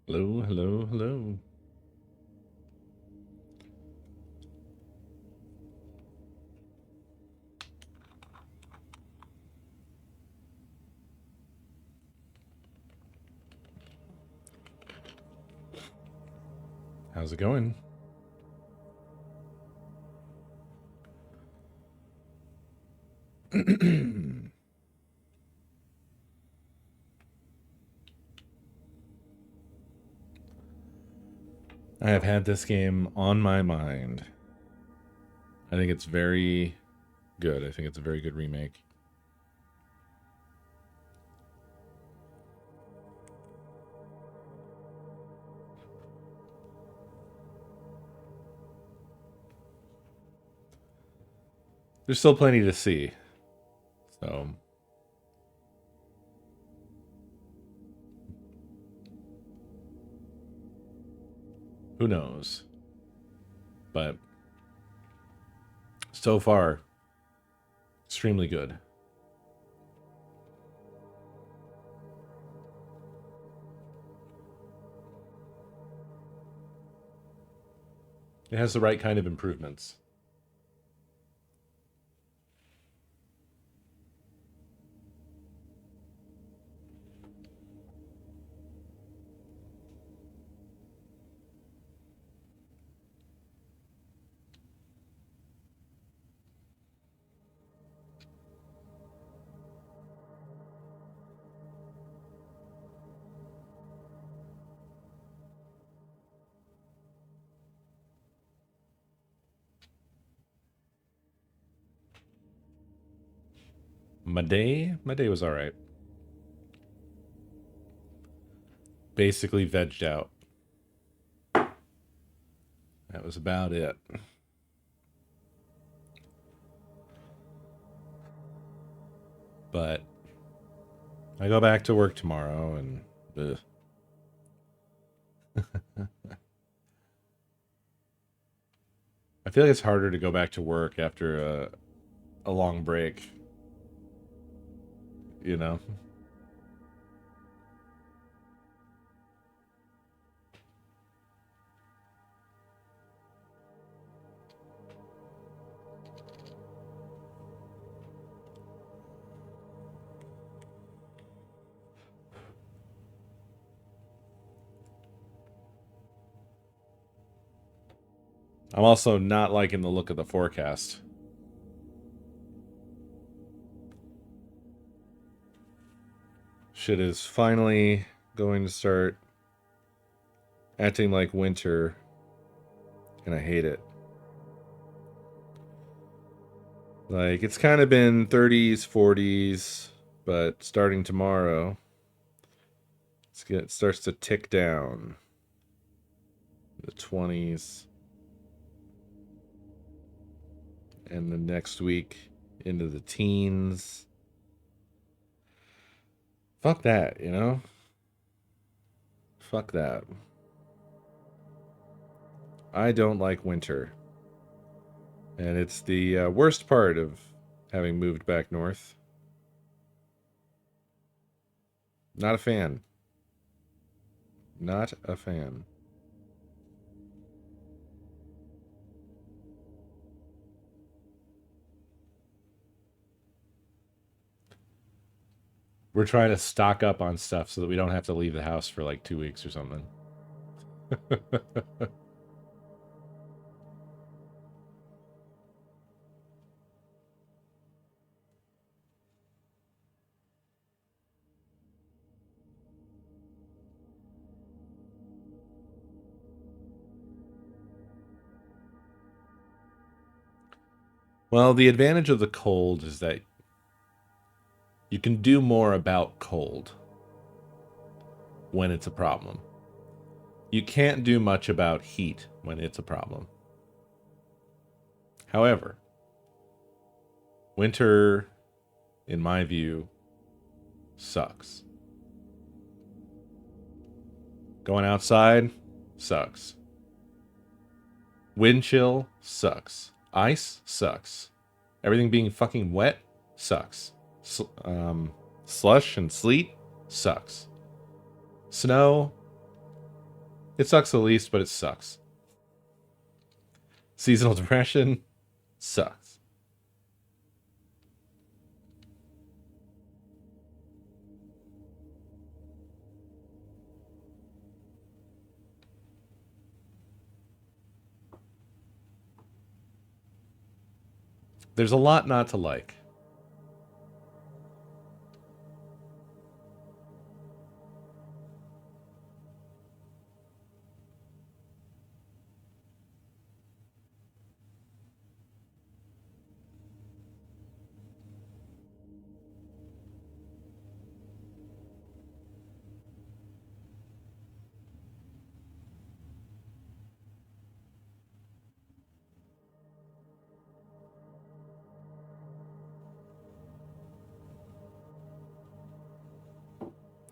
Hello, hello, hello. How's it going? I have had this game on my mind. I think it's very good. I think it's a very good remake. There's still plenty to see. So, who knows? But so far, extremely good. It has the right kind of improvements. My day was all right. Basically vegged out. That was about it. But I go back to work tomorrow and I feel like it's harder to go back to work after a long break, you know? I'm also not liking the look of the forecast. Shit is finally going to start acting like winter, and I hate it. Like, it's kind of been 30s, 40s, but starting tomorrow, it starts to tick down. The 20s. And the next week into the teens. Fuck that, you know? Fuck that. I don't like winter. And it's the worst part of having moved back north. Not a fan. Not a fan. We're trying to stock up on stuff so that we don't have to leave the house for like 2 weeks or something. Well, the advantage of the cold is that you can do more about cold when it's a problem. You can't do much about heat when it's a problem. However, winter, in my view, sucks. Going outside sucks. Wind chill sucks. Ice sucks. Everything being fucking wet sucks. Slush and sleet sucks. Snow It sucks the least, but it sucks. Seasonal depression sucks. There's a lot not to like.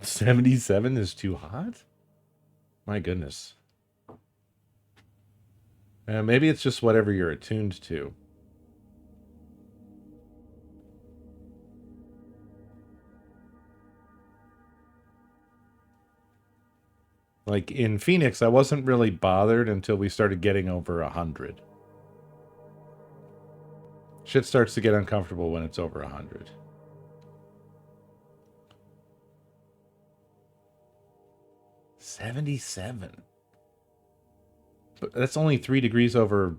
$77 is too hot? My goodness. Maybe it's just whatever you're attuned to. Like in Phoenix, I wasn't really bothered until we started getting over 100. Shit starts to get uncomfortable when it's over 100. $77. But that's only 3 degrees over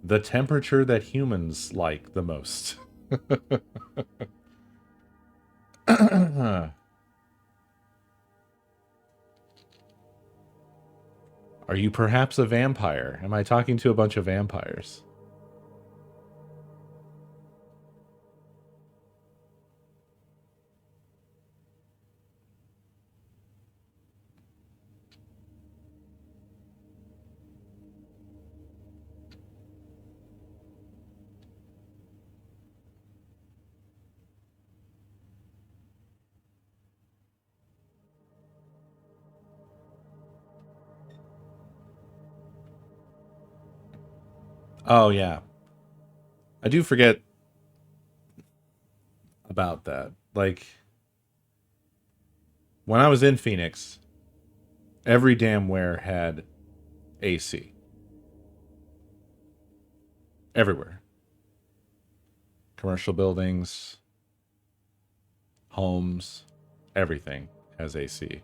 the temperature that humans like the most. Are you perhaps a vampire? Am I talking to a bunch of vampires? Oh, yeah. I do forget about that. Like, when I was in Phoenix, every damn where had AC. Everywhere. Commercial buildings, homes, everything has AC.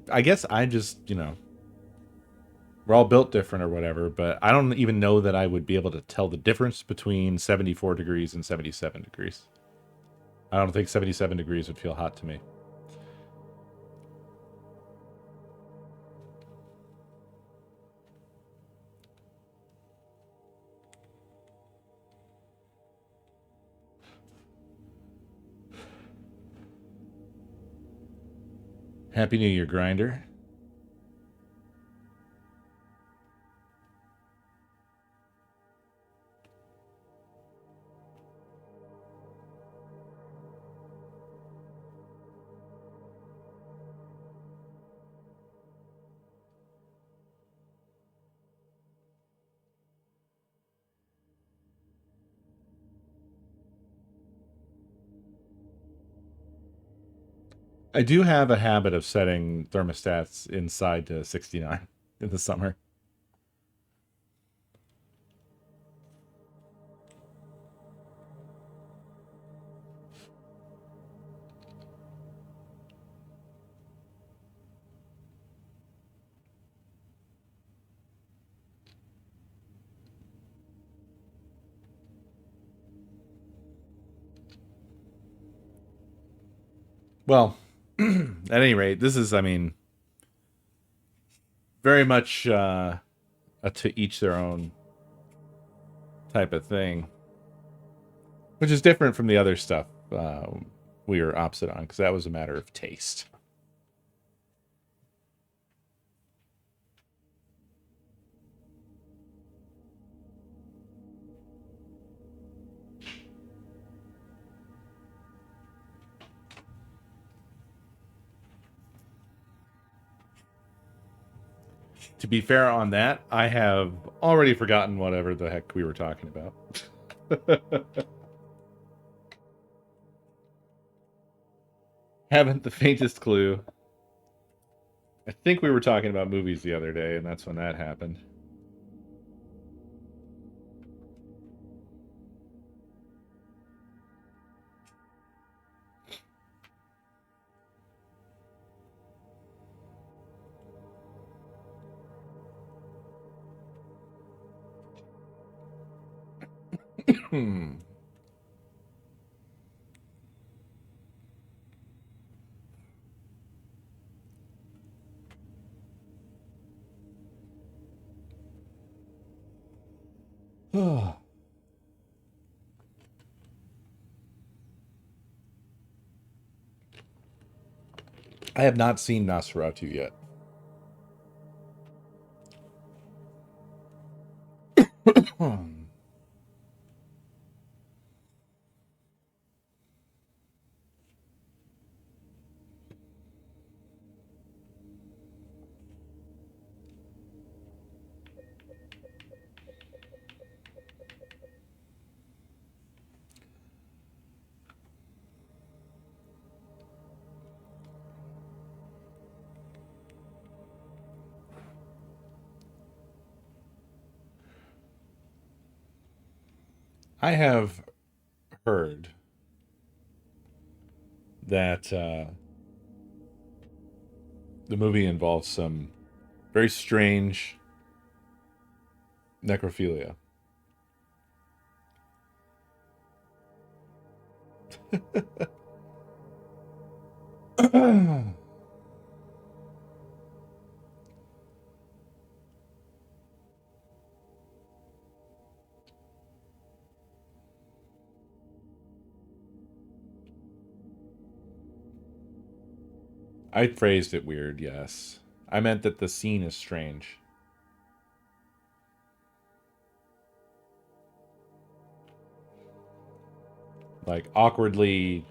I guess I just, we're all built different or whatever, but I don't even know that I would be able to tell the difference between 74 degrees and 77 degrees. I don't think 77 degrees would feel hot to me. Happy New Year, Grinder. I do have a habit of setting thermostats inside to 69 in the summer. Well, at any rate, this is, very much a to each their own type of thing, which is different from the other stuff we were opposite on, because that was a matter of taste. To be fair on that, I have already forgotten whatever the heck we were talking about. Haven't the faintest clue. I think we were talking about movies the other day, and that's when that happened. Hmm. I have not seen Nosferatu yet. I have heard that the movie involves some very strange necrophilia. I phrased it weird, yes. I meant that the scene is strange. Like awkwardly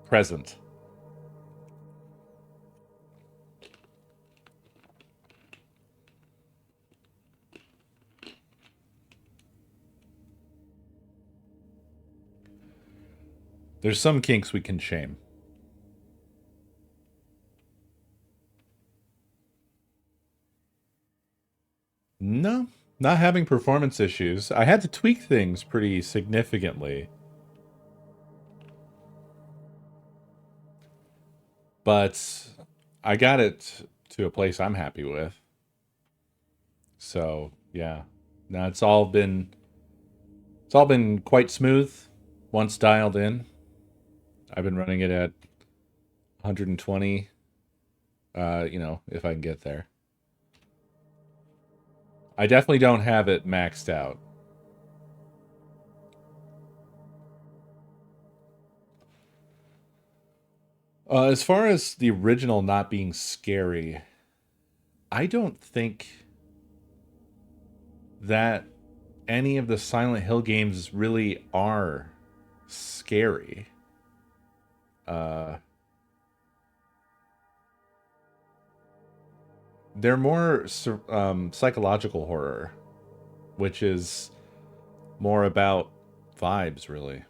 present. There's some kinks we can shame. No, not having performance issues. I had to tweak things pretty significantly. But I got it to a place I'm happy with. So, yeah. Now it's all been quite smooth once dialed in. I've been running it at 120 if I can get there. I definitely don't have it maxed out. As far as the original not being scary, I don't think that any of the Silent Hill games really are scary. Uh, they're more psychological horror, which is more about vibes, really.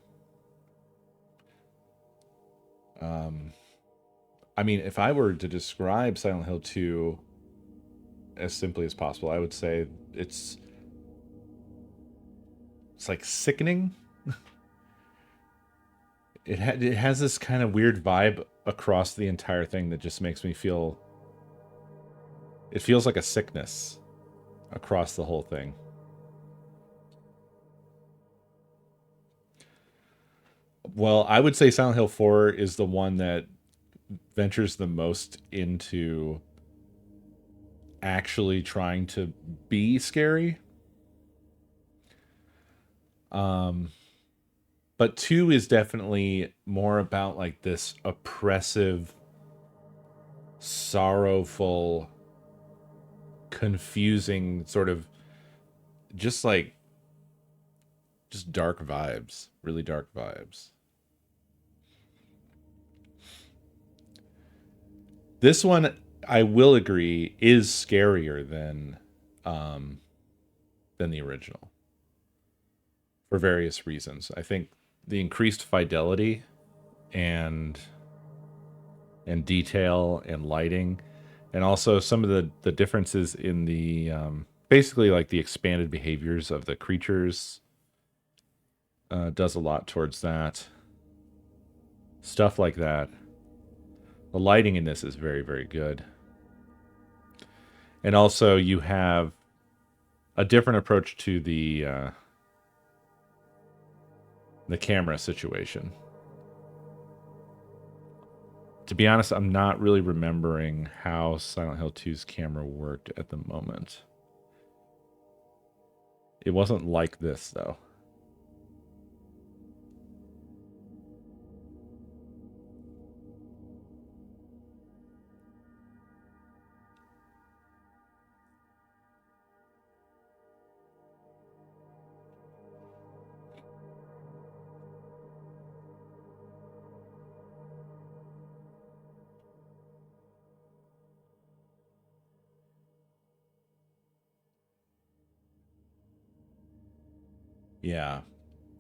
Um, I mean, if I were to describe Silent Hill 2 as simply as possible, I would say it's like sickening. It has this kind of weird vibe across the entire thing that just makes me feel it feels like a sickness across the whole thing. Well, I would say Silent Hill 4 is the one that ventures the most into actually trying to be scary. Um, but 2 is definitely more about like this oppressive, sorrowful, confusing sort of just like just dark vibes, really dark vibes. This one I will agree, is scarier than the original for various reasons. I think the increased fidelity and detail and lighting, and also some of the differences in the basically like the expanded behaviors of the creatures does a lot towards that. Stuff like that. The lighting in this is very, very good. And also you have a different approach to the camera situation. To be honest, I'm not really remembering how Silent Hill 2's camera worked at the moment. It wasn't like this, though. Yeah.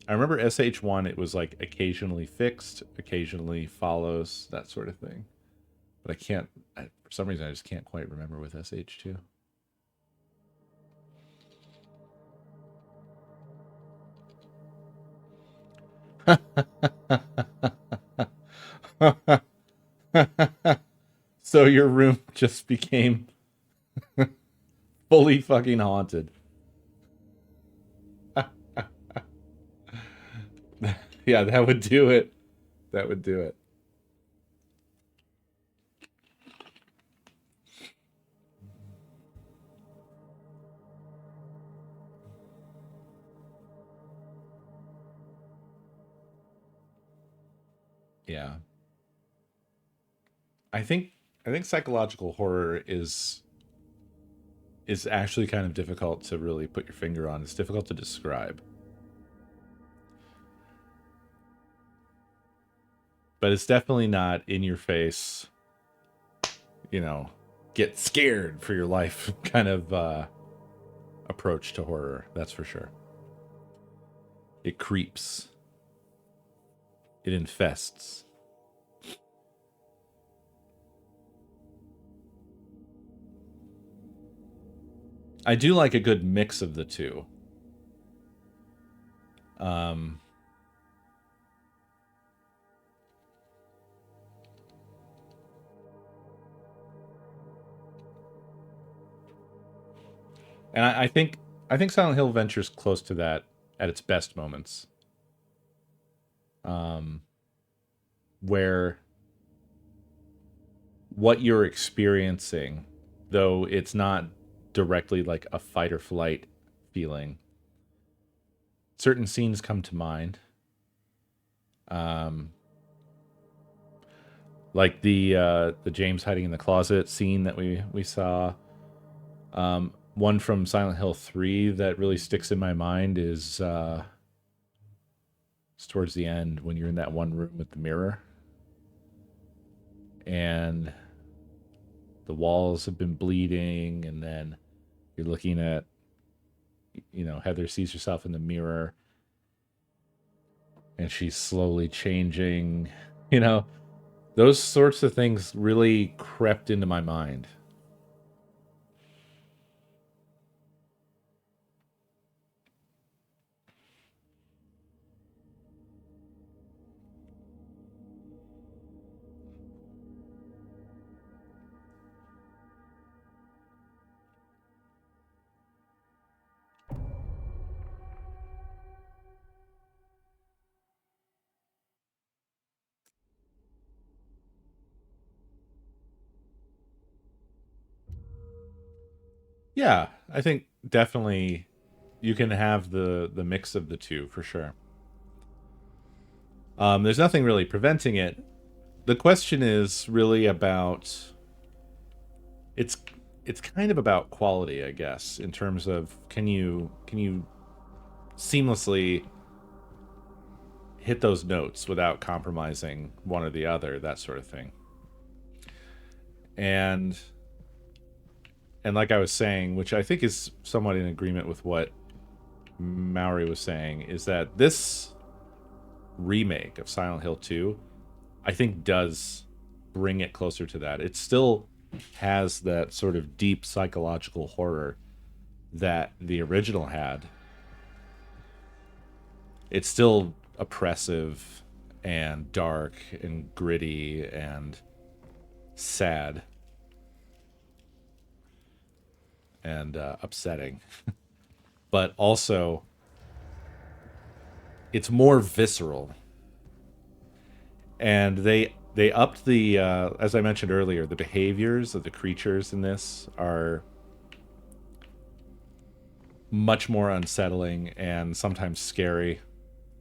I remember SH1, it was like occasionally fixed, occasionally follows, that sort of thing. But I can't, for some reason, I just can't quite remember with SH2. So your room just became fully fucking haunted. Yeah, that would do it. That would do it. Yeah. I think I think psychological horror is actually kind of difficult to really put your finger on. It's difficult to describe. But it's definitely not in your face, you know, get scared for your life kind of approach to horror. That's for sure. It creeps. It infests. I do like a good mix of the two. Um, and I think Silent Hill ventures close to that at its best moments. Um, where what you're experiencing, though it's not directly like a fight or flight feeling, certain scenes come to mind. Um, like the James hiding in the closet scene that we saw. One from Silent Hill 3 that really sticks in my mind is it's towards the end when you're in that one room with the mirror and the walls have been bleeding, and then you're looking at, you know, Heather sees herself in the mirror and she's slowly changing, you know, those sorts of things really crept into my mind. Yeah, I think definitely you can have the mix of the two for sure. There's nothing really preventing it. The question is really about it's it's kind of about quality, I guess, in terms of can you seamlessly hit those notes without compromising one or the other, that sort of thing. And And like I was saying, which I think is somewhat in agreement with what Maury was saying, is that this remake of Silent Hill 2, I think does bring it closer to that. It still has that sort of deep psychological horror that the original had. It's still oppressive and dark and gritty and sad and upsetting. But also, it's more visceral. And they upped the, as I mentioned earlier, the behaviors of the creatures in this are much more unsettling and sometimes scary.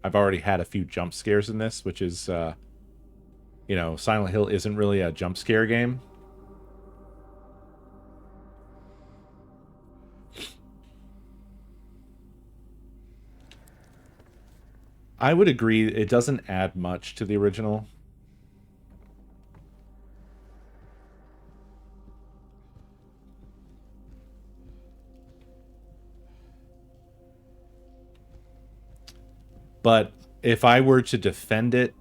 I've already had a few jump scares in this, which is, you know, Silent Hill isn't really a jump scare game. I would agree it doesn't add much to the original. But if I were to defend it,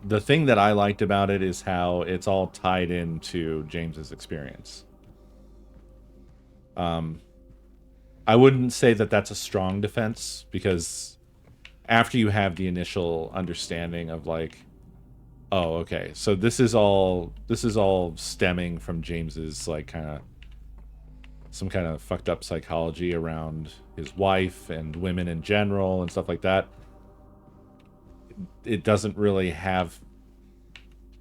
the thing that I liked about it is how it's all tied into James's experience. I wouldn't say that that's a strong defense, because after you have the initial understanding of like, oh, okay, so this is all stemming from James's like kind of some kind of fucked up psychology around his wife and women in general and stuff like that. It doesn't really have,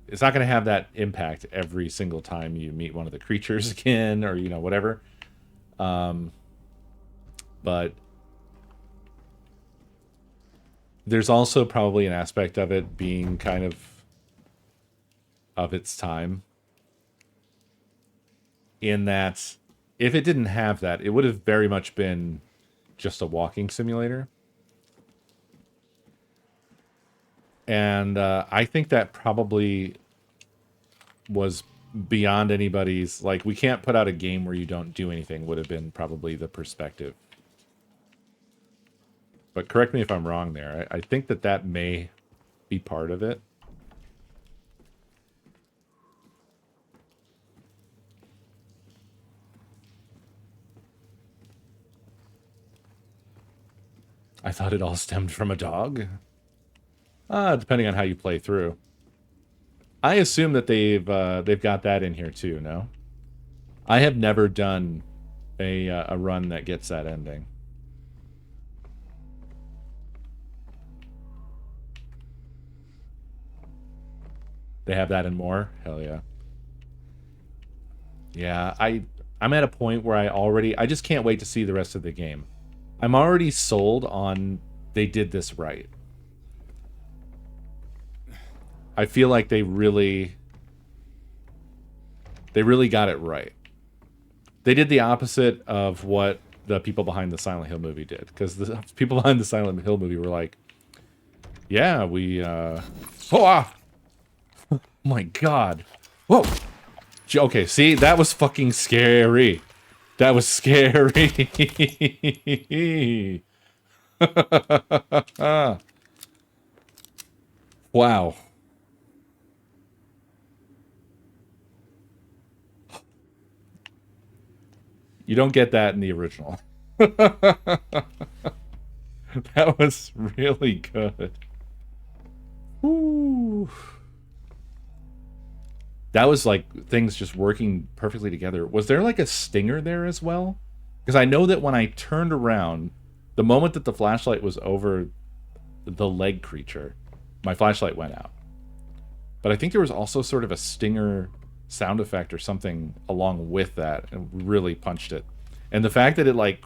it's not going to have that impact every single time you meet one of the creatures again, or, you know, whatever. But there's also probably an aspect of it being kind of its time, in that if it didn't have that, it would have very much been just a walking simulator. And I think that probably was beyond anybody's, like, we can't put out a game where you don't do anything, would have been probably the perspective. But correct me if I'm wrong there. I think that that may be part of it. I thought it all stemmed from a dog. Depending on how you play through. I assume that they've got that in here too, no? I have never done a run that gets that ending. They have that and more? Hell yeah. Yeah, I'm at a point where I just can't wait to see the rest of the game. I'm already sold on they did this right. I feel like they really got it right. They did the opposite of what the people behind the Silent Hill movie did, because the people behind the Silent Hill movie were like, yeah, we oh my god. Whoa. Okay, see, that was fucking scary. That was scary. Wow. You don't get that in the original. That was really good. Woo. That was like things just working perfectly together. Was there like a stinger there as well? Because I know that when I turned around, the moment that the flashlight was over the leg creature, my flashlight went out. But I think there was also sort of a stinger sound effect or something along with that, and really punched it. And the fact that it like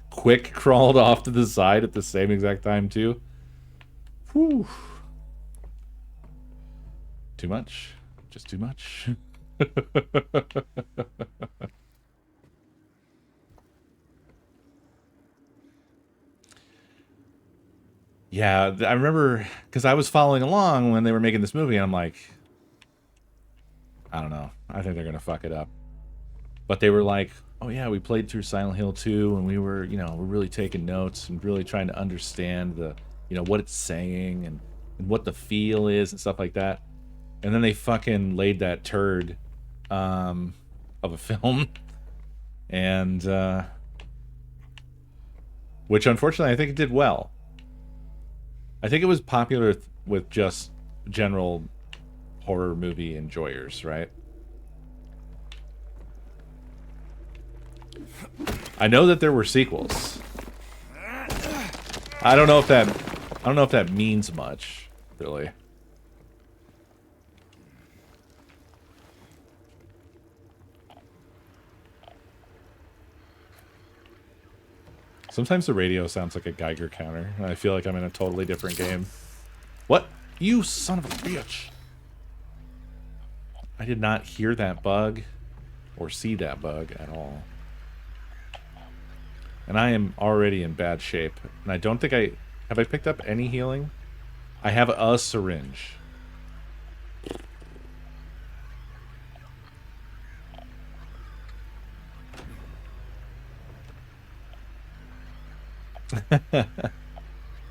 quick crawled off to the side at the same exact time too. Whew. Too much. Just too much. Yeah, I remember because I was following along when they were making this movie, and I'm like, I don't know. I think they're gonna fuck it up. But they were like, oh yeah, we played through Silent Hill 2 and we were, we're really taking notes and really trying to understand the, what it's saying and what the feel is and stuff like that. And then they fucking laid that turd of a film. And, which unfortunately I think it did well. I think it was popular with just general horror movie enjoyers, right? I know that there were sequels. I don't know if that means much, really. Sometimes the radio sounds like a Geiger counter, and I feel like I'm in a totally different game. What? You son of a bitch! I did not hear that bug or see that bug at all. And I am already in bad shape. And I don't think have I picked up any healing? I have a syringe.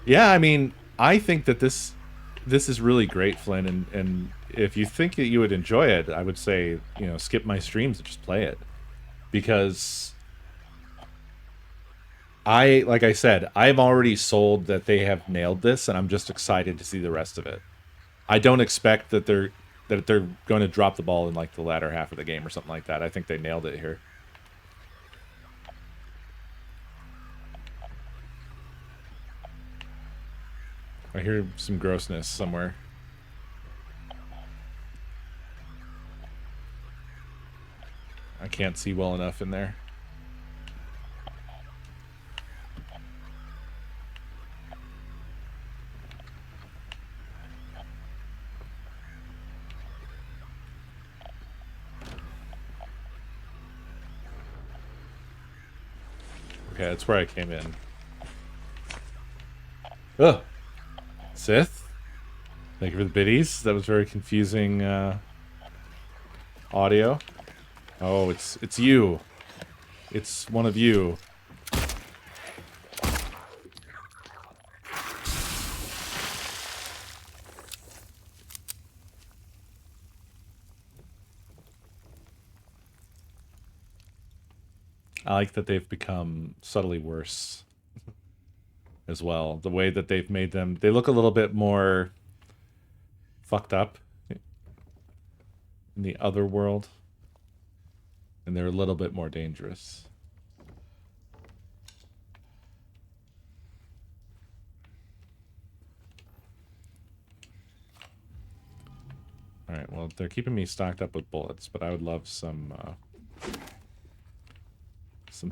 Yeah, I mean, I think that this is really great, Flynn, and if you think that you would enjoy it, I would say, skip my streams and just play it. Because like I said, I've already sold that they have nailed this, and I'm just excited to see the rest of it. I don't expect that they're going to drop the ball in like the latter half of the game or something like that. I think they nailed it here. I hear some grossness somewhere. I can't see well enough in there. Okay, that's where I came in. Ugh. Sith? Thank you for the biddies. That was very confusing audio. Oh, it's you. It's one of you. I like that they've become subtly worse as well. The way that they've made them, they look a little bit more fucked up in the other world. And they're a little bit more dangerous. Alright, well, they're keeping me stocked up with bullets, but I would love some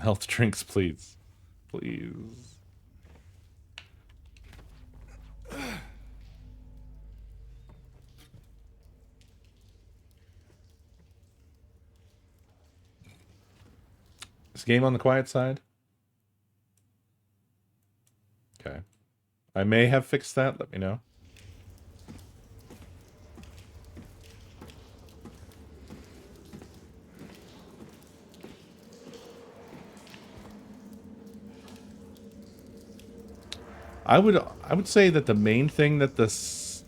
health drinks, please. Please. Is game on the quiet side? Okay. I may have fixed that. Let me know. I would say that the main thing that this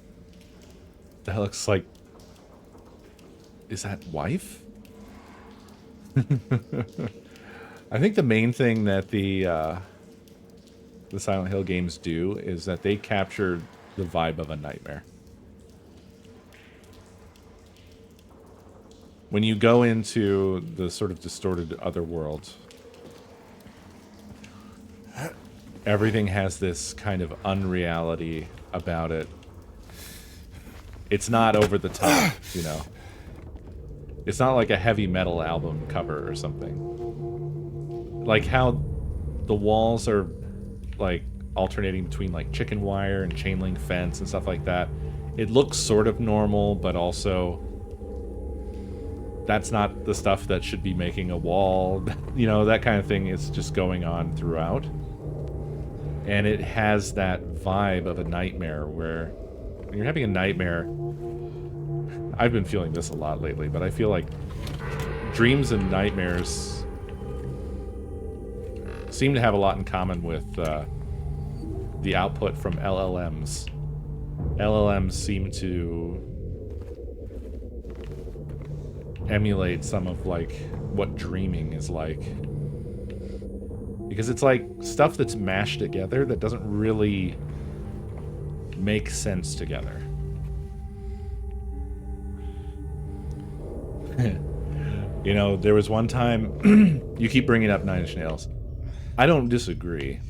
that looks like is that wife? I think the main thing that the Silent Hill games do is that they capture the vibe of a nightmare. When you go into the sort of distorted otherworld, everything has this kind of unreality about it. It's not over the top, you know. It's not like a heavy metal album cover or something. Like how the walls are like alternating between like chicken wire and chain link fence and stuff like that. It looks sort of normal, but also that's not the stuff that should be making a wall. You know, that kind of thing is just going on throughout. And it has that vibe of a nightmare where when you're having a nightmare, I've been feeling this a lot lately, but I feel like dreams and nightmares seem to have a lot in common with the output from LLMs. LLMs seem to emulate some of like what dreaming is like, because it's like stuff that's mashed together that doesn't really make sense together. You know, there was one time you keep bringing up Nine Inch Nails. I don't disagree,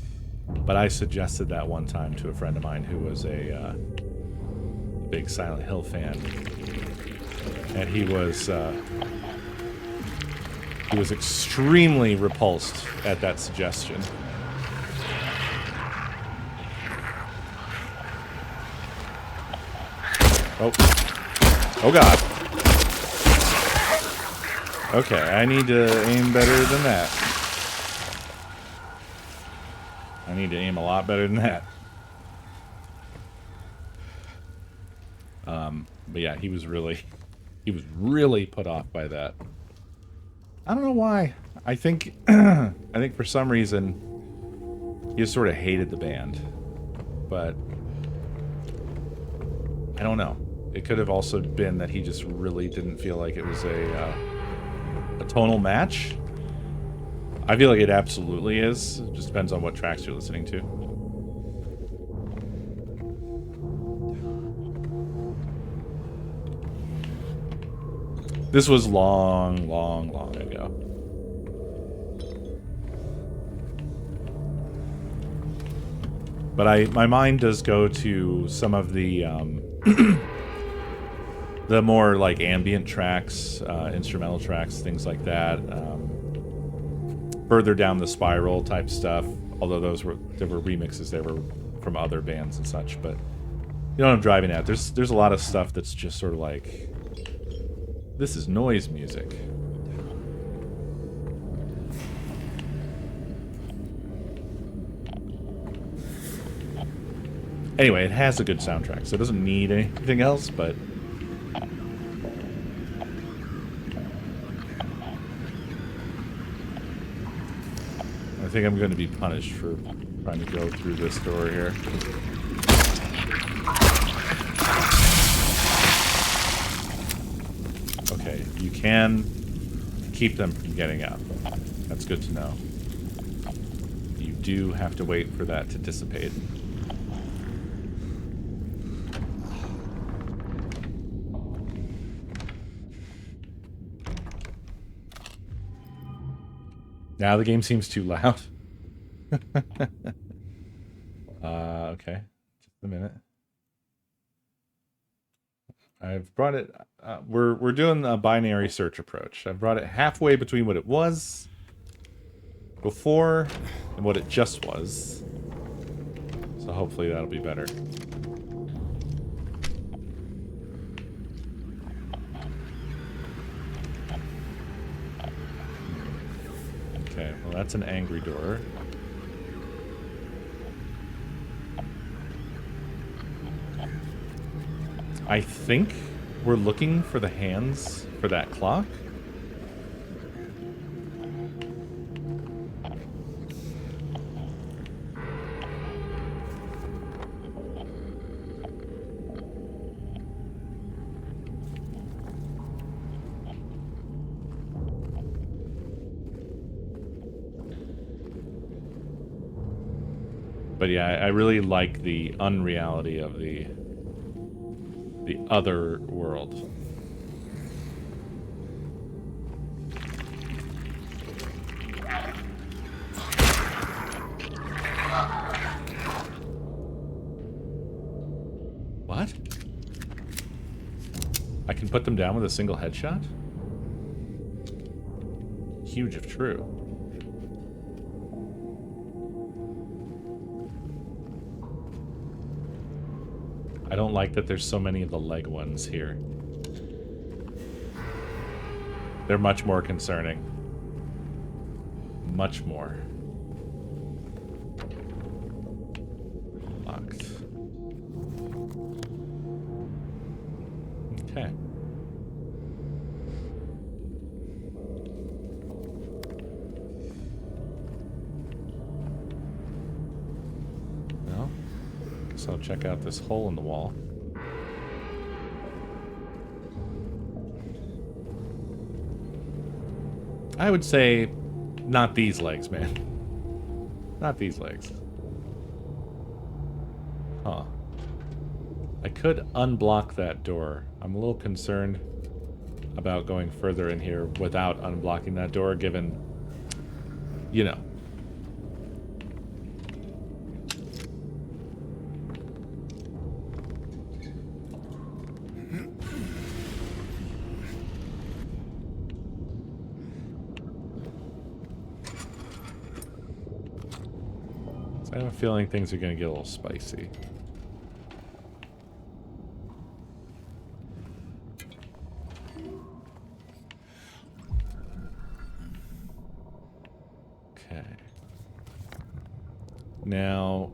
but I suggested that one time to a friend of mine who was a big Silent Hill fan, and he was extremely repulsed at that suggestion. Oh God. Okay, I need to aim better than that. I need to aim a lot better than that. But yeah, he was really put off by that. I don't know why. I think I think for some reason he just sort of hated the band. But I don't know. It could have also been that he just really didn't feel like it was a tonal match. I feel like it absolutely is. It just depends on what tracks you're listening to. This was long ago. But my mind does go to some of the the more like ambient tracks, instrumental tracks, things like that. Further down the spiral type stuff. Although there were remixes, they were from other bands and such. But you know what I'm driving at. There's a lot of stuff that's just sort of like, this is noise music. Anyway, it has a good soundtrack, so it doesn't need anything else, but I think I'm going to be punished for trying to go through this door here. Okay, you can keep them from getting up. That's good to know. You do have to wait for that to dissipate. Now the game seems too loud. Okay. Just a minute. I've brought it... we're doing a binary search approach. I've brought it halfway between what it was before and what it just was. So hopefully that'll be better. Okay, well that's an angry door. I think we're looking for the hands for that clock. But yeah, I really like the unreality of the other world. What? I can put them down with a single headshot? Huge if true. I don't like that there's so many of the leg ones here. They're much more concerning. Much more. Locked. Okay. guess I'll check out this hole in the wall. I would say not these legs, man. Not these legs. Huh. I could unblock that door. I'm a little concerned about going further in here without unblocking that door, given, you know. So I have a feeling things are going to get a little spicy. Now,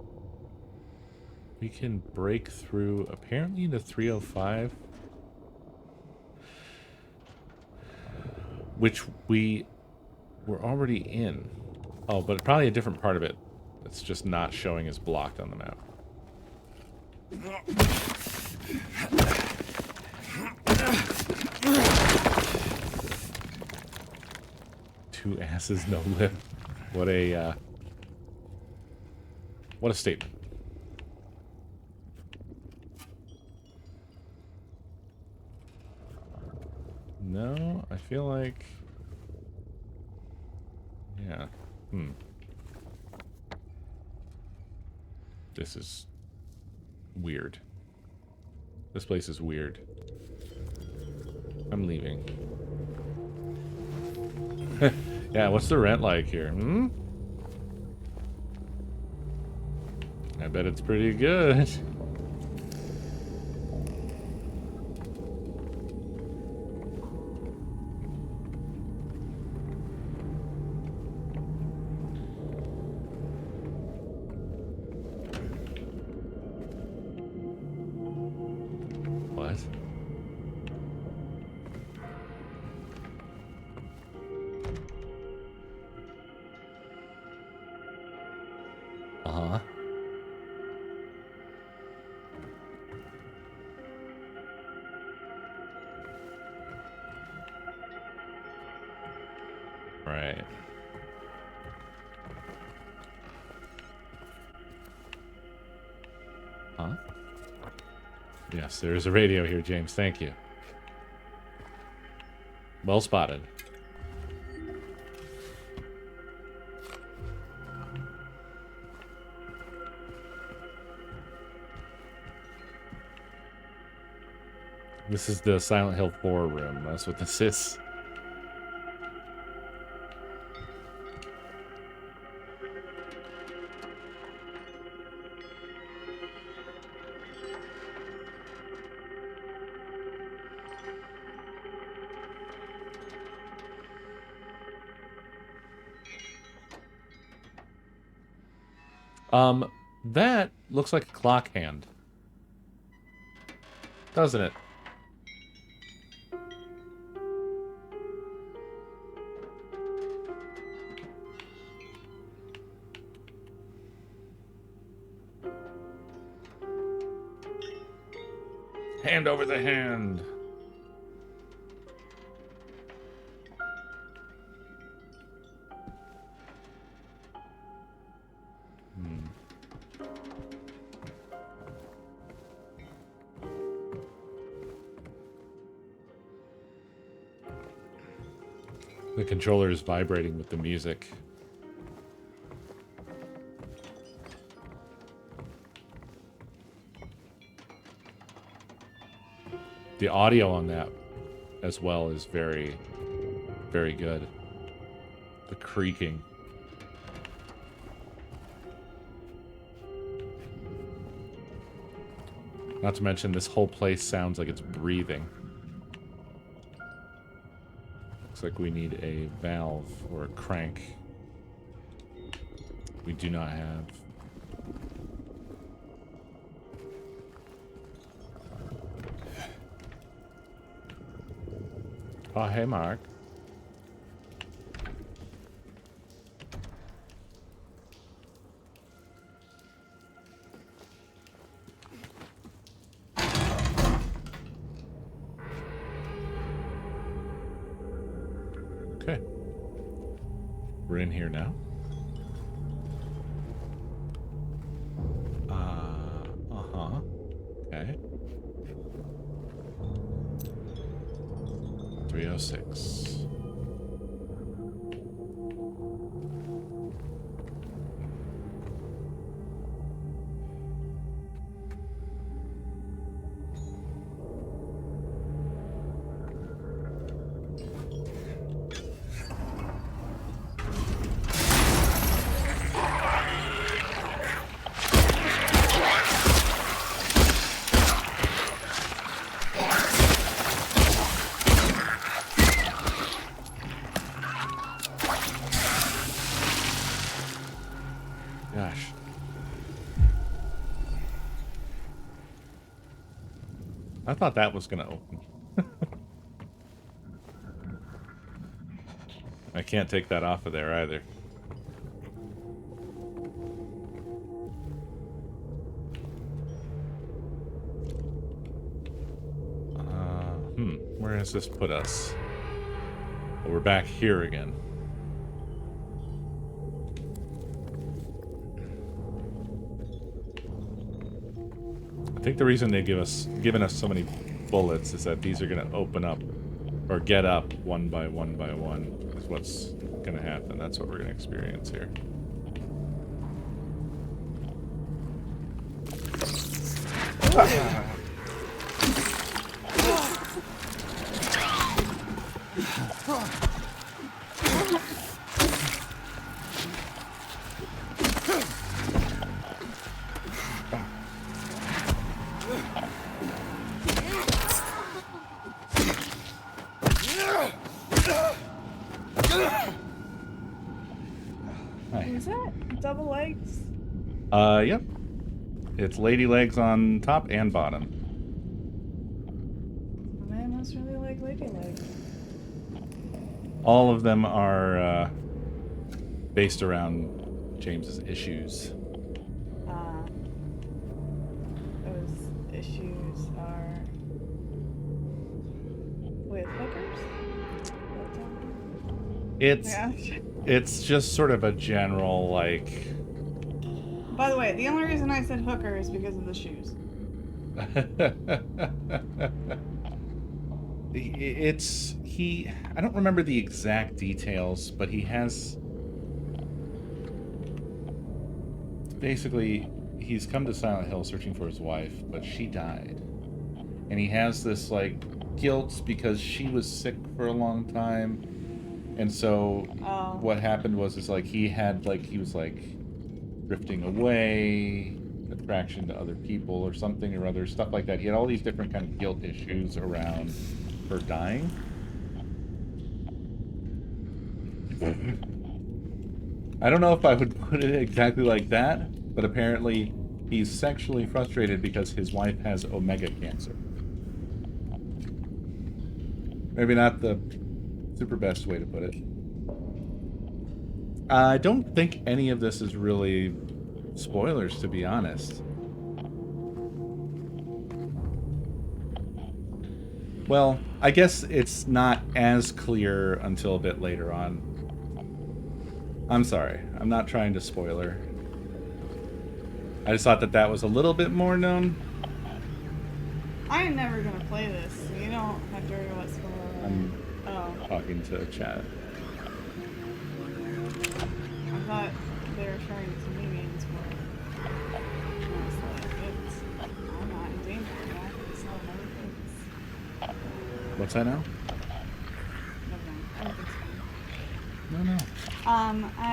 we can break through, apparently, the 305, which we were already in. Oh, but probably a different part of it that's just not showing as blocked on the map. Two asses, no lip. What a statement. No, I feel like... Yeah. This is weird. This place is weird. I'm leaving. Yeah, what's the rent like here? I bet it's pretty good. What? Uh-huh. Right. Huh? Yes, there's a radio here, James. Thank you. Well spotted. This is the Silent Hill 4 room. That's what this is. That looks like a clock hand. Doesn't it? Hand over the hand. The controller is vibrating with the music. The audio on that as well is very, very good. The creaking. Not to mention, this whole place sounds like it's breathing. Looks like we need a valve or a crank. We do not have. Oh, hey, Mark. We're in here now? Uh-huh. Okay. 306. Gosh. I thought that was gonna open. I can't take that off of there either. Where does this put us? Well, we're back here again. I think the reason they've given us so many bullets is that these are going to open up or get up one by one by one is what's going to happen. That's what we're going to experience here. Is that double legs? Yep. It's lady legs on top and bottom. I must really like lady legs. All of them are based around James's issues. Those issues are with hookers? It's just sort of a general, like... By the way, the only reason I said hooker is because of the shoes. I don't remember the exact details, but he has... Basically, he's come to Silent Hill searching for his wife, but she died. And he has this, like, guilt because she was sick for a long time. And so what happened was, he was drifting away, attraction to other people or something or other, stuff like that. He had all these different kind of guilt issues around her dying. I don't know if I would put it exactly like that, but apparently he's sexually frustrated because his wife has omega cancer. Maybe not the super best way to put it. I don't think any of this is really spoilers, to be honest. Well, I guess it's not as clear until a bit later on. I'm sorry. I'm not trying to spoiler. I just thought that that was a little bit more known. I am never going to play this, so you don't have to worry what's going on. I'm talking to chat. I thought they were trying to minions for it. I was like, I'm not in danger of that. It's not another thing. What's that now? Never mind. Everything's fine. No. I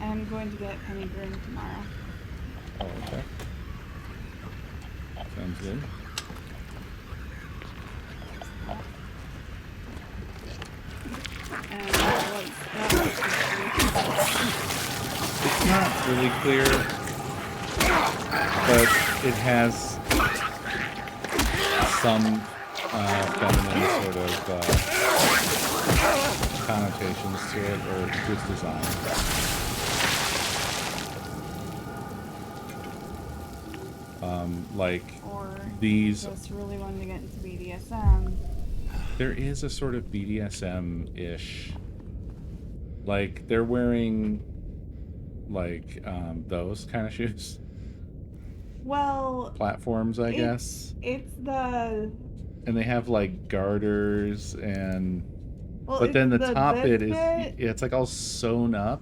am going to get Penny Broom tomorrow. Oh, okay. Sounds good. And it's not really clear, but it has some feminine sort of connotations to it, or just design. Like or these. Just really wanting to get into BDSM. There is a sort of BDSM-ish Like they're wearing like those kind of shoes, Well, platforms, I it's guess. it's the And they have like garters and well, but it's then the the top this bit is bit. it's like all sewn up.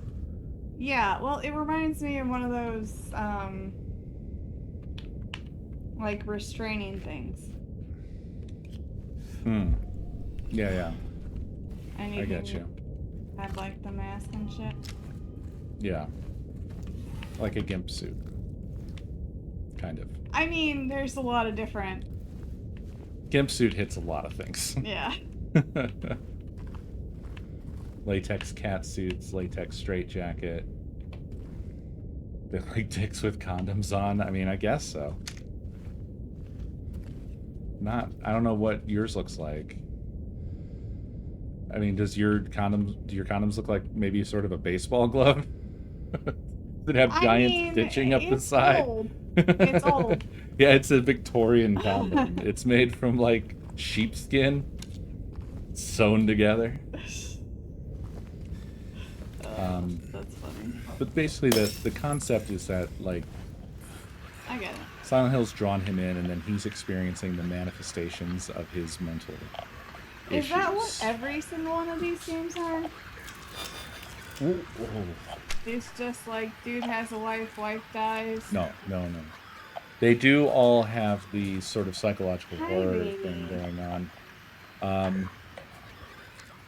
Yeah, well, it reminds me of one of those like restraining things, Hmm. Yeah, yeah. and you I get can you. have like the mask and shit. Yeah. Like a gimp suit, kind of. I mean, there's a lot of different. Gimp suit hits a lot of things. Yeah. Latex cat suits, latex straitjacket. They're like dicks with condoms on. I mean, I guess so. Not. I don't know what yours looks like. I mean, do your condoms look like maybe sort of a baseball glove? Does it have I giant mean, stitching up the it's side? old. It's old. Yeah, it's a Victorian condom. It's made from like sheepskin sewn together. That's funny. But basically, the concept is that like I get it. Silent Hill's drawn him in, and then he's experiencing the manifestations of his mental Is that what issues. every single one of these games are? Whoa, whoa. It's just like, dude has a wife, wife dies. No, no, no. They do all have the sort of psychological Hi, horror thing baby. going on.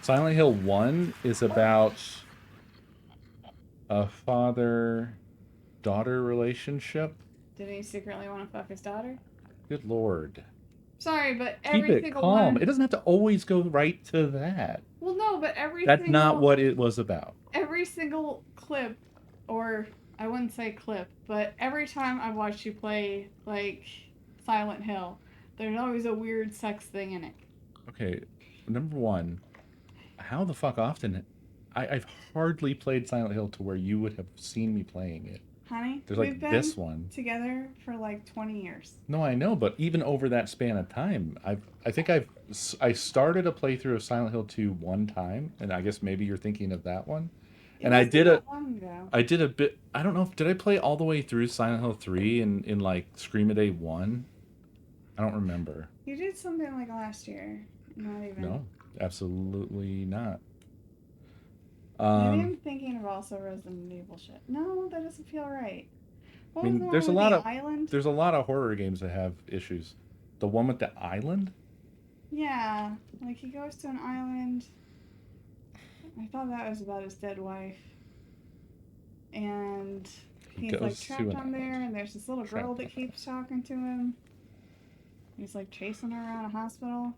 Silent Hill 1 is about a father-daughter relationship. Did he secretly want to fuck his daughter? Good lord. Sorry, but Keep every it single calm. It one. doesn't have to always go right to that. Well, no, but every That's not single what it was about. every single clip, or I wouldn't say clip, but every time I watch you play like Silent Hill, there's always a weird sex thing in it. Okay, number one, how the fuck often? I've hardly played Silent Hill to where you would have seen me playing it. Honey, There's we've like been this one. together for like 20 years. No, I know, but even over that span of time, I started a playthrough of Silent Hill 2 one time, and I guess maybe you're thinking of that one. It And I wasn't did that long ago. I did a bit. I don't know if did I play all the way through Silent Hill 3 in like Screamaday 1. I don't remember. You did something like last year. Not even. No, absolutely not. Maybe Um, I'm thinking of also Resident Evil shit. No, that doesn't feel right. I What was mean, the one with the island? there's a lot of horror games that have issues. The one with the island? Yeah, like he goes to an island. I thought that was about his dead wife. And He he's like goes to trapped an on there, island. and there's this little girl Trapped that on there. keeps talking to him. He's like chasing her around a hospital.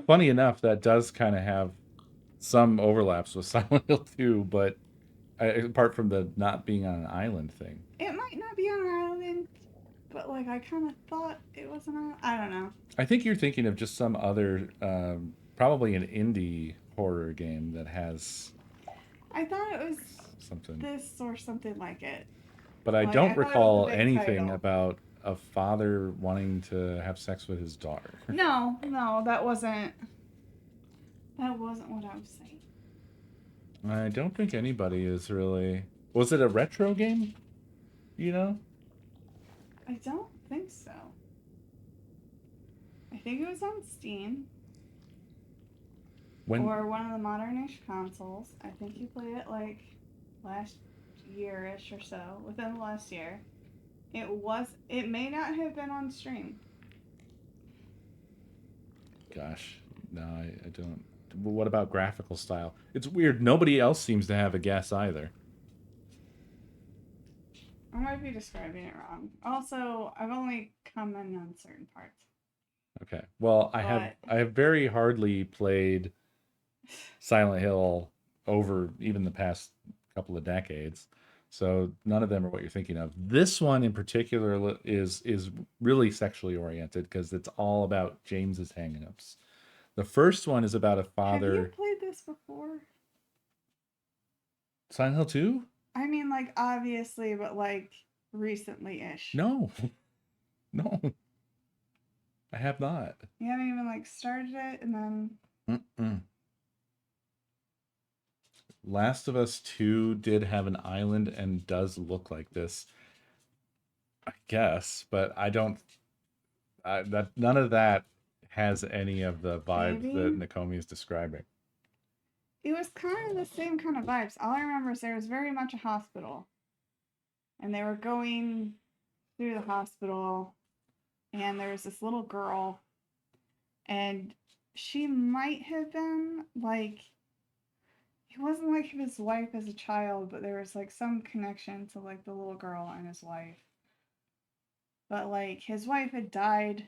Funny enough, that does kind of have some overlaps with Silent Hill 2, but apart from the not being on an island thing. It might not be on an island, but like I kind of thought it was an island. I don't know. I think you're thinking of just some other, probably an indie horror game that has I thought it was something. this or something like it. But I Like I don't thought it was a recall big anything title. about a father wanting to have sex with his daughter. No, no, that wasn't. That wasn't what I was saying. I don't think anybody is really. Was it a retro game? You know? I don't think so. I think it was on Steam When or one of the modern-ish consoles. I think you played it like last year-ish or so, within the last year. It was. It may not have been on stream. Gosh, no, I don't. What about graphical style? It's weird. Nobody else seems to have a guess either. I might be describing it wrong. Also, I've only come in on certain parts. Okay. Well, But I have very hardly played Silent Hill over even the past couple of decades. So none of them are what you're thinking of. This one in particular is really sexually oriented because it's all about James's hang-ups. The first one is about a have you father. played this before? Silent Hill 2? I mean, like, obviously, but like recently ish. No. No. I have not. You haven't even like started it, and then Mm-mm. Last of Us 2 did have an island and does look like this, I guess, but I don't. That none of that has any of the vibes that maybe Nakomi is describing. it was kind of the same kind of vibes. All I remember is there was very much a hospital, and they were going through the hospital, and there was this little girl, and she might have been like it wasn't like his wife as a child, but there was like some connection to like the little girl and his wife. But like his wife had died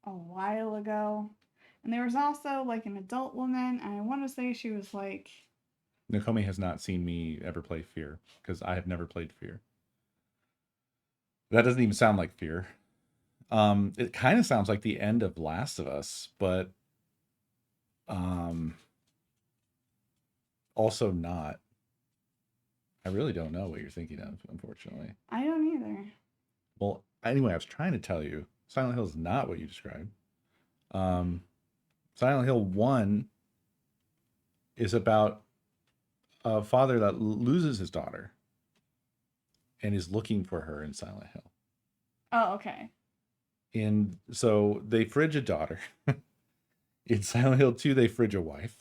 a while ago. And there was also like an adult woman, and I want to say she was like, Nakomi has not seen me ever play Fear because I have never played Fear. That doesn't even sound like Fear. It kind of sounds like the end of Last of Us, but um, also not. I really don't know what you're thinking of, unfortunately. I don't either. Well, anyway, I was trying to tell you, Silent Hill is not what you described. Um, Silent Hill 1 is about a father that loses his daughter and is looking for her in Silent Hill. Oh, okay. And so they fridge a daughter. In Silent Hill 2, they fridge a wife.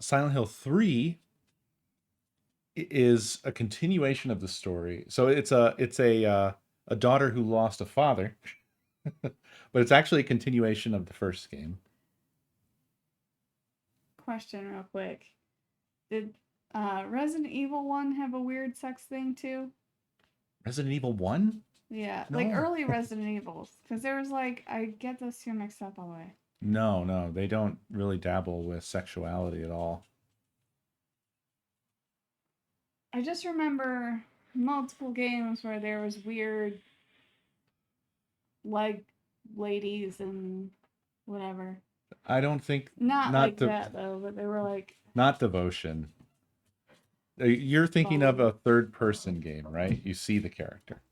Silent Hill 3 is a continuation of the story. So it's a daughter who lost a father, but it's actually a continuation of the first game. Question real quick. Did Resident Evil 1 have a weird sex thing too? Resident Evil 1? Yeah, like No. early Resident Evils. Because there was like, I get those two mixed up all the way. No, no, they don't really dabble with sexuality at all. I just remember multiple games where there was weird leg ladies and whatever. I don't think Not not like the that though, but they were like not devotion. You're thinking of fun. a third person game, right? You see the character.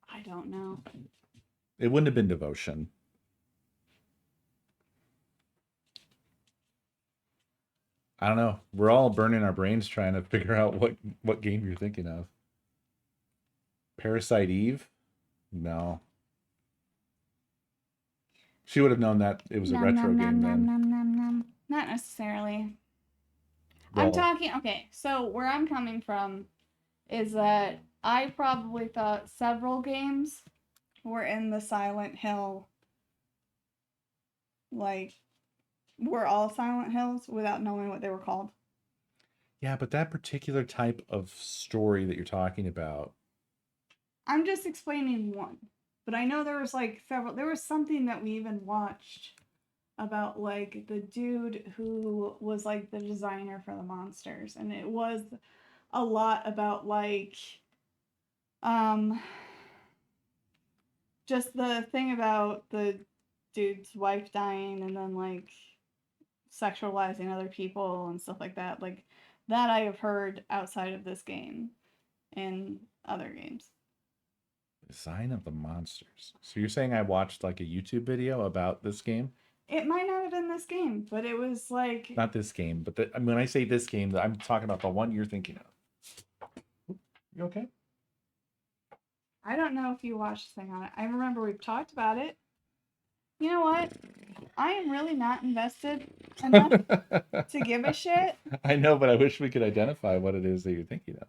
I don't know. It wouldn't have been devotion. I don't know. We're all burning our brains trying to figure out what game you're thinking of. Parasite Eve? No. She would have known that it was a Nom nom retro nom game nom then. nom nom nom. Not necessarily. I'm Well, talking okay, so where I'm coming from is that I probably thought several games were in the Silent Hill like were all Silent Hills without knowing what they were called. yeah, but that particular type of story that you're talking about, I'm just explaining one. But I know there was like several there was something that we even watched about like the dude who was like the designer for the monsters, and it was a lot about like um just the thing about the dude's wife dying and then like sexualizing other people and stuff like that. Like that I have heard outside of this game in other games. Design of the Monsters. So you're saying I watched like a YouTube video about this game? It might not have been this game, but it was like Not this game, but when I say this game, I'm talking about the one you're thinking of. You okay? I don't know if you watched the thing on it. I remember we've talked about it. You know what? I am really not invested enough to give a shit. I know, but I wish we could identify what it is that you're thinking of.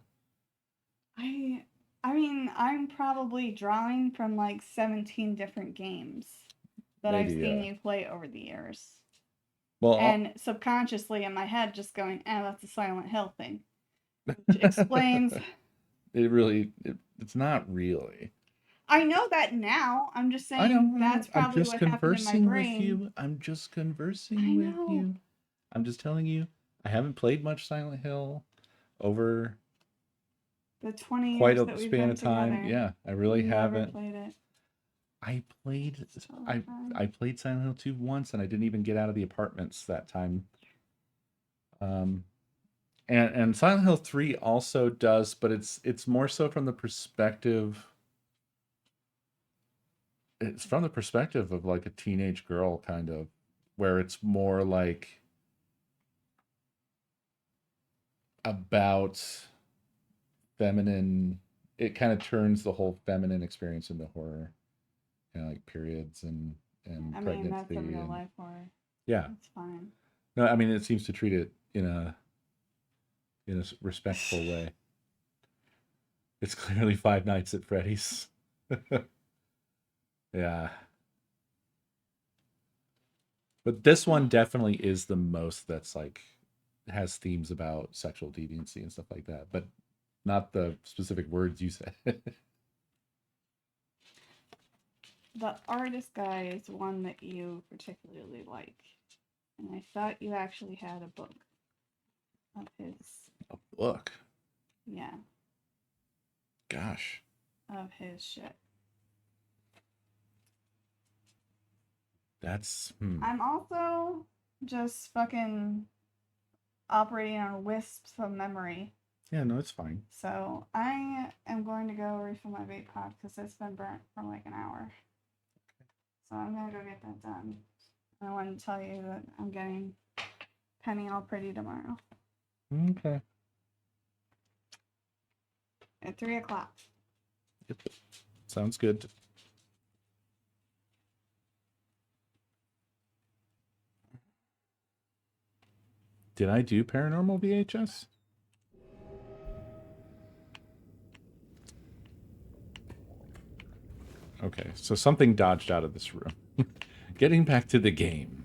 I I mean, I'm probably drawing from like 17 different games that I've Maybe, seen you play over the years. well, And subconsciously in my head just going, "Eh, that's a Silent Hill thing." Which explains it's not really. I know that now. I'm just I know, saying I know. that's I'm probably just what happened in my conversing with brain. you. I'm just I conversing with know. you. I'm just telling you, I haven't played much Silent Hill over The 20 quite years a that we've span been of time. together. Yeah, I really Never haven't. played it. I played So I fun. I played Silent Hill 2 once and I didn't even get out of the apartments that time. Um and Silent Hill 3 also does, but it's more so from the perspective it's from the perspective of like a teenage girl, kind of, where it's more like about feminine. It kind of turns the whole feminine experience into horror, like periods and I mean, that's pregnancy a real and life horror. yeah. It's fine. No, I mean it seems to treat it in a respectful way. It's clearly Five Nights at Freddy's. Yeah. But this one definitely is the most that's like has themes about sexual deviancy and stuff like that, but not the specific words you said. The artist guy is one that you particularly like. And I thought you actually had a book of his. A book. Yeah. Gosh. Of his shit. That's I'm also just fucking operating on wisps of memory. Yeah, no, it's fine. So I am going to go refill my vape pod because it's been burnt for like an hour. So I'm gonna go get that done. I wanted to tell you that I'm getting Penny all pretty tomorrow. Okay. At 3 o'clock. Yep. Sounds good. Did I do Paranormal VHS? Okay, so something dodged out of this room. Getting back to the game.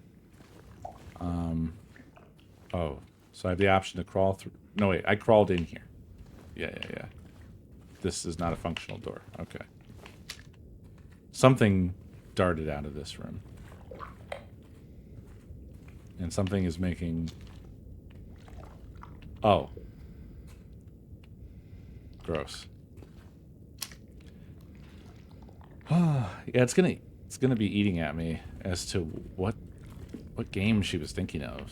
Oh, so I have the option to crawl through. No, wait, I crawled in here. Yeah. This is not a functional door. Okay. Something darted out of this room. And something is making... Oh. Gross. Yeah, it's gonna be eating at me as to what game she was thinking of.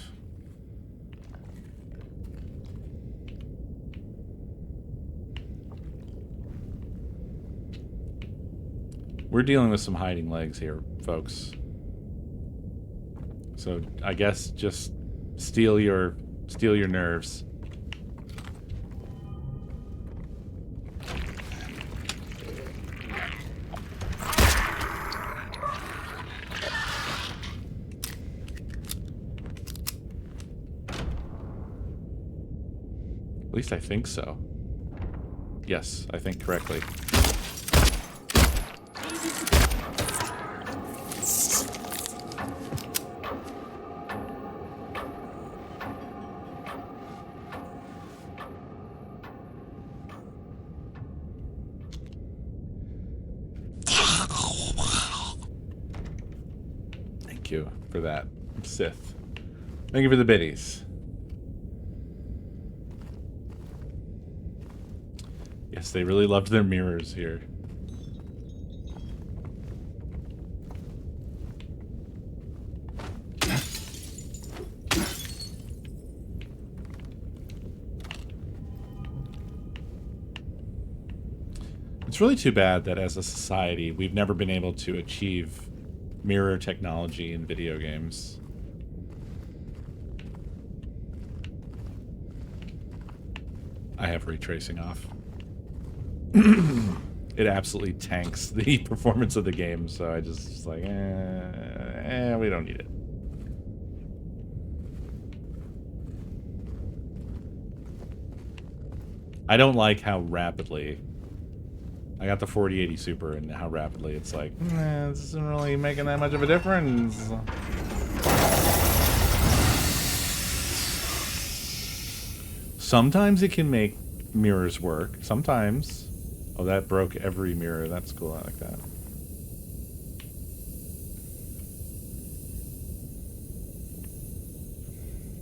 We're dealing with some hiding legs here, folks. So I guess just steel your nerves. At least I think so. Yes, I think correctly. Thank you for that, Sith. Thank you for the biddies. Yes, they really loved their mirrors here. It's really too bad that as a society, we've never been able to achieve mirror technology in video games. I have ray tracing off. It absolutely tanks the performance of the game, so I just like, we don't need it. I don't like how rapidly I got the 4080 Super and how rapidly it's like, this isn't really making that much of a difference. Sometimes it can make mirrors work. Sometimes. Oh, that broke every mirror. That's cool. I like that.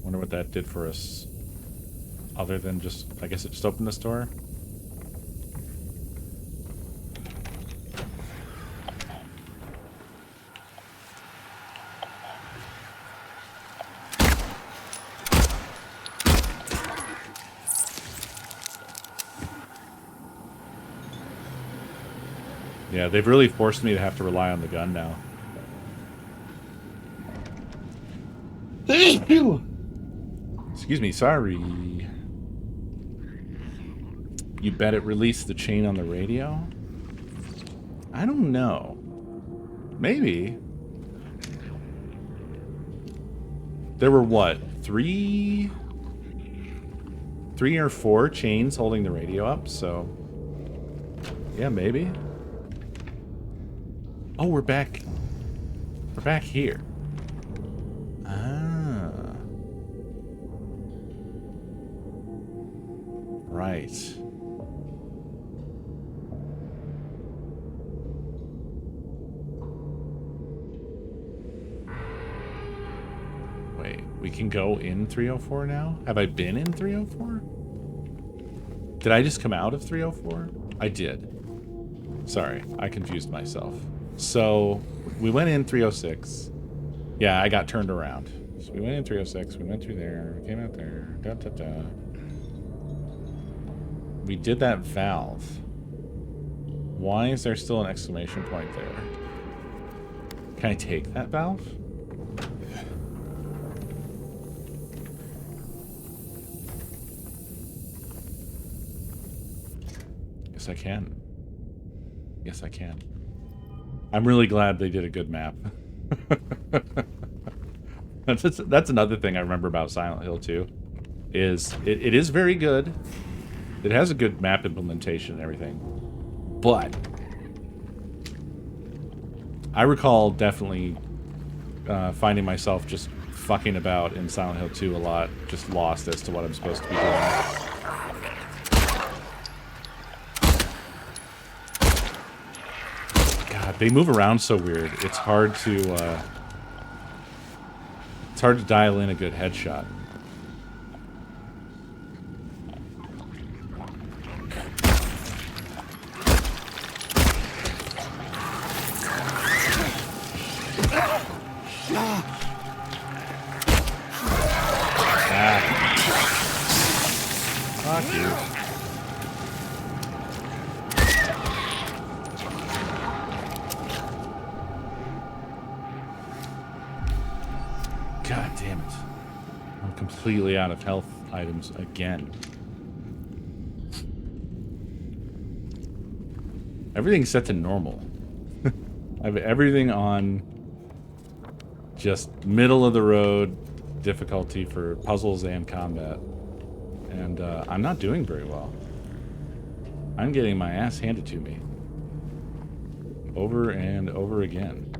Wonder what that did for us. Other than just, I guess it just opened this door. Yeah, they've really forced me to have to rely on the gun now. Excuse me, sorry. You bet it released the chain on the radio? I don't know. Maybe. There were what? Three or four chains holding the radio up, so yeah, maybe. Oh, we're back. We're back here. Ah. Right. Wait, we can go in 304 now? Have I been in 304? Did I just come out of 304? I did. Sorry, I confused myself. So, we went in 306. Yeah, I got turned around. So we went in 306, we went through there, we came out there, da-da-da. We did that valve. Why is there still an exclamation point there? Can I take that valve? Yes, I can. Yes, I can. I'm really glad they did a good map. That's another thing I remember about Silent Hill 2. Is it is very good. It has a good map implementation and everything. But I recall definitely finding myself just fucking about in Silent Hill 2 a lot, just lost as to what I'm supposed to be doing. God, they move around so weird. It's hard to dial in a good headshot. Fuck you. God damn it. I'm completely out of health items again. Everything's set to normal. I have everything on just middle of the road difficulty for puzzles and combat. And I'm not doing very well. I'm getting my ass handed to me. Over and over again.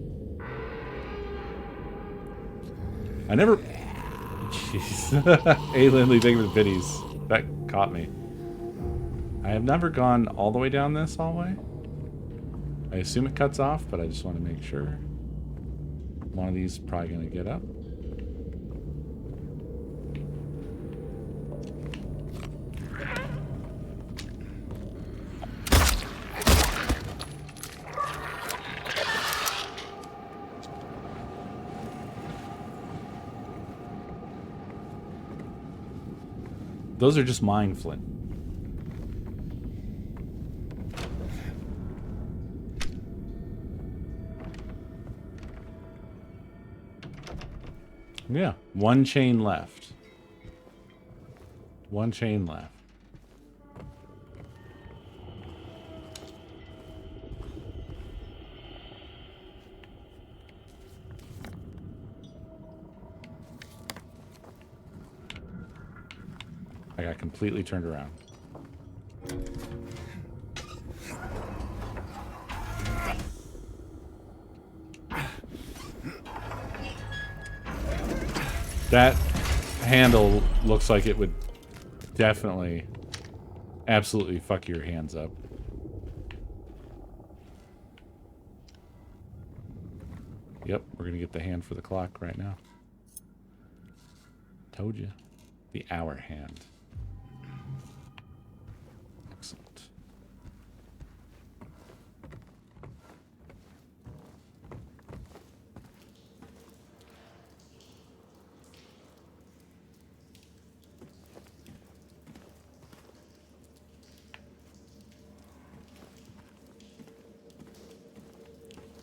I never... Jeez. Hey Lindley, thank you for the biddies. That caught me. I have never gone all the way down this hallway. I assume it cuts off, but I just want to make sure. One of these is probably going to get up. Those are just mine, Flint. Yeah, one chain left. One chain left. I got completely turned around. That handle looks like it would definitely, absolutely fuck your hands up. Yep, we're gonna get the hand for the clock right now. Told you. The hour hand. Excellent.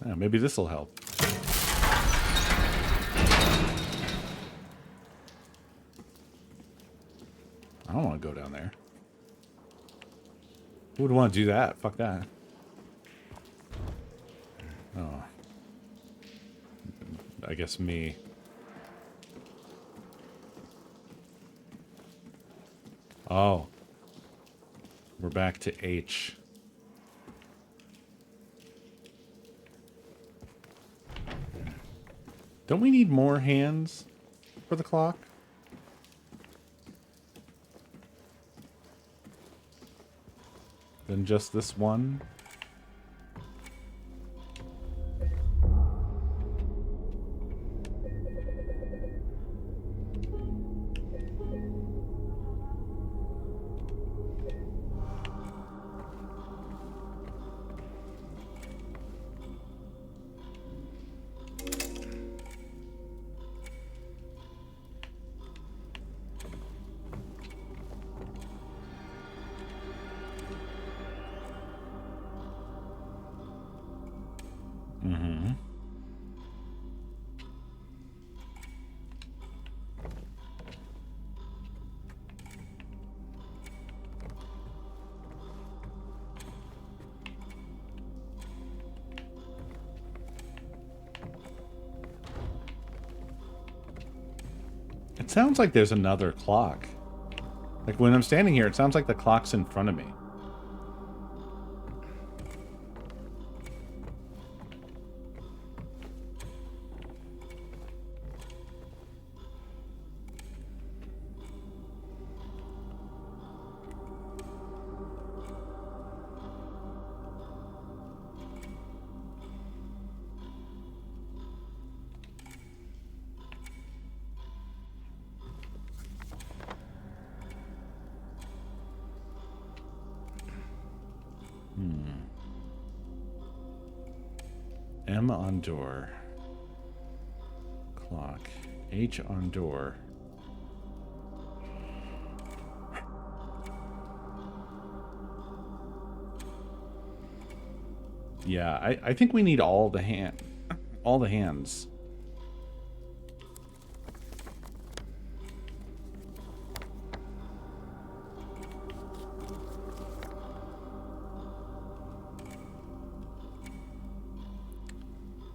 Yeah, maybe this will help. I don't want to go down there. Who would want to do that? Fuck that. Oh. I guess me. Oh. We're back to H. Don't we need more hands for the clock? Than just this one? Mm-hmm. It sounds like there's another clock. Like when I'm standing here, it sounds like the clock's in front of me. M on door. Clock. H on door. Yeah, I think we need all the hands.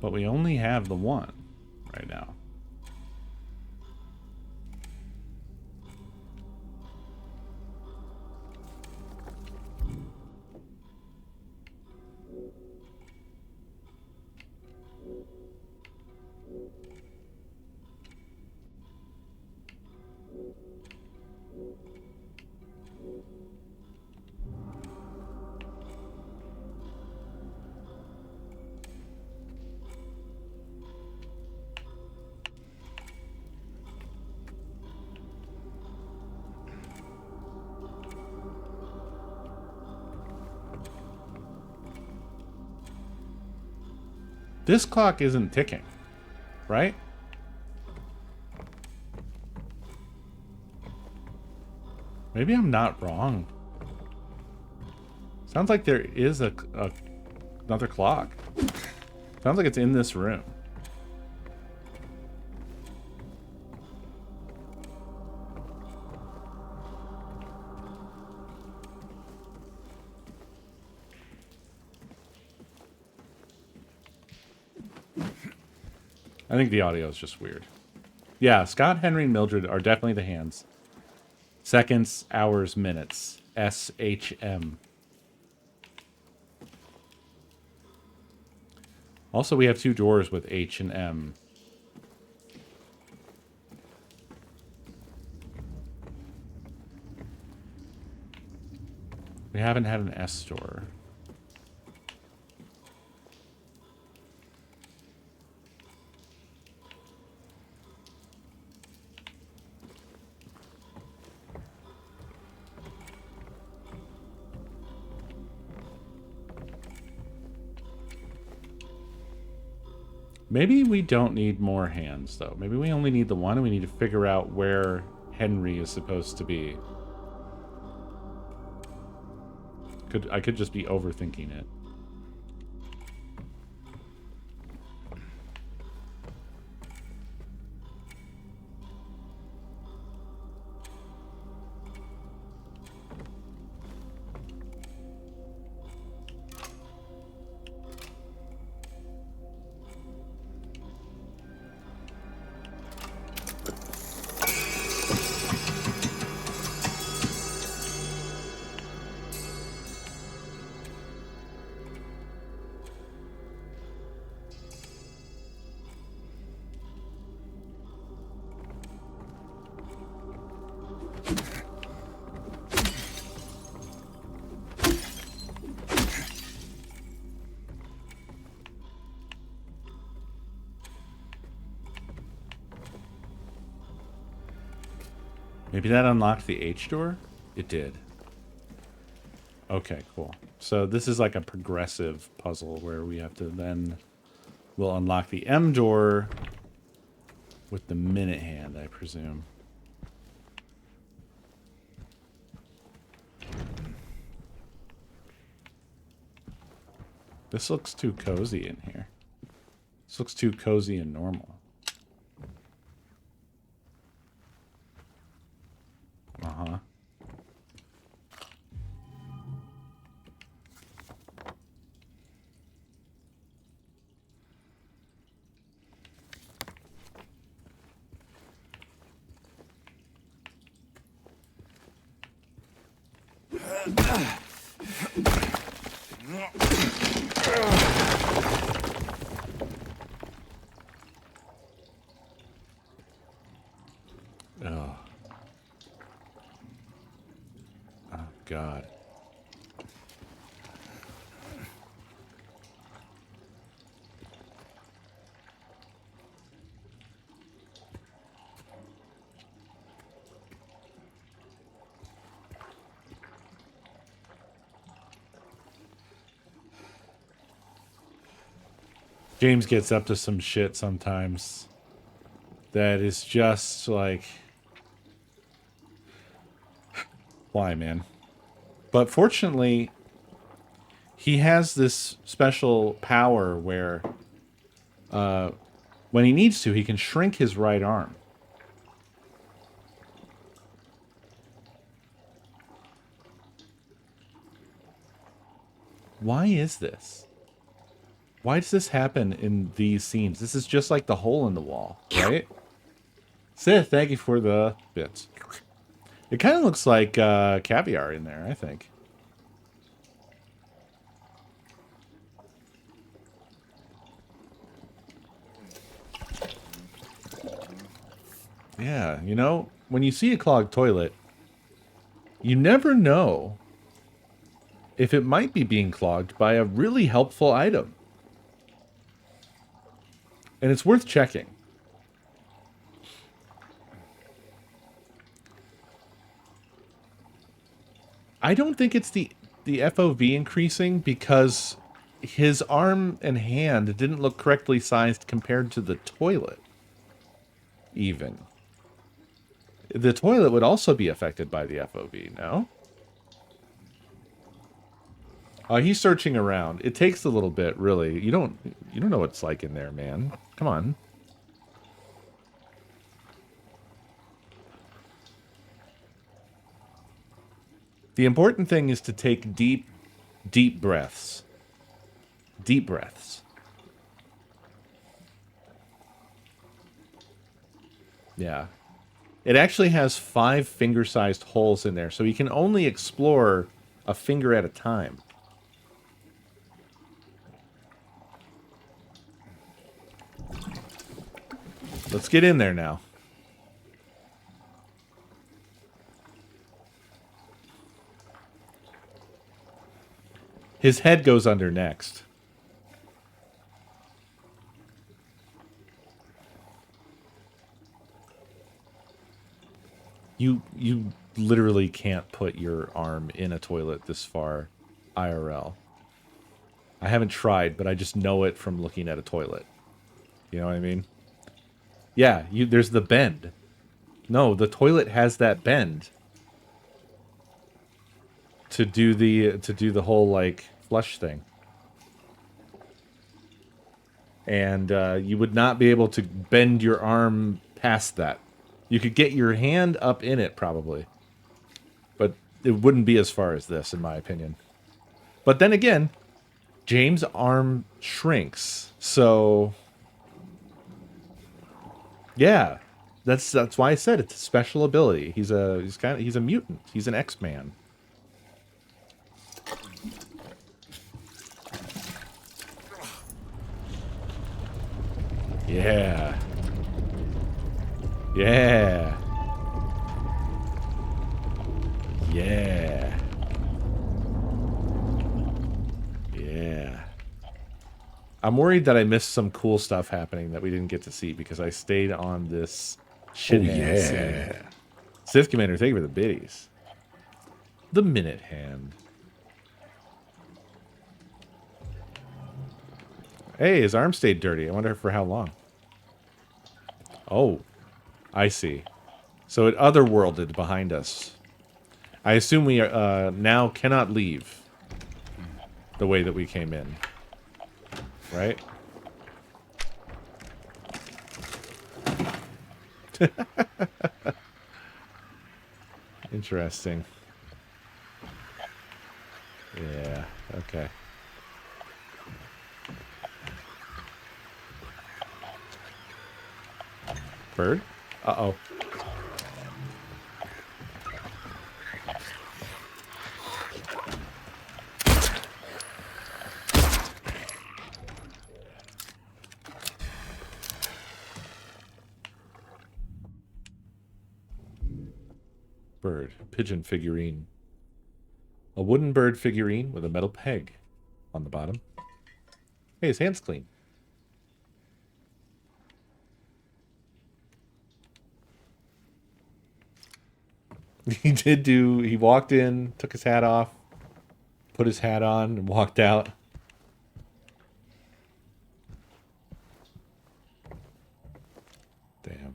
But we only have the one right now. This clock isn't ticking, right? Maybe I'm not wrong. Sounds like there is another clock. Sounds like it's in this room. I think the audio is just weird. Yeah, Scott, Henry, and Mildred are definitely the hands. Seconds, hours, minutes. SHM. Also, we have two doors with H and M. We haven't had an S door. Maybe we don't need more hands, though. Maybe we only need the one, and we need to figure out where Henry is supposed to be. I could just be overthinking it. Maybe that unlocked the H door? It did. Okay, cool. So this is like a progressive puzzle where we have to then... We'll unlock the M door with the minute hand, I presume. This looks too cozy in here. This looks too cozy and normal. Uh-huh. Oh. Oh, God. James gets up to some shit sometimes that is just like... Why, man? But fortunately, he has this special power where when he needs to, he can shrink his right arm. Why is this? Why does this happen in these scenes? This is just like the hole in the wall, right? Sith, thank you for the bits. It kind of looks like caviar in there, I think. Yeah, you know, when you see a clogged toilet, you never know if it might be being clogged by a really helpful item. And it's worth checking. I don't think it's the FOV increasing because his arm and hand didn't look correctly sized compared to the toilet. Even. The toilet would also be affected by the FOV, no? He's searching around. It takes a little bit, really. You don't know what it's like in there, man. Come on. The important thing is to take deep, deep breaths. Deep breaths. Yeah. It actually has 5 finger-sized holes in there, so you can only explore a finger at a time. Let's get in there now. His head goes under next. You literally can't put your arm in a toilet this far IRL. I haven't tried, but I just know it from looking at a toilet. You know what I mean? Yeah, there's the bend. No, the toilet has that bend to do the whole like flush thing. And you would not be able to bend your arm past that. You could get your hand up in it, probably. But it wouldn't be as far as this, in my opinion. But then again, James' arm shrinks. So... yeah. That's why I said it's a special ability. He's a mutant. He's an X-Man. Yeah. Yeah. Yeah. Yeah. I'm worried that I missed some cool stuff happening that we didn't get to see because I stayed on this shithead scene. Sith Commander, thank you for the biddies. The Minute Hand. Hey, his arm stayed dirty. I wonder for how long. Oh, I see. So it otherworlded behind us. I assume we now cannot leave the way that we came in. Right? Interesting. Yeah, okay. Bird? Uh-oh. Bird. Pigeon figurine. A wooden bird figurine with a metal peg on the bottom. Hey, his hand's clean. He walked in, took his hat off, put his hat on, and walked out. Damn.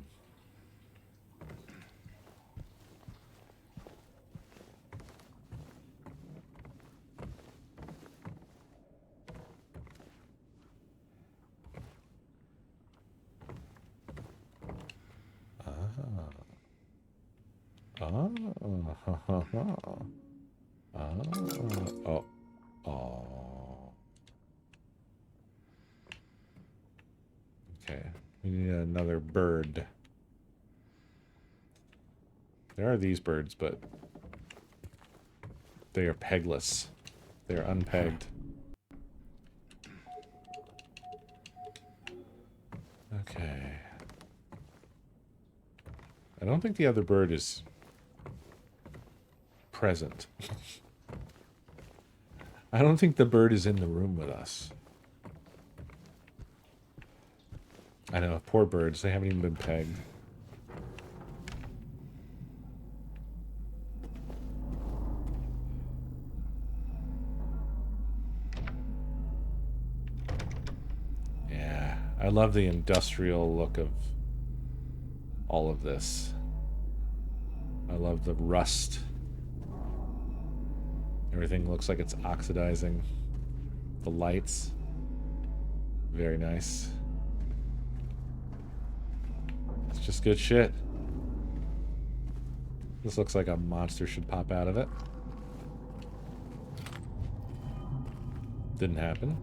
Okay, we need another bird. There are these birds, but they are pegless. They are unpegged. Okay. I don't think the other bird is present. I don't think the bird is in the room with us. I know, poor birds. They haven't even been pegged. Yeah, I love the industrial look of all of this. I love the rust. Everything looks like it's oxidizing. The lights. Very nice. It's just good shit. This looks like a monster should pop out of it. Didn't happen.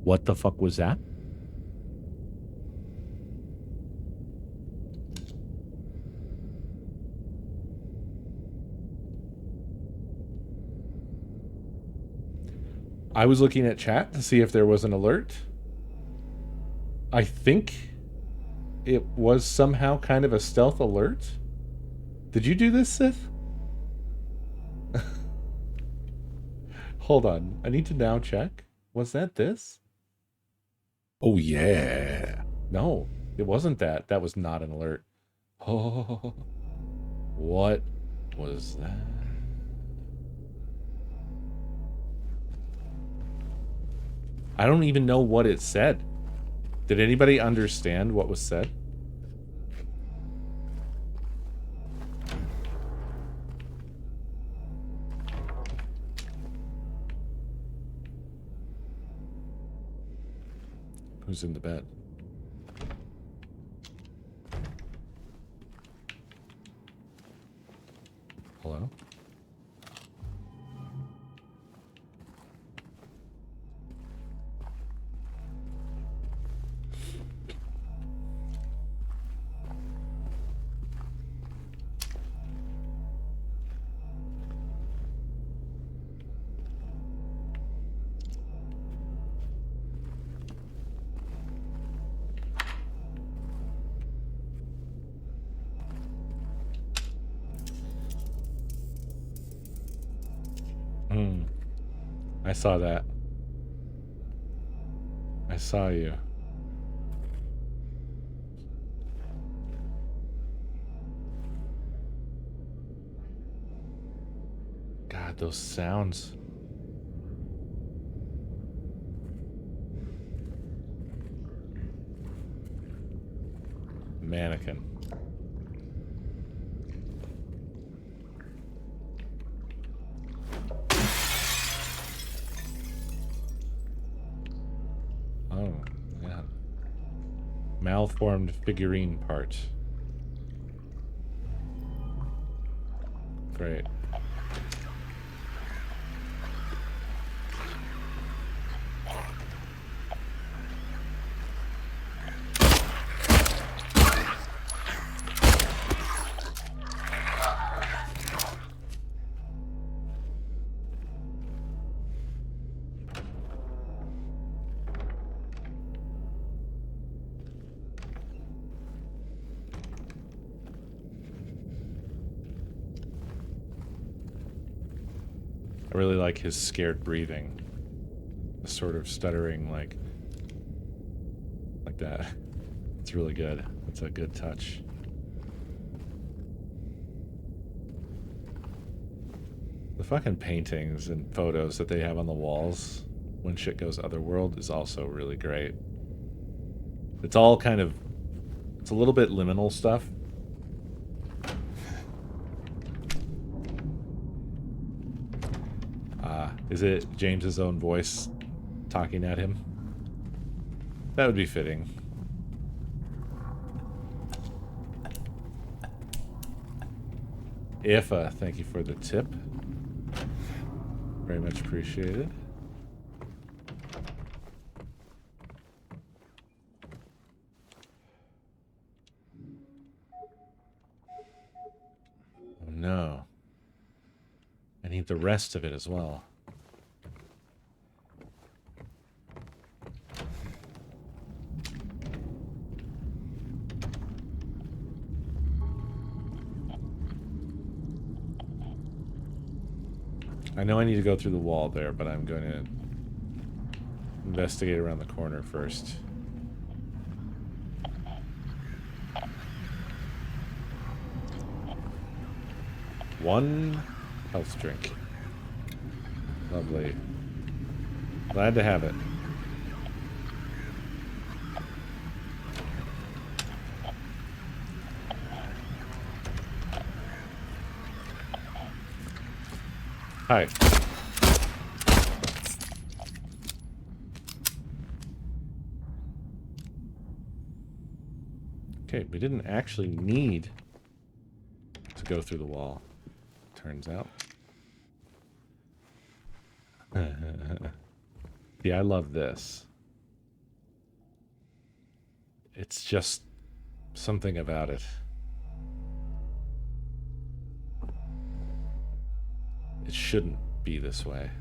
What the fuck was that? I was looking at chat to see if there was an alert. I think it was somehow kind of a stealth alert. Did you do this, Sith? Hold on. I need to now check. Was that this? Oh, yeah. No, it wasn't that. That was not an alert. Oh, what was that? I don't even know what it said. Did anybody understand what was said? Who's in the bed? Hello? I saw that. I saw you. God, those sounds. Mannequin. Oh, yeah. Malformed figurine part. Great. I really like his scared breathing. The sort of stuttering, like that. It's really good. It's a good touch. The fucking paintings and photos that they have on the walls when shit goes otherworld is also really great. It's all kind of... It's a little bit liminal stuff. Is it James's own voice talking at him? That would be fitting. Ifa, thank you for the tip. Very much appreciated. Oh no. I need the rest of it as well. I know I need to go through the wall there, but I'm going to investigate around the corner first. One health drink. Lovely. Glad to have it. Hi. Okay, we didn't actually need to go through the wall, turns out. Yeah, I love this. It's just something about it. It shouldn't be this way.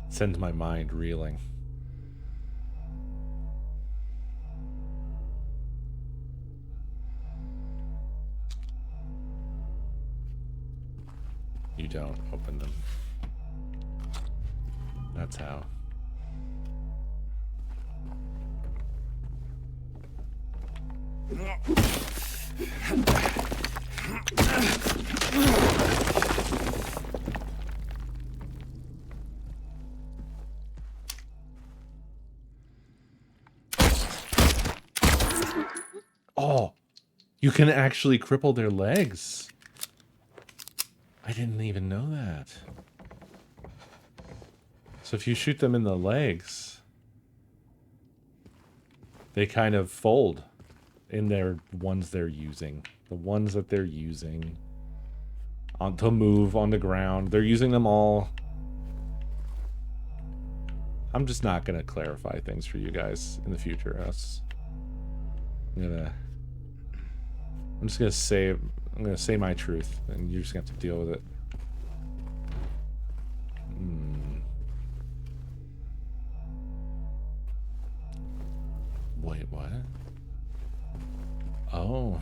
It sends my mind reeling. You don't open them. That's how. Oh, you can actually cripple their legs. I didn't even know that. So if you shoot them in the legs, they kind of fold in their ones they're using. The ones that they're using to move on the ground. They're using them all. I'm just not going to clarify things for you guys in the future. I'm just going to say my truth, and you're just going to have to deal with it. Wait, what? Oh.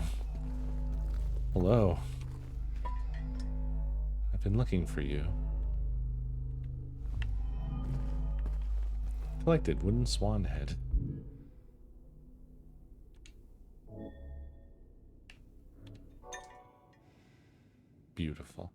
Hello. I've been looking for you. Collected wooden swan head. Beautiful.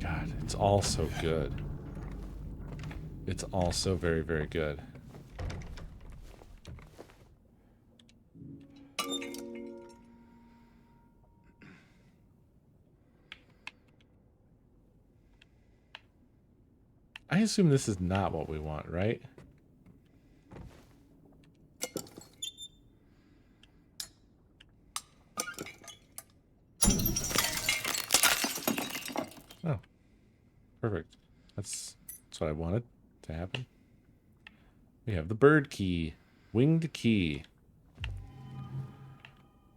God, it's all so good. It's all so very, very good. I assume this is not what we want, right? Oh, perfect. That's what I wanted to happen. We have the bird key. Winged key.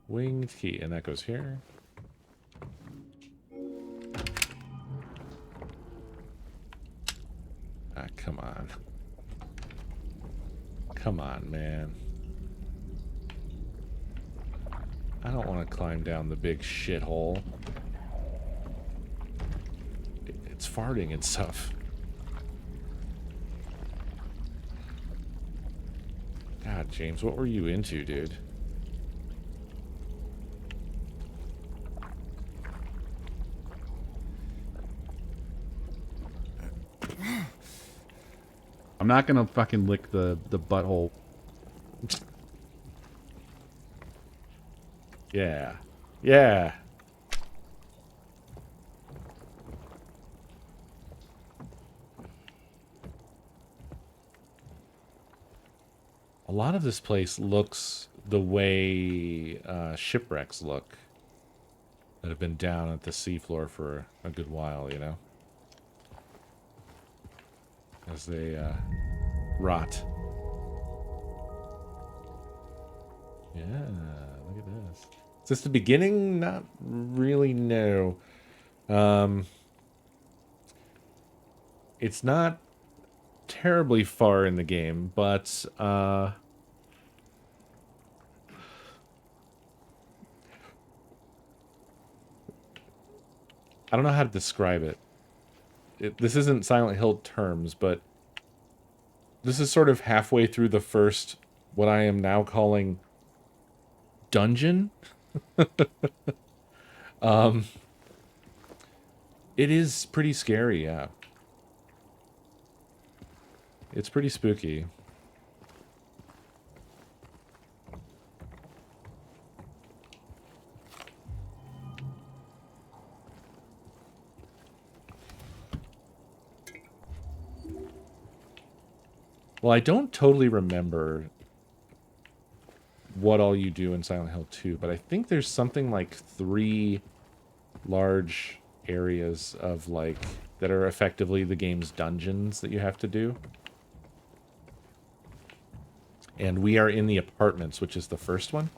Winged key. And that goes here. Ah, come on. Come on, man. I don't want to climb down the big shithole. It's farting and stuff. God, James, what were you into, dude? I'm not gonna fucking lick the butthole. Yeah. Yeah. A lot of this place looks the way shipwrecks look that have been down at the seafloor for a good while, you know? As they rot. Yeah, look at this. Is this the beginning? Not really, no. It's not terribly far in the game, but I don't know how to describe it. This isn't Silent Hill terms, but this is sort of halfway through the first, what I am now calling dungeon. It is pretty scary, yeah. It's pretty spooky. Well, I don't totally remember what all you do in Silent Hill 2, but I think there's something like 3 large areas of, like, that are effectively the game's dungeons that you have to do. And we are in the apartments, which is the first one.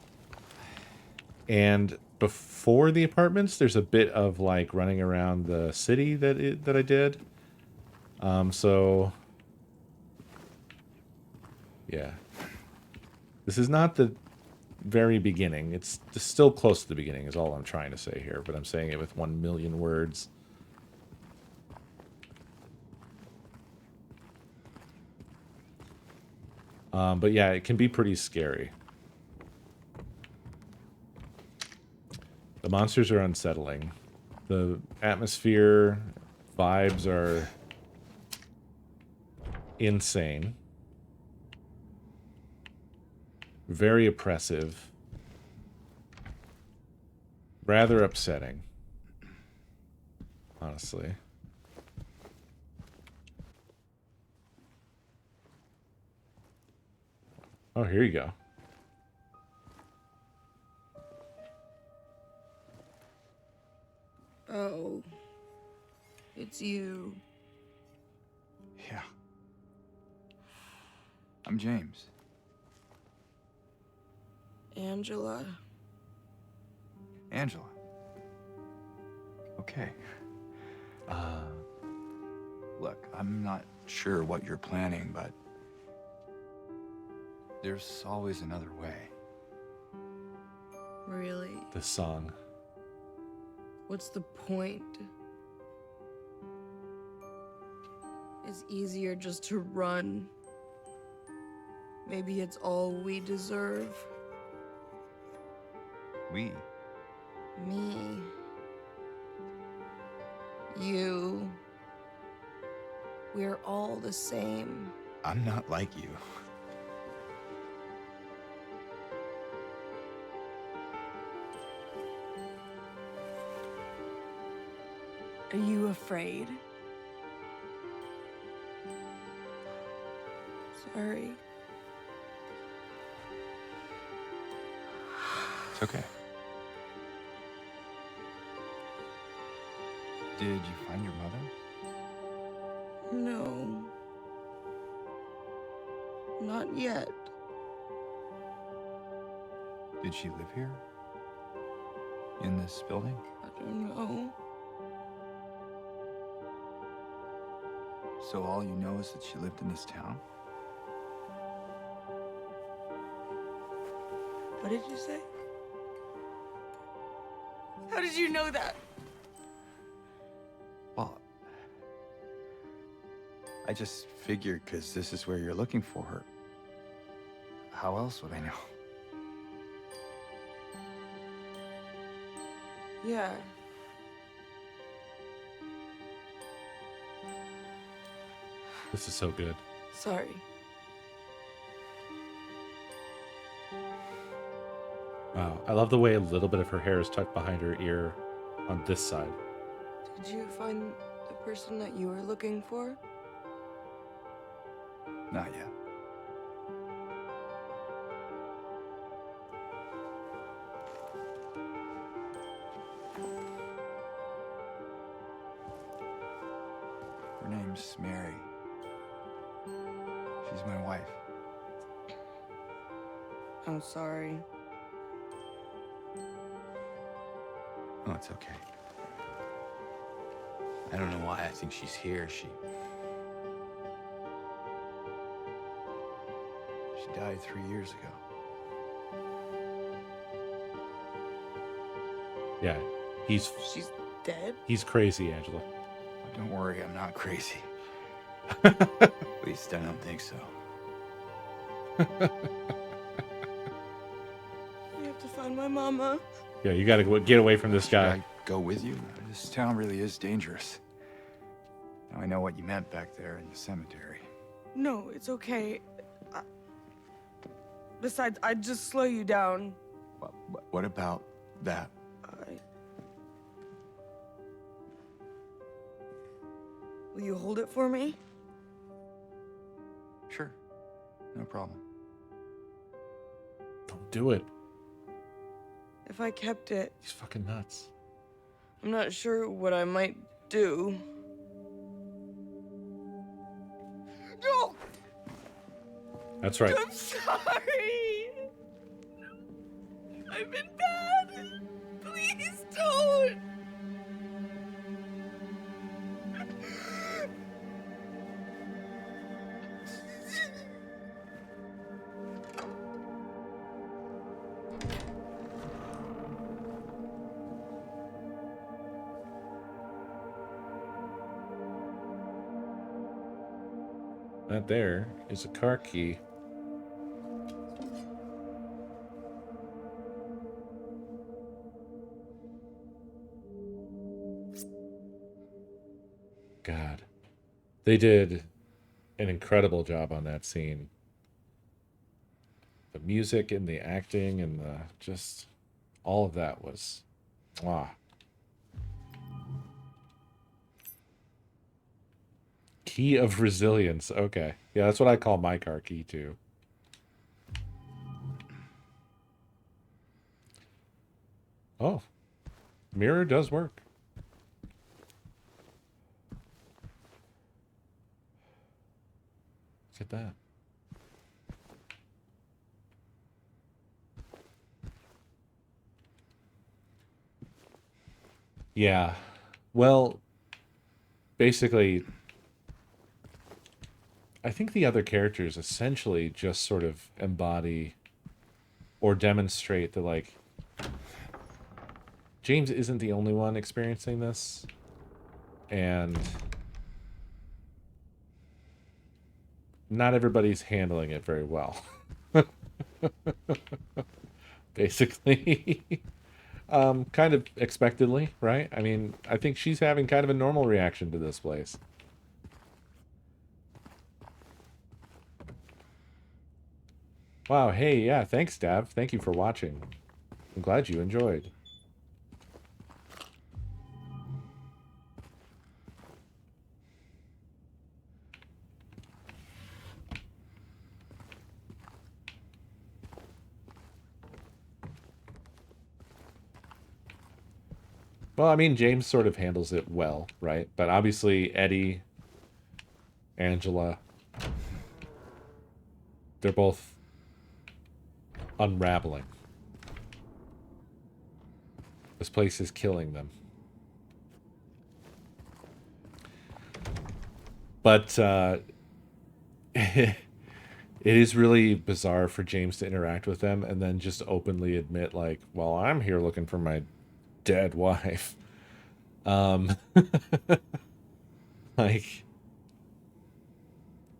And before the apartments, there's a bit of, like, running around the city that I did. So yeah. This is not the very beginning. It's still close to the beginning is all I'm trying to say here, but I'm saying it with 1,000,000 words. But yeah, it can be pretty scary. The monsters are unsettling. The atmosphere, vibes are insane. Very oppressive. Rather upsetting. Honestly. Oh, here you go. Oh, it's you. Yeah. I'm James. Angela. Angela. Okay. Look, I'm not sure what you're planning, but there's always another way. Really? This song. What's the point? It's easier just to run. Maybe it's all we deserve. We? Me. You. We're all the same. I'm not like you. Are you afraid? Sorry. It's okay. Did you find your mother? No. Not yet. Did she live here? In this building? I don't know. So all you know is that she lived in this town? What did you say? How did you know that? Well, I just figured because this is where you're looking for her. How else would I know? Yeah. This is so good. Sorry. Wow. I love the way a little bit of her hair is tucked behind her ear on this side. Did you find the person that you were looking for? Not yet. Her name's Mary. She's my wife. I'm sorry. Oh, it's okay. I don't know why I think she's here. She died 3 years ago. Yeah. She's dead? He's crazy, Angela. Oh, don't worry, I'm not crazy. At least I don't think so. We have to find my mama. Yeah, you gotta get away from this Should guy. I go with you? This town really is dangerous. Now I know what you meant back there in the cemetery. No, it's okay. Besides, I'd just slow you down. What about that? Will you hold it for me? Sure, no problem. Don't do it. If I kept it, He's fucking nuts. I'm not sure what I might do. No! That's right. I'm sorry! I've been bad! Please don't! That there is a car key. God. They did an incredible job on that scene. The music and the acting and the just all of that was mwah. Key of resilience. Okay. Yeah, that's what I call my car key too. Oh. Mirror does work. Look at that. Yeah. Well, basically, I think the other characters essentially just sort of embody or demonstrate that, like, James isn't the only one experiencing this, and not everybody's handling it very well. Basically. Kind of expectedly, right? I mean, I think she's having kind of a normal reaction to this place. Wow, hey, yeah, thanks, Dav. Thank you for watching. I'm glad you enjoyed. Well, I mean, James sort of handles it well, right? But obviously, Eddie, Angela, they're both unraveling. This place is killing them. But it is really bizarre for James to interact with them and then just openly admit, like, well, I'm here looking for my dead wife. Like,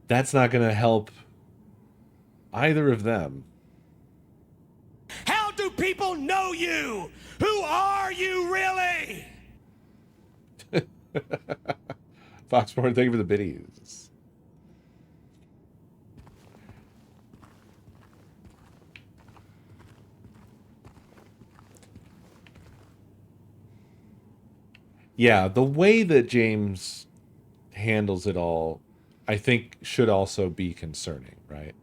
that's not going to help either of them. How do people know you? Who are you really? Foxborn, thank you for the biddies. Yeah, the way that James handles it all, I think, should also be concerning, right?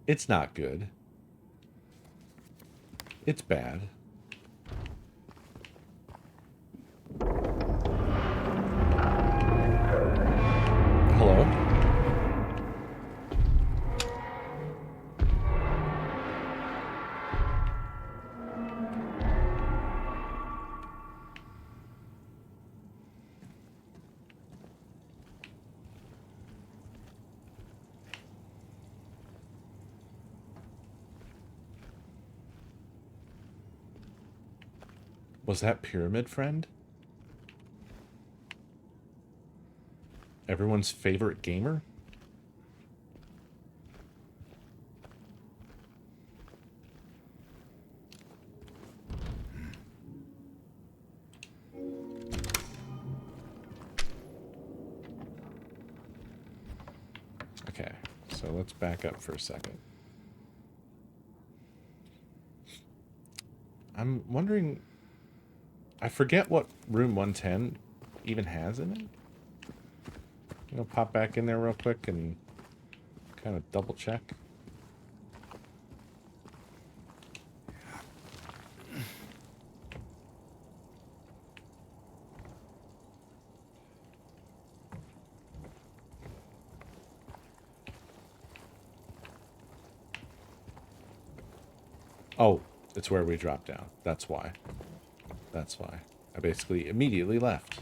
It's not good. It's bad. Hello? Was that Pyramid Friend? Everyone's favorite gamer? Okay, so let's back up for a second. I'm wondering... I forget what room 110 even has in it. You know, pop back in there real quick and kind of double check. Oh, it's where we dropped down. That's why. That's why. I basically immediately left.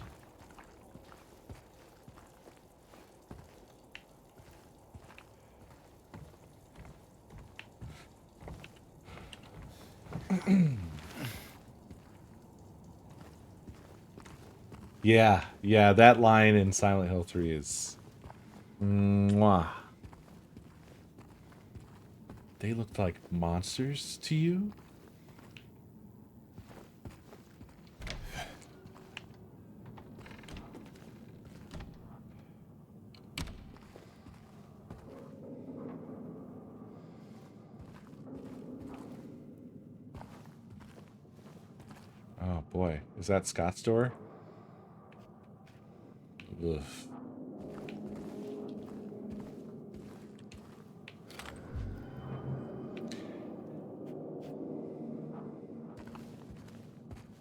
Yeah, that line in Silent Hill 3 is... Mwah. They looked like monsters to you? Oh boy, is that Scott's door? Ugh.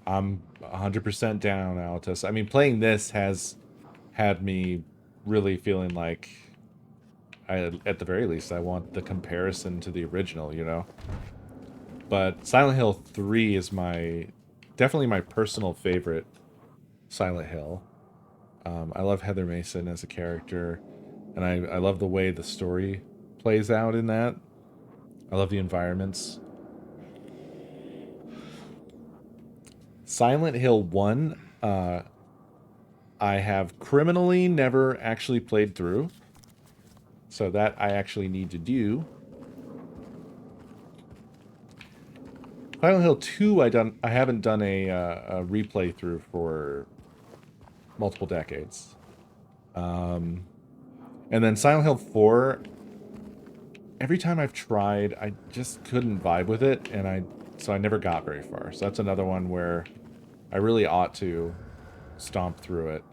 I'm 100% down, Altus. I mean, playing this has had me really feeling like, at the very least, I want the comparison to the original, you know? But Silent Hill 3 is my definitely my personal favorite Silent Hill. I love Heather Mason as a character, and I love the way the story plays out in that. I love the environments. Silent Hill 1, I have criminally never actually played through. So that I actually need to do. Silent Hill 2, I haven't done a replay through for multiple decades. And then Silent Hill 4, every time I've tried, I just couldn't vibe with it, and so I never got very far. So that's another one where I really ought to stomp through it.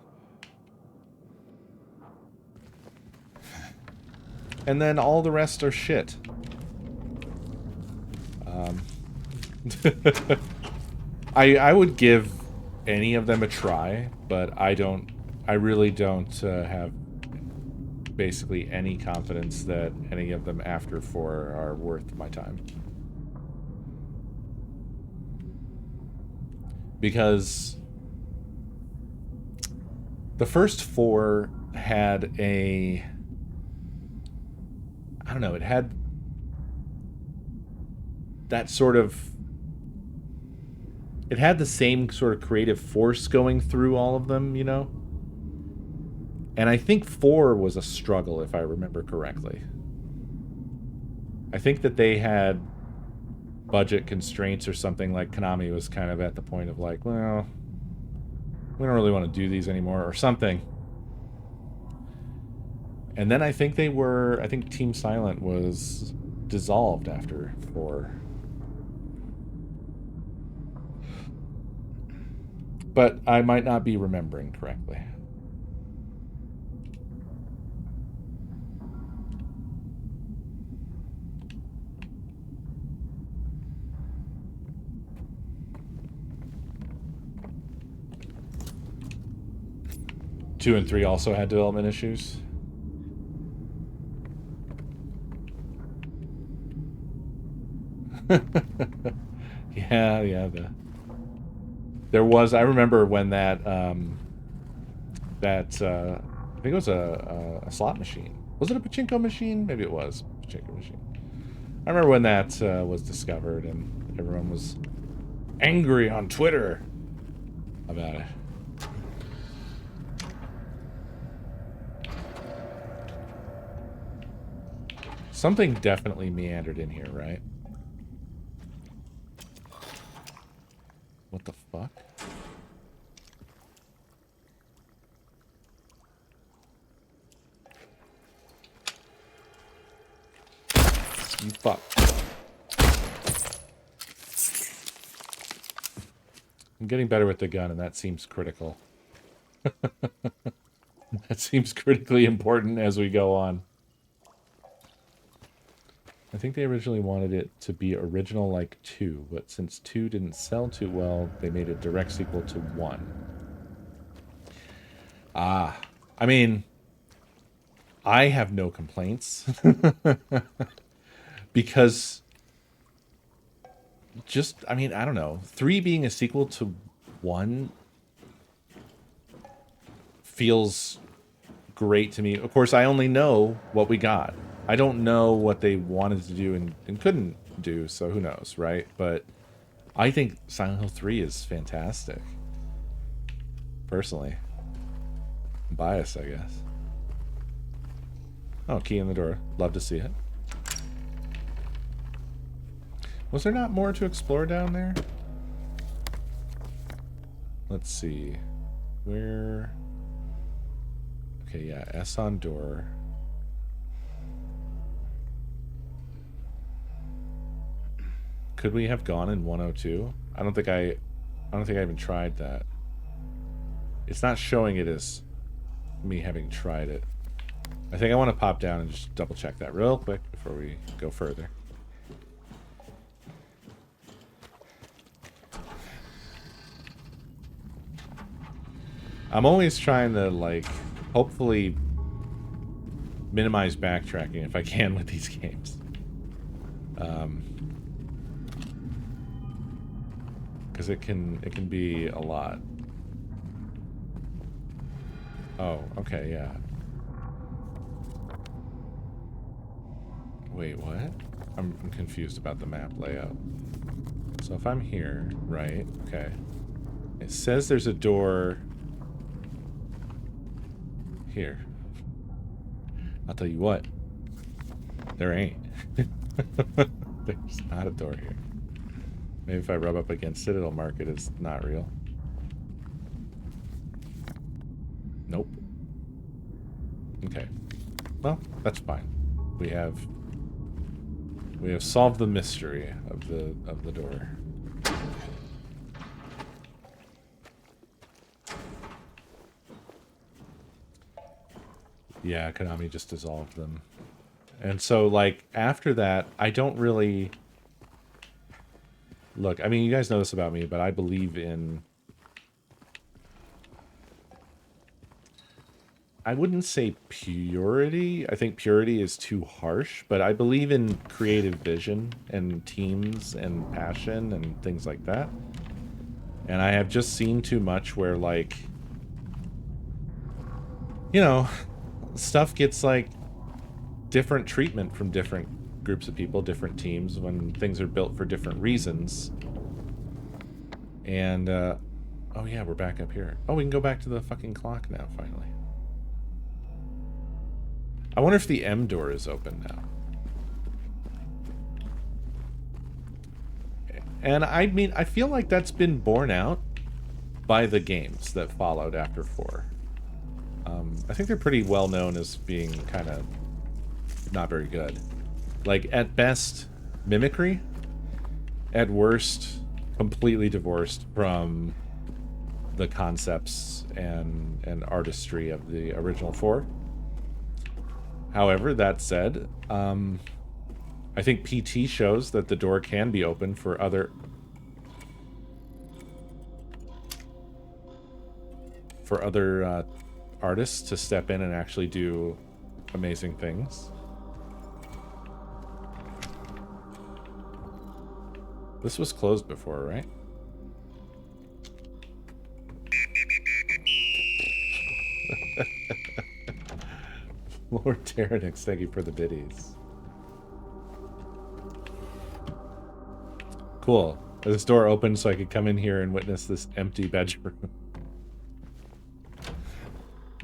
And then all the rest are shit. I would give any of them a try, but I really don't have basically any confidence that any of them after 4 are worth my time. Because the first 4 had I don't know, it had that sort of... It had the same sort of creative force going through all of them, you know? And I think 4 was a struggle, if I remember correctly. I think that they had budget constraints or something, like Konami was kind of at the point of like, well, we don't really want to do these anymore, or something. And then I think Team Silent was dissolved after 4. But I might not be remembering correctly. Two and 3 also had development issues. yeah. There was, I remember when that I think it was a slot machine. Was it a pachinko machine? Maybe it was a pachinko machine. I remember when that was discovered and everyone was angry on Twitter about it. Something definitely meandered in here, right? What the fuck? You fuck. I'm getting better with the gun, and that seems critical. That seems critically important as we go on. I think they originally wanted it to be original like 2, but since 2 didn't sell too well, they made a direct sequel to 1. Ah, I mean, I have no complaints. Because I mean, I don't know. 3 being a sequel to 1 feels great to me. Of course, I only know what we got. I don't know what they wanted to do and couldn't do, so who knows, right? But I think Silent Hill 3 is fantastic. Personally. I'm biased, I guess. Oh, key in the door. Love to see it. Was there not more to explore down there? Let's see. Where... Okay, yeah, S on door. Could we have gone in 102? I don't think I even tried that. It's not showing it as me having tried it. I think I want to pop down and just double check that real quick before we go further. I'm always trying to, like, hopefully minimize backtracking if I can with these because it can be a lot. Oh, okay, yeah. Wait, what? I'm confused about the map layout. So if I'm here, right, okay. It says there's a door here. I'll tell you what, there ain't. There's not a door here. Maybe if I rub up against it, it'll mark it as not real. Nope. Okay. Well, that's fine. We have solved the mystery of the door. Yeah, Konami just dissolved them. And so, like, after that, I don't really... Look, I mean, you guys know this about me, but I believe in... I wouldn't say purity. I think purity is too harsh, but I believe in creative vision and teams and passion and things like that. And I have just seen too much where, like... You know... Stuff gets, like, different treatment from different groups of people, different teams, when things are built for different reasons. And, oh yeah, we're back up here. Oh, we can go back to the fucking clock now, finally. I wonder if the M door is open now. And I mean, I feel like that's been borne out by the games that followed after 4. I think they're pretty well known as being kind of not very good. Like, at best, mimicry. At worst, completely divorced from the concepts and artistry of the original 4. However, that said, I think PT shows that the door can be open for other... artists to step in and actually do amazing things. This was closed before, right? Lord Tyrannix, thank you for the biddies. Cool. This door opened so I could come in here and witness this empty bedroom.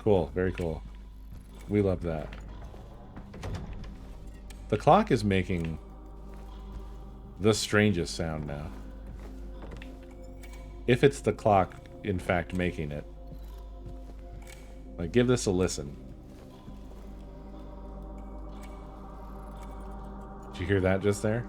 Cool, very cool. We love that. The clock is making the strangest sound now. If it's the clock, in fact, making it. Like, give this a listen. Did you hear that just there?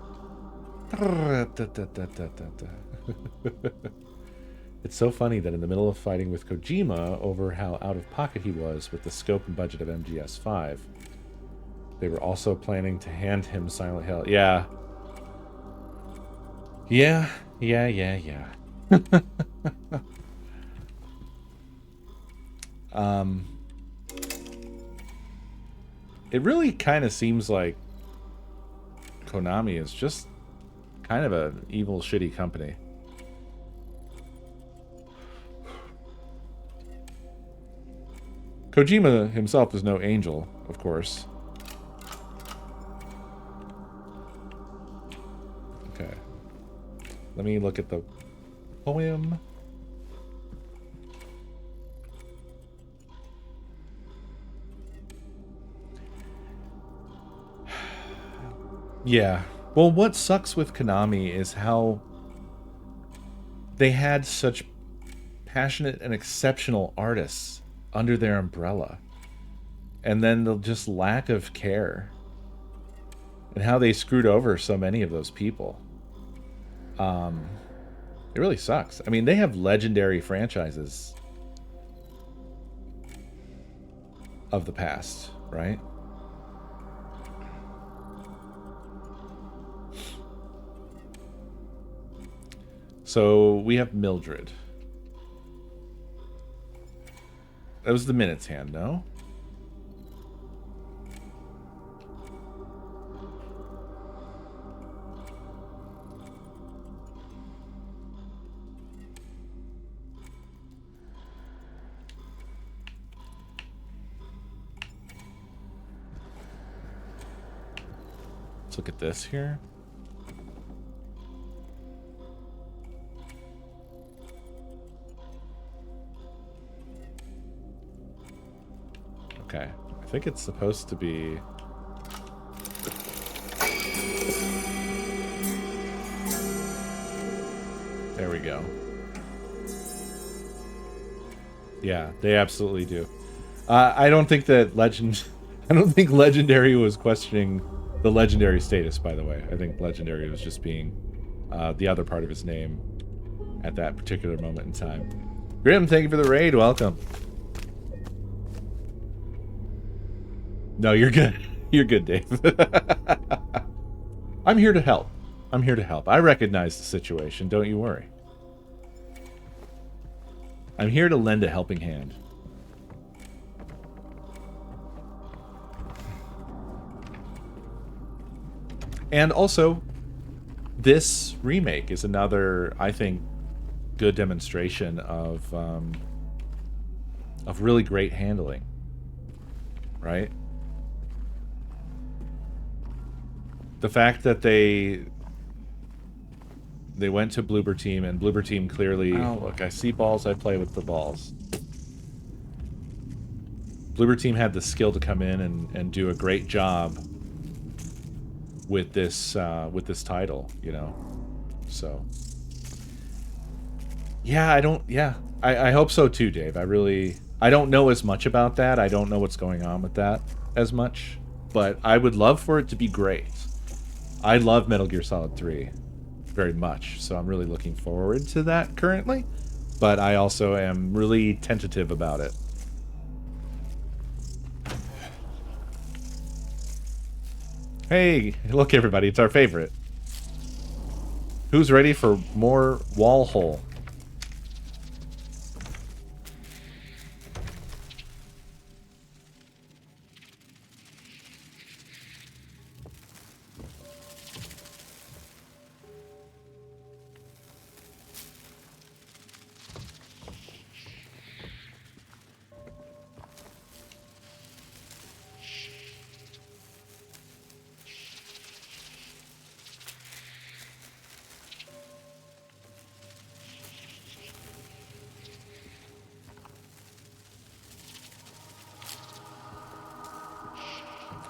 It's so funny that in the middle of fighting with Kojima over how out of pocket he was with the scope and budget of MGS5, they were also planning to hand him Silent Hill. Yeah. Yeah. It really kind of seems like Konami is just kind of an evil, shitty company. Kojima himself is no angel, of course. Okay. Let me look at the poem. Yeah. Well, what sucks with Konami is how they had such passionate and exceptional artists under their umbrella, and then the just lack of care and how they screwed over so many of those people. It really sucks. I mean, they have legendary franchises of the past, right? So we have Mildred. That was the Minute's Hand, no? Let's look at this here. Okay. I think it's supposed to be... There we go. Yeah, they absolutely do. I don't think that I don't think Legendary was questioning the Legendary status, by the way. I think Legendary was just being the other part of his name at that particular moment in time. Grim, thank you for the raid. Welcome. No, you're good. You're good, Dave. I'm here to help. I'm here to help. I recognize the situation. Don't you worry. I'm here to lend a helping hand. And also, this remake is another, I think, good demonstration of really great handling. Right? The fact that they went to Bloober Team, and Bloober Team clearly... Oh, look, I see balls, I play with the balls. Bloober Team had the skill to come in and do a great job with this title, you know? So... Yeah, I hope so too, Dave. I don't know as much about that. I don't know what's going on with that as much. But I would love for it to be great. I love Metal Gear Solid 3 very much, so I'm really looking forward to that currently. But I also am really tentative about it. Hey, look everybody, it's our favorite. Who's ready for more wall hole?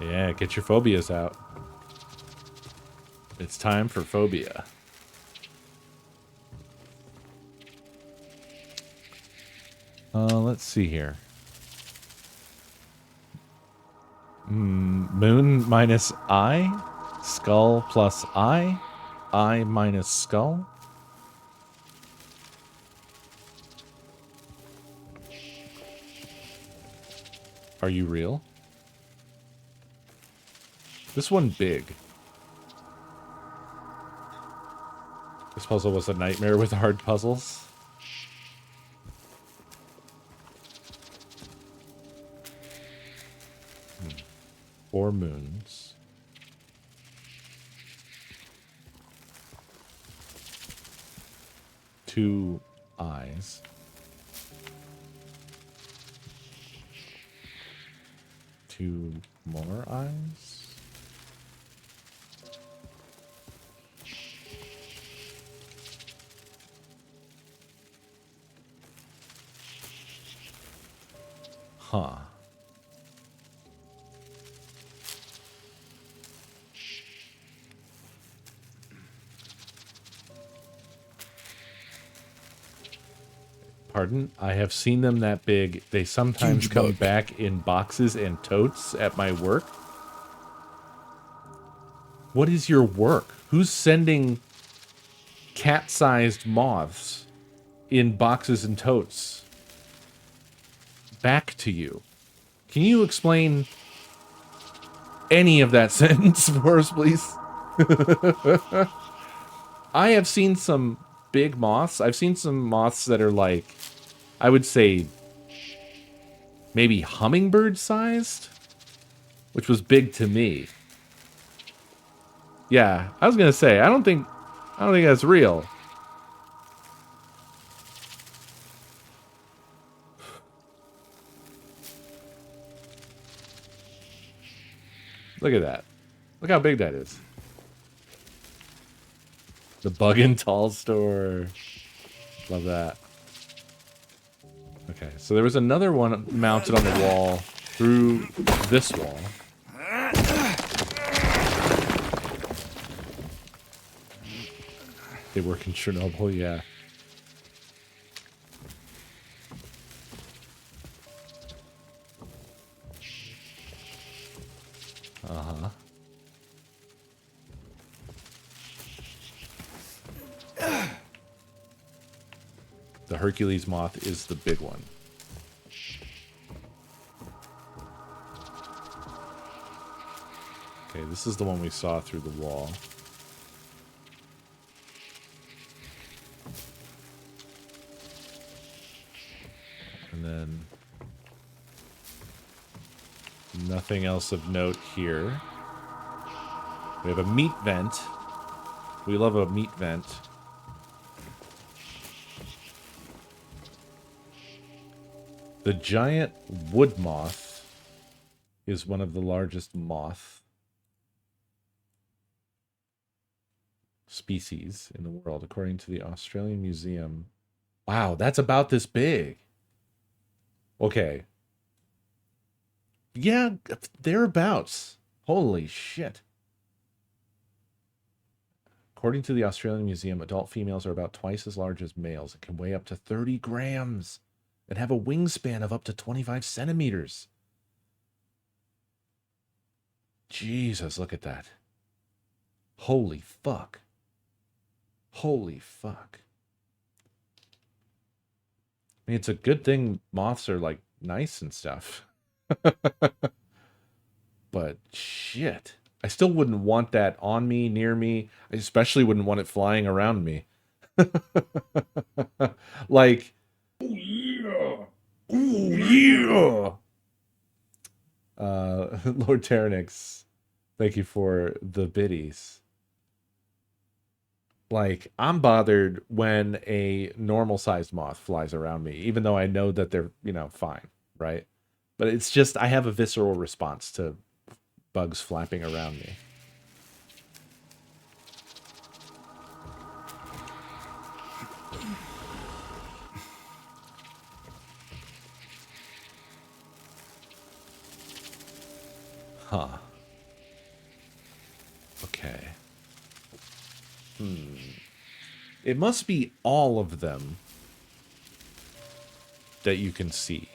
Yeah, get your phobias out. It's time for phobia. Let's see here. Moon minus I, skull plus I minus skull. Are you real? This one big. This puzzle was a nightmare with hard puzzles. Four moons. Two eyes. Two more eyes. Huh. Pardon? I have seen them that big. They sometimes come back in boxes and totes at my work. What is your work? Who's sending cat-sized moths in boxes and totes back to you? Can you explain any of that sentence for us, please? I have seen some big moths. I've seen some moths that are like, I would say, maybe hummingbird-sized, which was big to me. Yeah, I was gonna say, I don't think that's real. Look at that. Look how big that is. The bug and tall store. Love that. Okay, so there was another one mounted on the wall through this wall. They work in Chernobyl, yeah. Uh-huh. The Hercules moth is the big one. Okay, this is the one we saw through the wall. And then nothing else of note here. We have a meat vent. We love a meat vent. The giant wood moth is one of the largest moth species in the world, according to the Australian Museum. Wow, that's about this big. Okay. Yeah, thereabouts. Holy shit. According to the Australian Museum, adult females are about twice as large as males and can weigh up to 30 grams and have a wingspan of up to 25 centimeters. Jesus, look at that. Holy fuck. Holy fuck. I mean, it's a good thing moths are, like, nice and stuff. But shit. I still wouldn't want that on me, near me. I especially wouldn't want it flying around me. Like, oh yeah. Oh yeah. Lord Ternix, thank you for the biddies. Like, I'm bothered when a normal-sized moth flies around me, even though I know that they're, you know, fine, right? But it's just, I have a visceral response to bugs flapping around me. Huh. Okay. It must be all of them that you can see.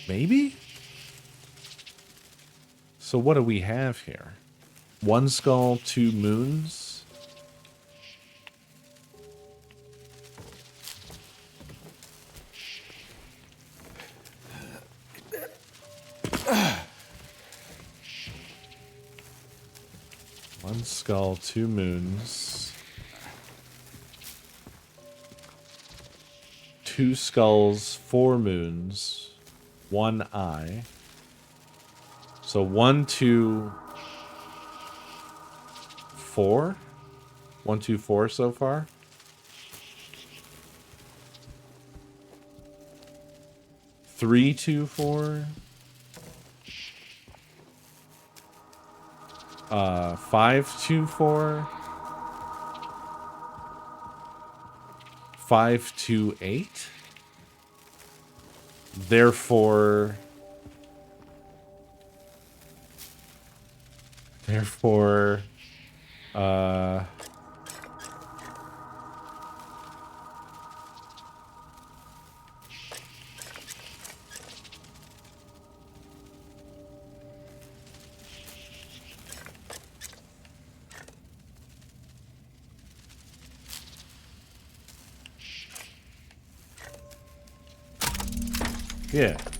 Maybe? So what do we have here? One skull, two moons? One skull, two moons. Two skulls, four moons, one eye. So 1, 2, 4? 1, 2, 4 so far? Three, 2, 4. 5, 2, 4. 5, 2, 8. Therefore,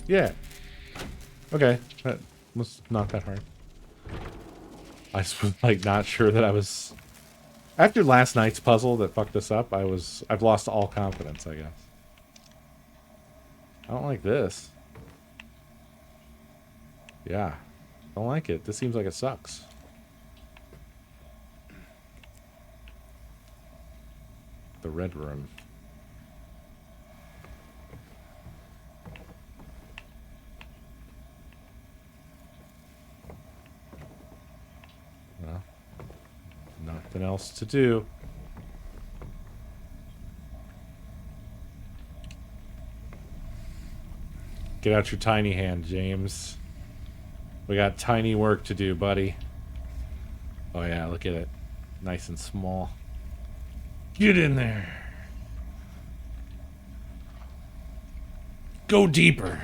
yeah. Okay, that was not that hard. I just was, like, not sure that I was... After last night's puzzle that fucked us up, I've lost all confidence, I guess. I don't like this. Yeah. Don't like it. This seems like it sucks. The red room. Well, nothing else to do. Get out your tiny hand, James. We got tiny work to do, buddy. Oh yeah, look at it. Nice and small. Get in there. Go deeper.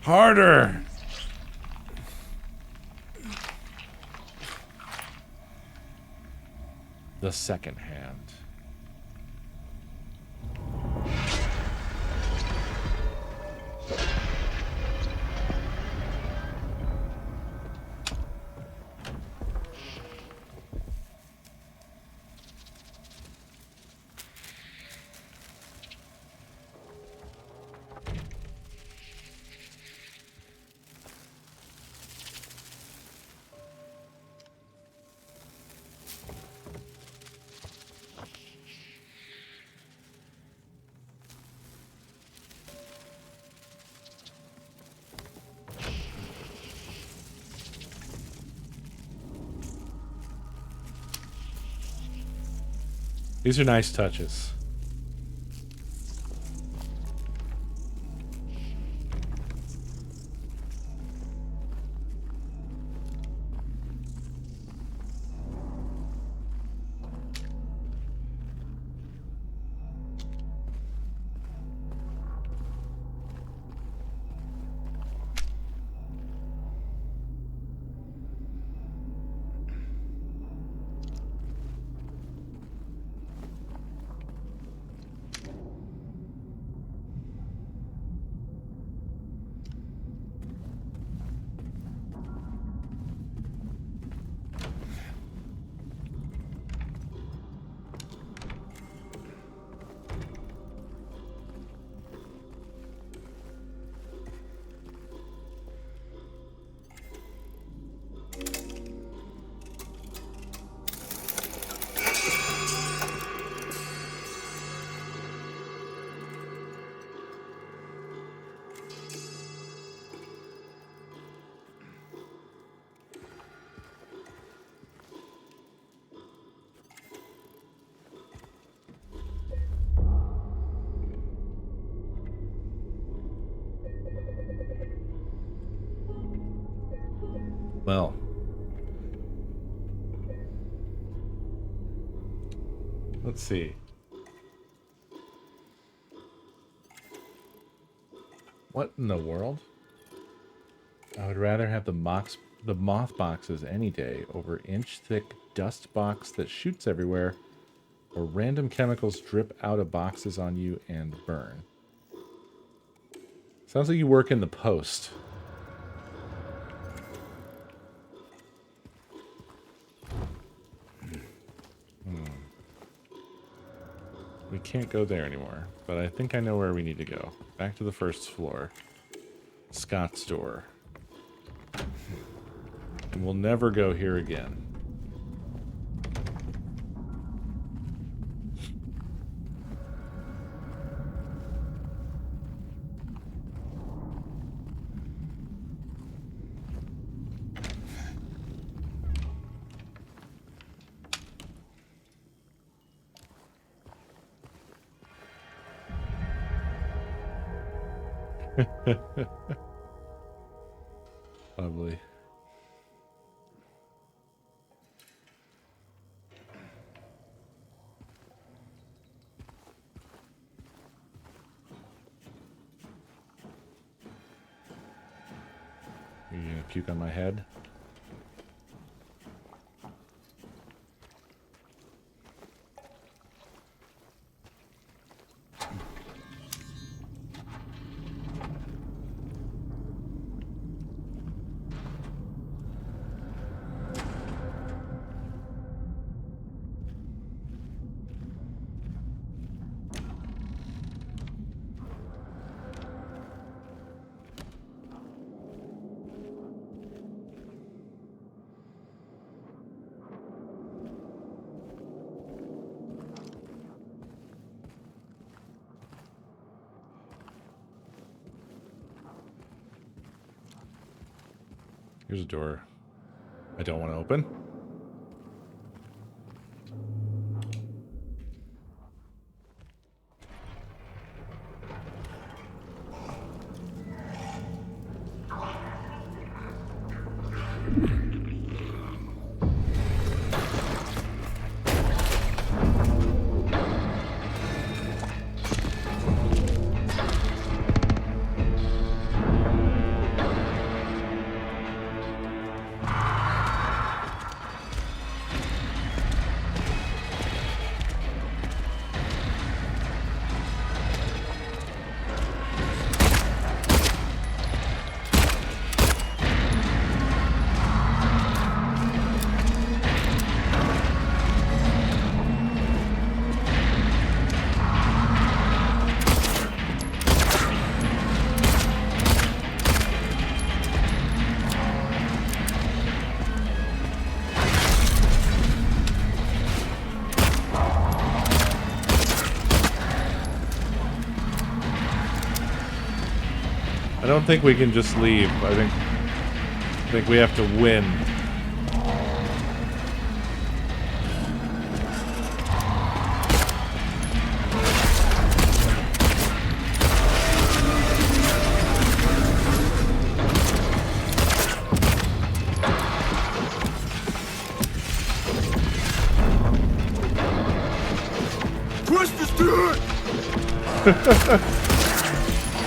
Harder. The second hand. These are nice touches. Well, let's see. What in the world? I would rather have the moth boxes any day over inch-thick dust box that shoots everywhere, or random chemicals drip out of boxes on you and burn. Sounds like you work in the post. We can't go there anymore, but I think I know where we need to go. Back to the first floor. Scott's door. And we'll never go here again. Lovely. Are you gonna puke on my head? Here's a door I don't want to open. I don't think we can just leave. I think we have to win. Twist is good!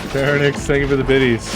Baronix, thank you for the biddies.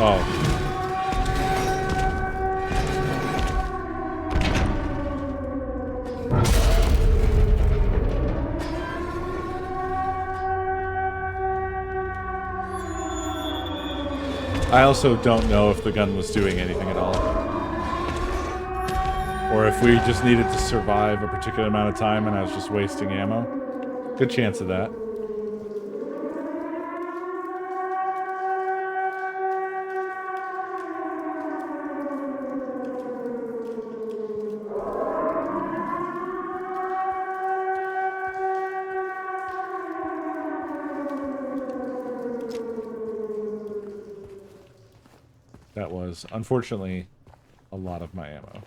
Oh. I also don't know if the gun was doing anything at all. Or if we just needed to survive a particular amount of time and I was just wasting ammo. Good chance of that. That was, unfortunately, a lot of my ammo.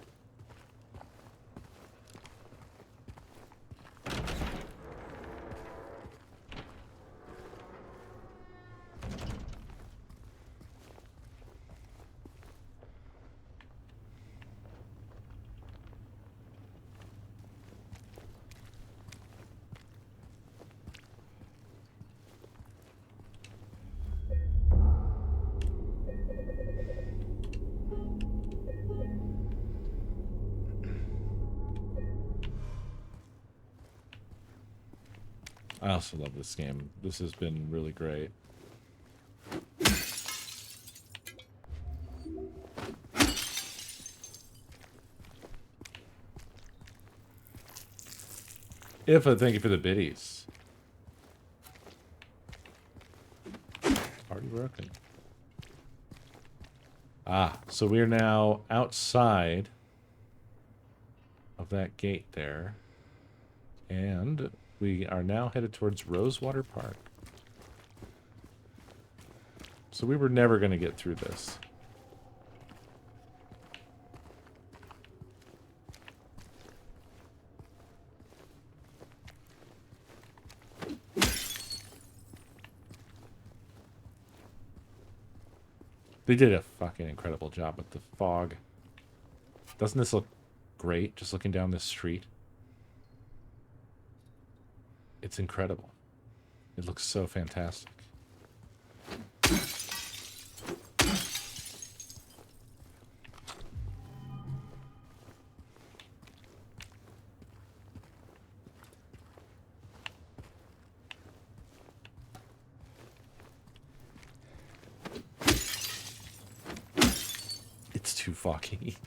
I also love this game. This has been really great. Ifa, thank you for the biddies. Party broken. Ah, so we are now outside of that gate there. And we are now headed towards Rosewater Park. So we were never going to get through this. They did a fucking incredible job with the fog. Doesn't this look great, just looking down this street? It's incredible. It looks so fantastic. It's too foggy.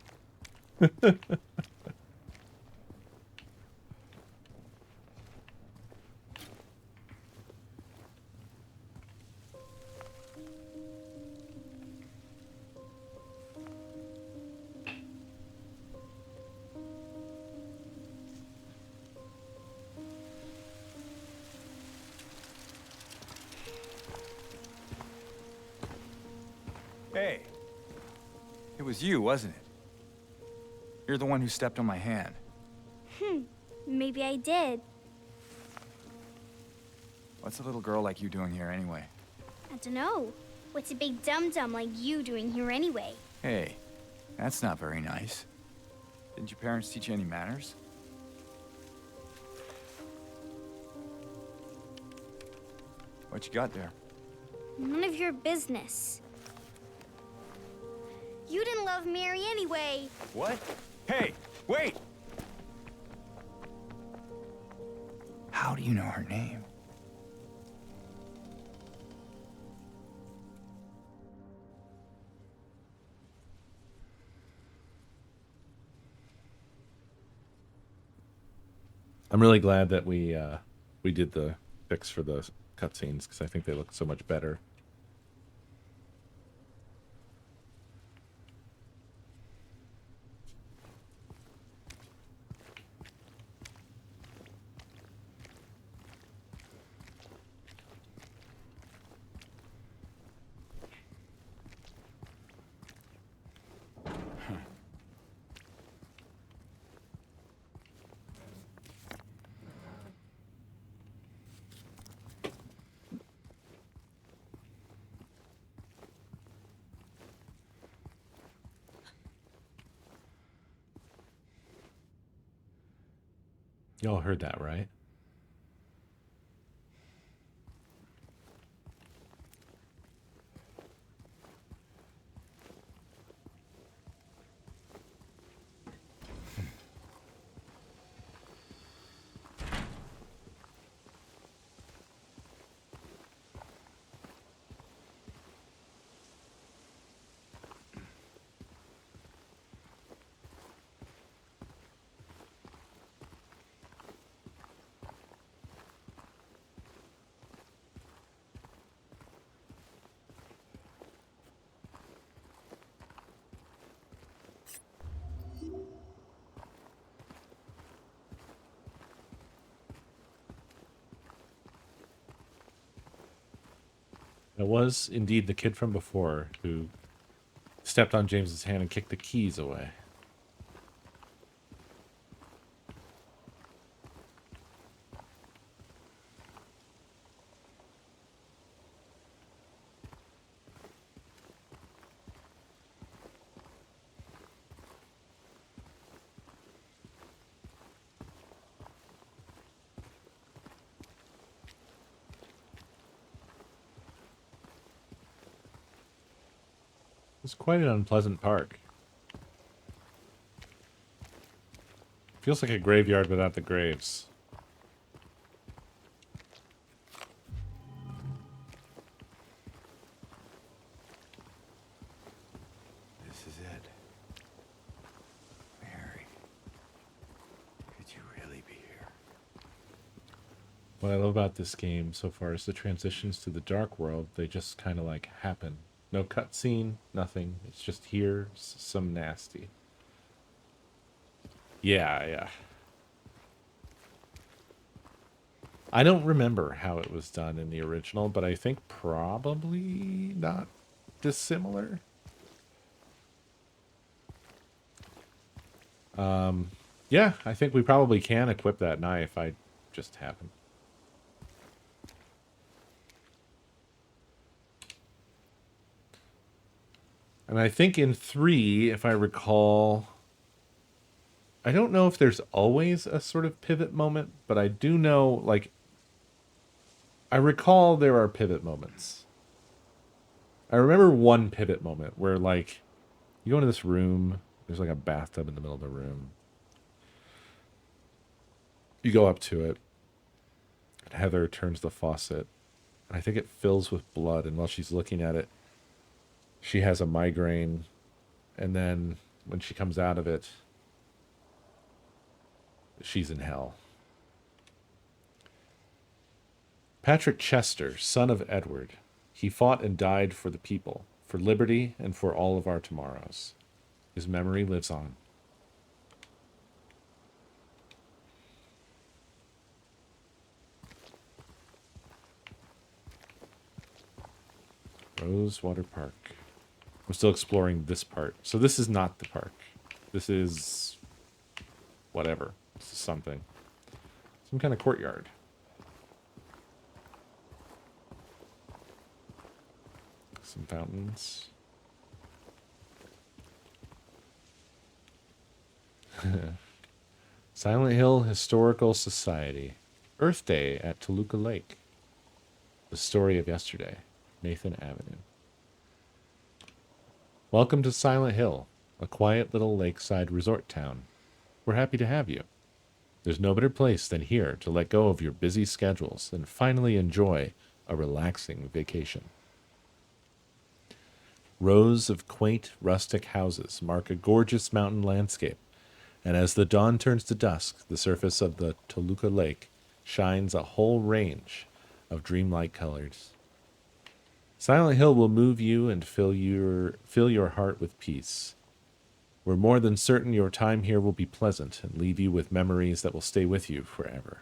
Hey. It was you, wasn't it? You're the one who stepped on my hand. Maybe I did. What's a little girl like you doing here anyway? I don't know. What's a big dum-dum like you doing here anyway? Hey, that's not very nice. Didn't your parents teach you any manners? What you got there? None of your business. You didn't love Mary anyway. What? Hey, wait! How do you know her name? I'm really glad that we did the fix for the cutscenes because I think they look so much better. Y'all heard that, right? It was indeed the kid from before who stepped on James's hand and kicked the keys away. It's quite an unpleasant park. Feels like a graveyard without the graves. This is it. Mary. Could you really be here? What I love about this game so far is the transitions to the dark world. They just kind of like happen. No cutscene, nothing. It's just here, some nasty. Yeah. I don't remember how it was done in the original, but I think probably not dissimilar. Yeah, I think we probably can equip that knife. I just haven't. And I think in 3, if I recall, I don't know if there's always a sort of pivot moment, but I do know, like, I recall there are pivot moments. I remember one pivot moment where, like, you go into this room, there's like a bathtub in the middle of the room. You go up to it, and Heather turns the faucet, and I think it fills with blood, and while she's looking at it, she has a migraine, and then when she comes out of it, she's in hell. Patrick Chester, son of Edward, he fought and died for the people, for liberty, and for all of our tomorrows. His memory lives on. Rosewater Park. I'm still exploring this part. So this is not the park. This is whatever. This is something. Some kind of courtyard. Some fountains. Silent Hill Historical Society. Earth Day at Toluca Lake. The story of yesterday. Nathan Avenue. Welcome to Silent Hill, a quiet little lakeside resort town. We're happy to have you. There's no better place than here to let go of your busy schedules and finally enjoy a relaxing vacation. Rows of quaint rustic houses mark a gorgeous mountain landscape, and as the dawn turns to dusk, the surface of the Toluca Lake shines a whole range of dreamlike colors. Silent Hill will move you and fill your heart with peace. We're more than certain your time here will be pleasant and leave you with memories that will stay with you forever.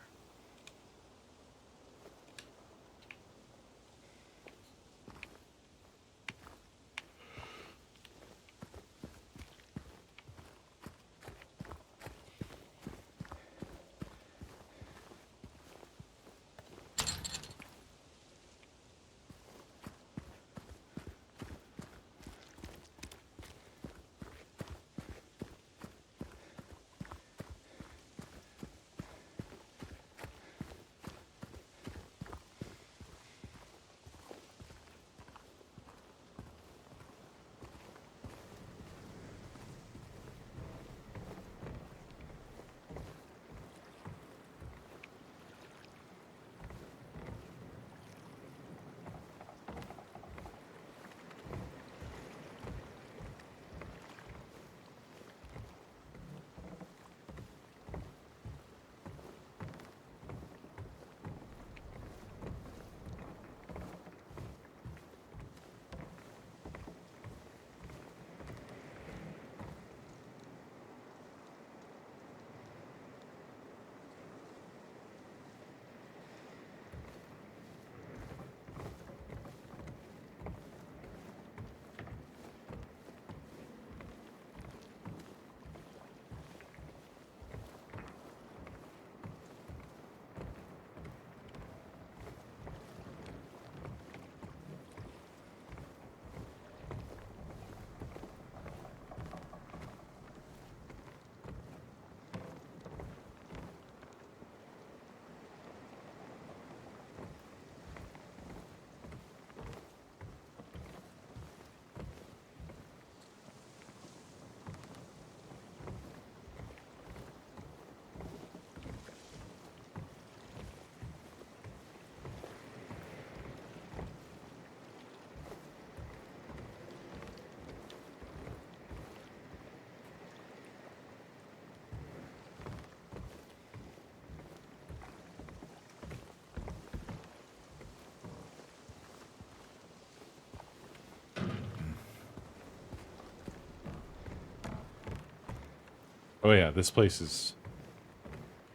Oh yeah, this place is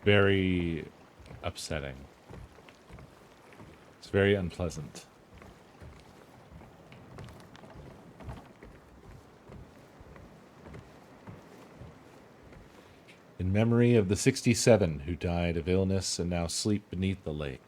very upsetting. It's very unpleasant. In memory of the 67 who died of illness and now sleep beneath the lake.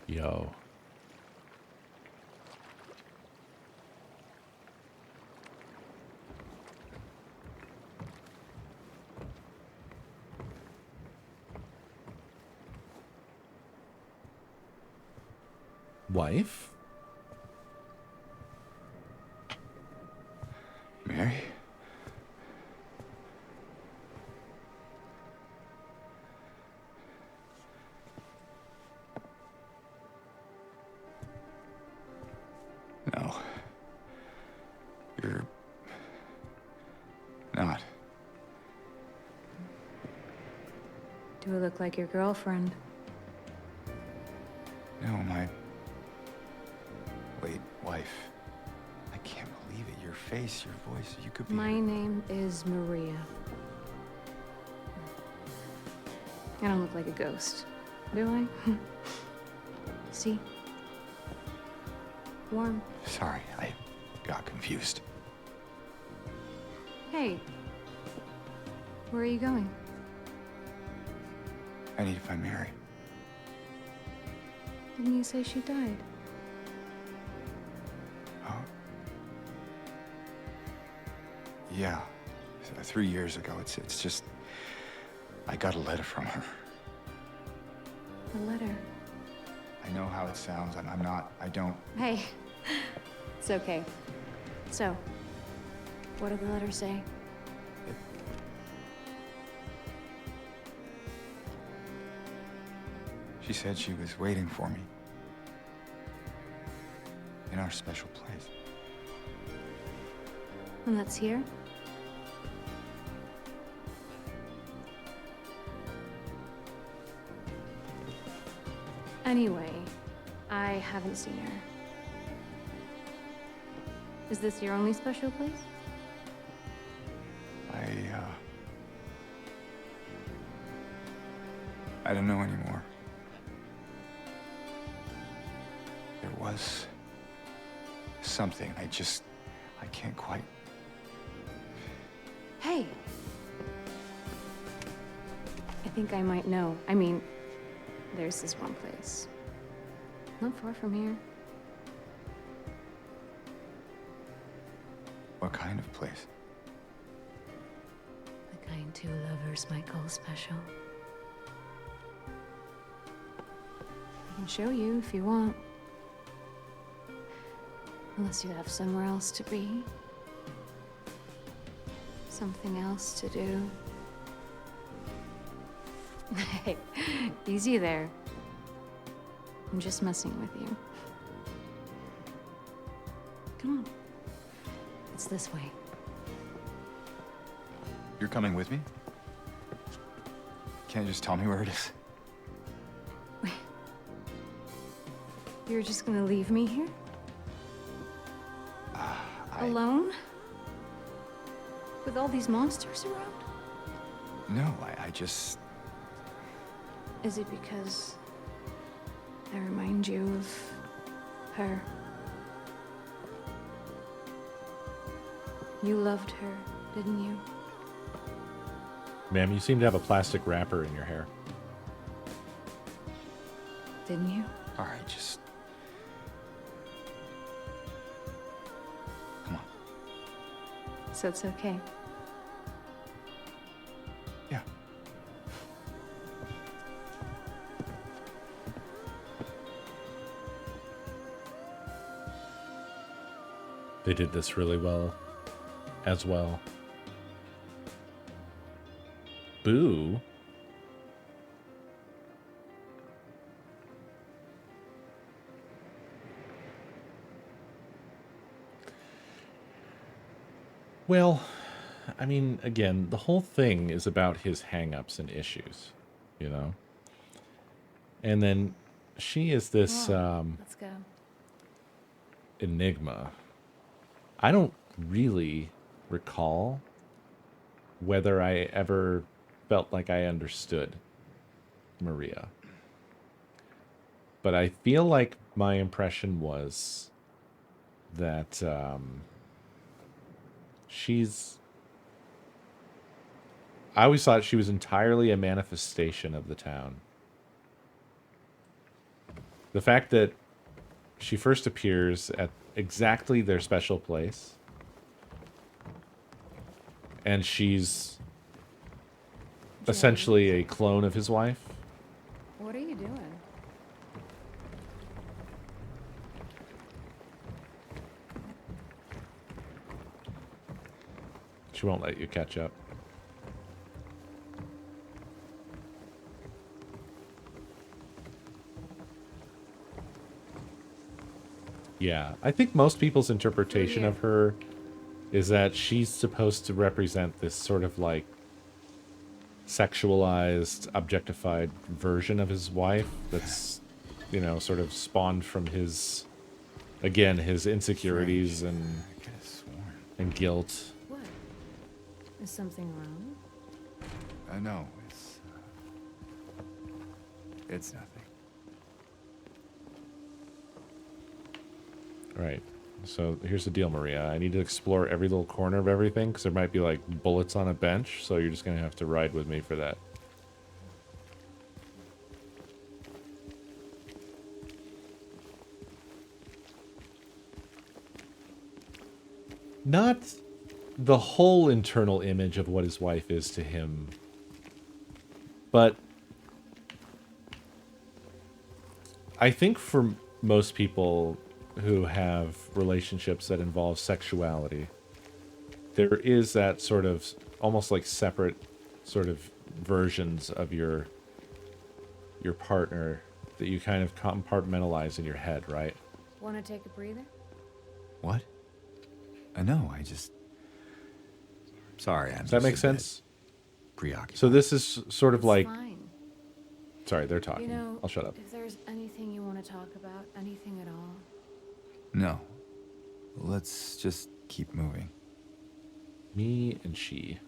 Yo. Wife? Mary? No. You're not. Do I look like your girlfriend? No, my late wife. I can't believe it. Your face, your voice, you could be... My name is Maria. I don't look like a ghost, do I? See? Warm. Sorry, I got confused. Hey. Where are you going? I need to find Mary. Didn't you say she died? Yeah. 3 years ago. It's just... I got a letter from her. A letter. I know how it sounds. I'm not... I don't... Hey, it's okay. So, what did the letter say? She said she was waiting for me. In our special place. And that's here? Anyway, I haven't seen her. Is this your only special place? I don't know anymore. There was something. I can't quite... Hey! I think I might know. I mean, there's this one place. Not far from here. What kind of place? The kind two lovers might call special. I can show you if you want. Unless you have somewhere else to be. Something else to do. Hey, easy there. I'm just messing with you. Come on. It's this way. You're coming with me? Can't you just tell me where it is? You're just gonna leave me here? Alone? With all these monsters around? No, I just... Is it because I remind you of her? You loved her, didn't you? Ma'am, you seem to have a plastic wrapper in your hair. Didn't you? All right, just... Come on. So it's okay. Yeah. They did this really well, as well. Boo. Well, I mean, again, the whole thing is about his hang-ups and issues, you know? And then she is this Let's go. enigma. I don't really recall whether I ever felt like I understood Maria. But I feel like my impression was that she's... I always thought she was entirely a manifestation of the town. The fact that she first appears at exactly their special place, and she's essentially a clone of his wife. What are you doing? She won't let you catch up. Yeah, I think most people's interpretation of her is that she's supposed to represent this sort of like sexualized, objectified version of his wife that's, you know, sort of spawned from his, again, his insecurities and guilt. What? Is something wrong? No, it's nothing. Right. So here's the deal, Maria. I need to explore every little corner of everything because there might be like bullets on a bench. So you're just going to have to ride with me for that. Not the whole internal image of what his wife is to him. But I think for most people who have relationships that involve sexuality, there is that sort of almost like separate sort of versions of your partner that you kind of compartmentalize in your head, right? Want to take a breather? What? No, I just... Sorry, I'm Does that just make a bit sense? preoccupied. So this is sort of It's like... fine. Sorry, they're talking. You know, I'll shut up. if there's anything you want to talk about, anything at all, No. Let's just keep moving. Me and she.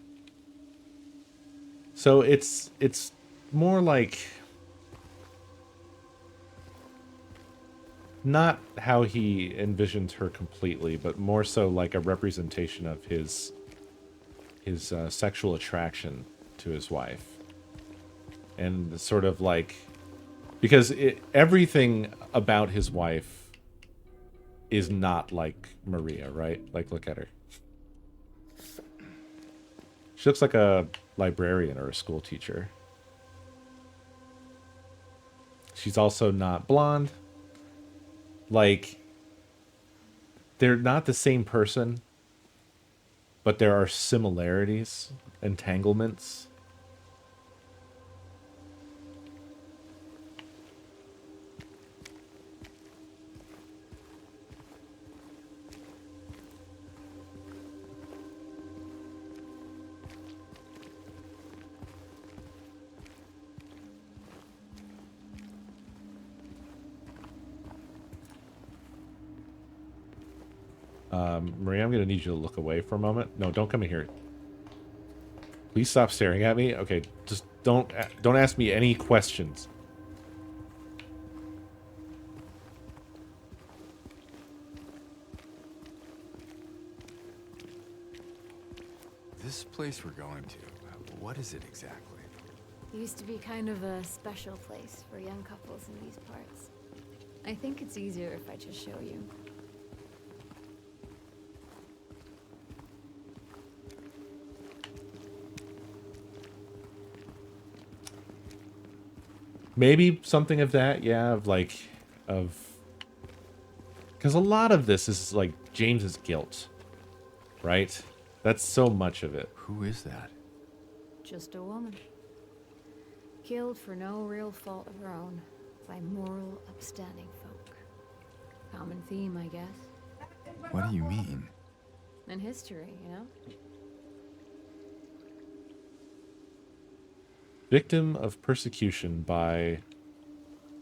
So it's more like not how he envisioned her completely, but more so like a representation of his sexual attraction to his wife. And sort of like, because everything about his wife is not like Maria, right? Like, look at her. She looks like a librarian or a school teacher. She's also not blonde. Like, they're not the same person, but there are similarities, entanglements. Maria, I'm going to need you to look away for a moment. No, don't come in here. Please stop staring at me. Okay, just don't ask me any questions. This place we're going to, what is it exactly? it used to be kind of a special place for young couples in these parts. I think it's easier if I just show you. Maybe something of that, yeah, of like, because a lot of this is like James's guilt, right? That's so much of it. Who is that? Just a woman. Killed for no real fault of her own by moral, upstanding folk. Common theme, I guess. What do you mean? And history, you know? Victim of persecution by,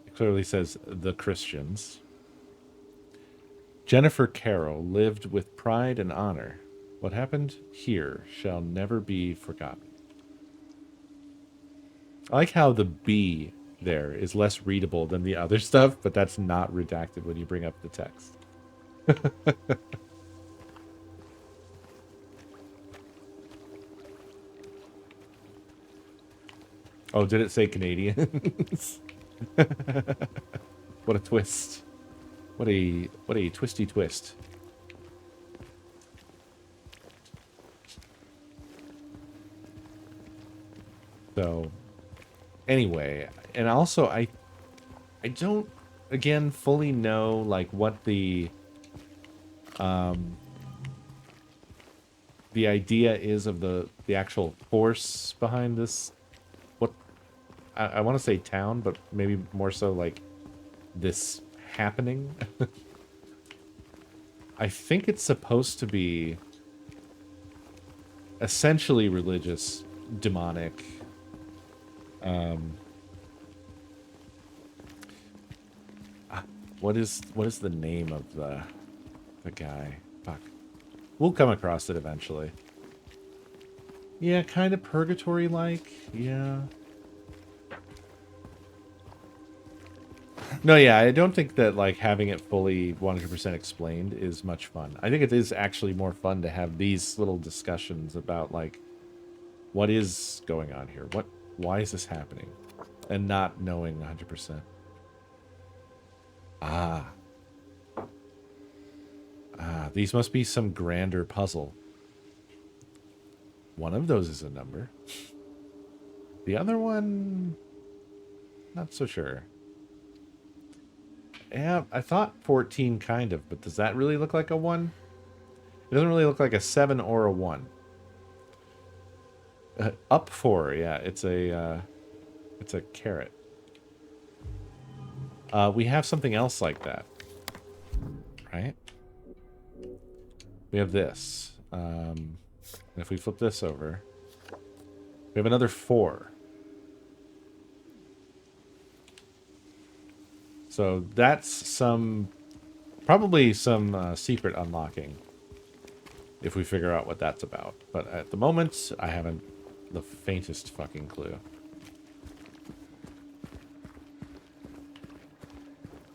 it clearly says, the Christians. Jennifer Carroll lived with pride and honor. What happened here shall never be forgotten. I like how the B there is less readable than the other stuff, but that's not redacted when you bring up the text. Oh, did it say Canadians? What a twist. What a twisty twist. So anyway, and also I don't again fully know like what the idea is of the actual force behind this. What I want to say town, but maybe more so like this happening. I think it's supposed to be essentially religious, demonic. What is the name of the guy? Fuck. We'll come across it eventually. Yeah, kind of purgatory-like. Yeah. No, yeah, I don't think that like having it fully 100% explained is much fun. I think it is actually more fun to have these little discussions about like what is going on here? Why is this happening? And not knowing 100%. Ah, these must be some grander puzzle. One of those is a number. The other one, not so sure. Yeah, I thought 14 kind of, but does that really look like a 1? It doesn't really look like a 7 or a 1. Up 4, yeah, it's a carrot. We have something else like that, right? We have this. And if we flip this over, we have another 4. So that's probably some secret unlocking, if we figure out what that's about. But at the moment, I haven't the faintest fucking clue.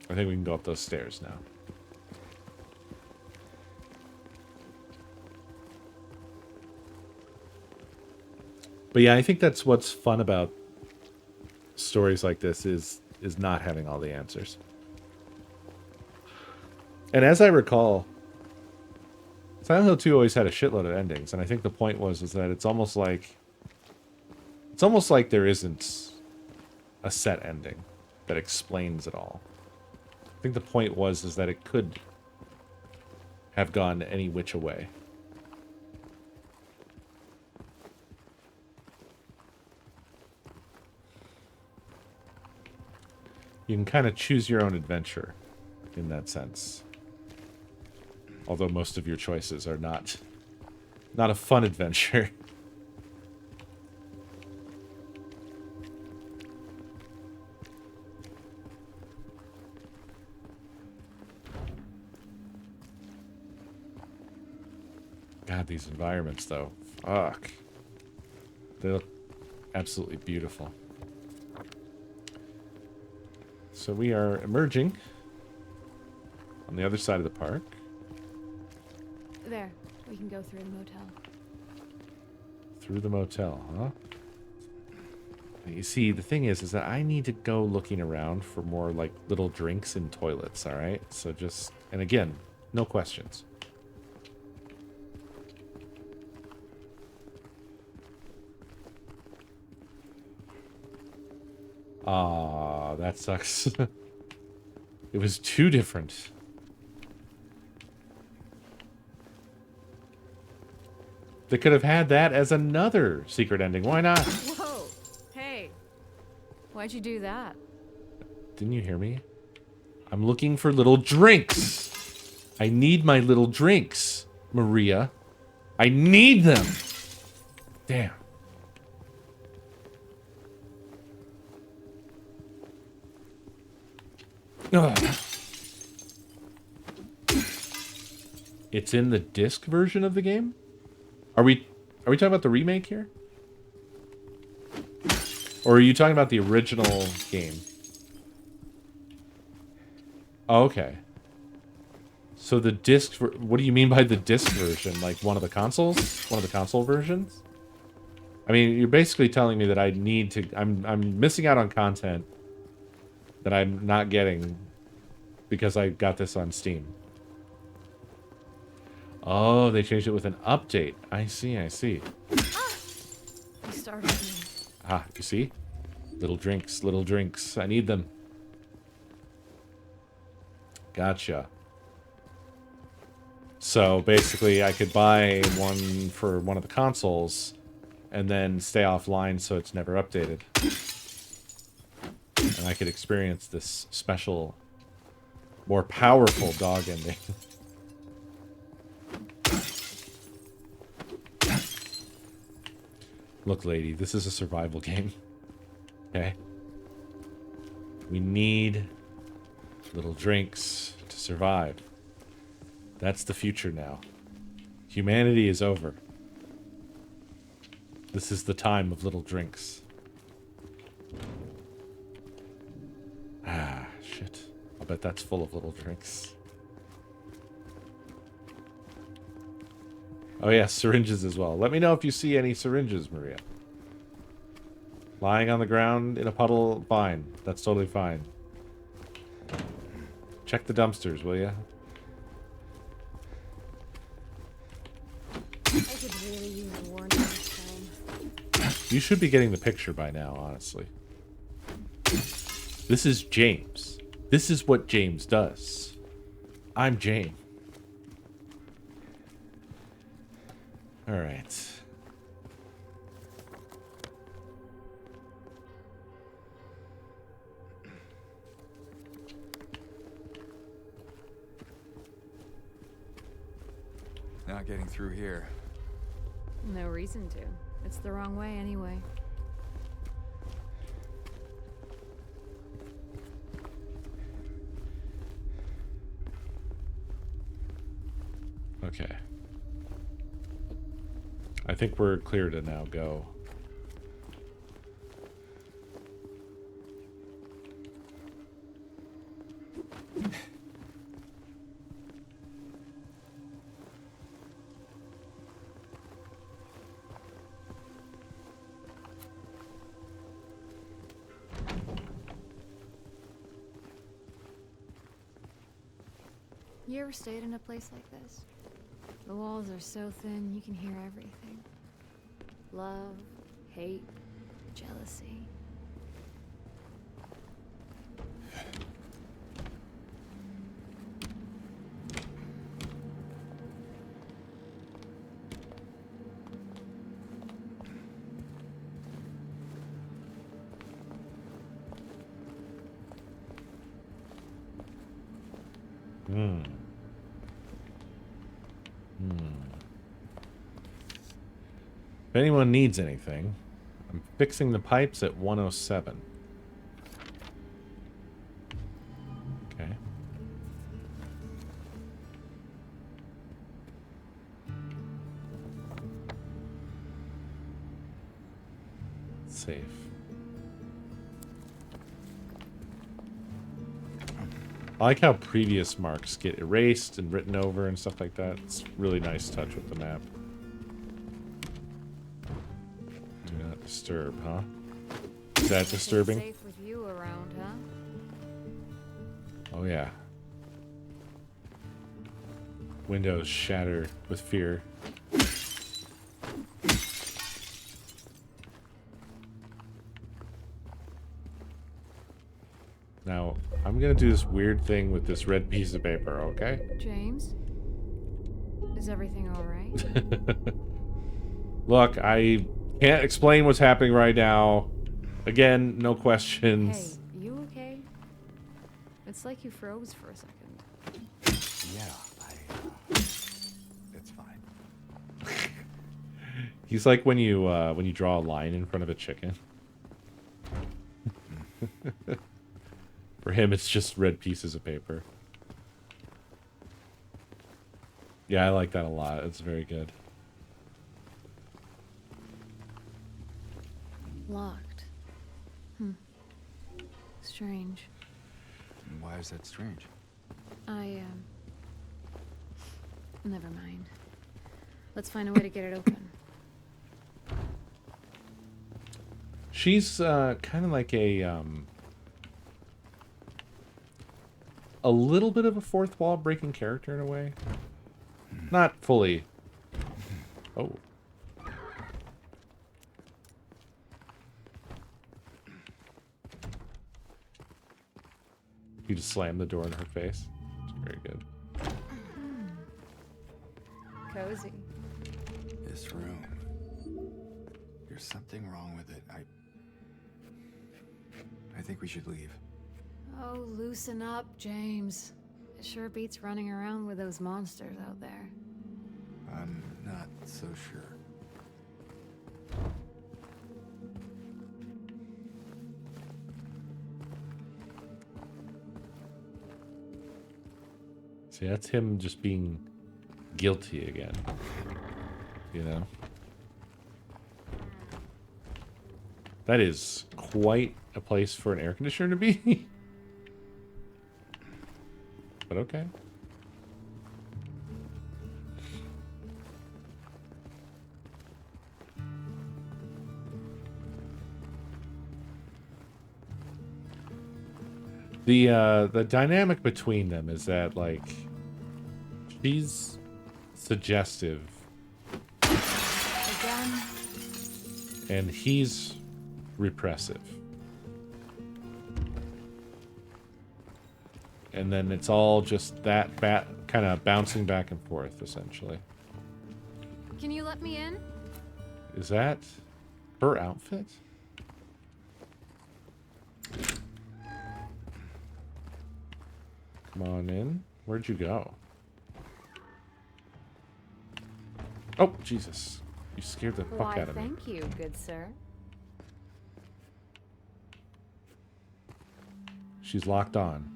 I think we can go up those stairs now. But yeah, I think that's what's fun about stories like this is not having all the answers. And as I recall, Silent Hill 2 always had a shitload of endings, and I think the point was that it's almost like there isn't a set ending that explains it all. I think the point was that it could have gone any which way. You can kind of choose your own adventure in that sense. Although most of your choices are not a fun adventure. God, these environments though. Fuck. They look absolutely beautiful. So we are emerging on the other side of the park. There, we can go through the motel. Through the motel, huh? You see, the thing is that I need to go looking around for more, like, little drinks and toilets, alright? So just, and again, no questions. Ah, that sucks. It was too different. They could have had that as another secret ending. Why not? Whoa! Hey! Why'd you do that? Didn't you hear me? I'm looking for little drinks. I need my little drinks, Maria. I need them. Damn. Ugh. It's in the disc version of the game? Are we talking about the remake here? Or are you talking about the original game? Oh, okay. So the disc... What do you mean by the disc version? Like one of the consoles? One of the console versions? I mean, you're basically telling me that I need to... I'm missing out on content that I'm not getting because I got this on Steam. Oh, they changed it with an update. I see, I see. You started me. Ah, you see? Little drinks, little drinks. I need them. Gotcha. So basically, I could buy one for one of the consoles and then stay offline so it's never updated. And I could experience this special, more powerful dog ending. Look, lady, this is a survival game. Okay? We need little drinks to survive. That's the future now. Humanity is over. This is the time of little drinks. Ah, shit. I'll bet that's full of little drinks. Oh yeah, syringes as well. Let me know if you see any syringes, Maria. Lying on the ground in a puddle, fine. That's totally fine. Check the dumpsters, will ya? I could really use a warning. You should be getting the picture by now, honestly. This is James. This is what James does. I'm Jane. All right. Not getting through here. No reason to. It's the wrong way anyway. Okay. I think we're clear to now go. You ever stayed in a place like this? The walls are so thin you can hear everything. Love, hate, jealousy. If anyone needs anything, I'm fixing the pipes at 107. Okay. Safe. I like how previous marks get erased and written over and stuff like that. It's really nice touch with the map. Do not disturb, huh? Is that disturbing? Safe with you around, huh? Oh yeah. Windows shatter with fear. Now, I'm gonna do this weird thing with this red piece of paper, okay? James? Is everything alright? Look, I can't explain what's happening right now. Again, no questions. Hey, you okay? It's like you froze for a second. Yeah, it's fine. He's like when you draw a line in front of a chicken. For him, it's just red pieces of paper. Yeah, I like that a lot. It's very good. Locked. Strange. Why is that strange? Never mind. Let's find a way to get it open. She's kind of like a little bit of a fourth wall breaking character in a way. Not fully. Oh. You just slammed the door in her face. It's very good. Cozy. This room. There's something wrong with it. I think we should leave. Oh, loosen up, James. It sure beats running around with those monsters out there. I'm not so sure. See, that's him just being guilty again. You know? That is quite a place for an air conditioner to be. But okay. The dynamic between them is that, like, she's suggestive. Again? And he's repressive. And then it's all just that kind of bouncing back and forth, essentially. Can you let me in? Is that her outfit? Come on in. Where'd you go? Oh, Jesus. You scared the fuck Why, out of me. thank you, good sir. She's locked on.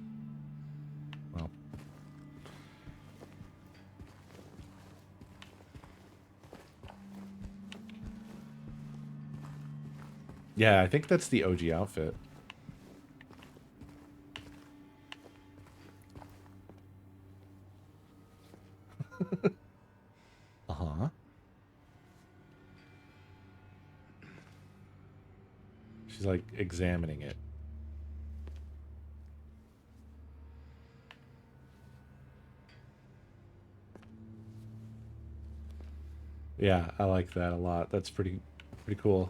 Well. Yeah, I think that's the OG outfit. Uh-huh. She's like examining it. Yeah, I like that a lot. That's pretty cool.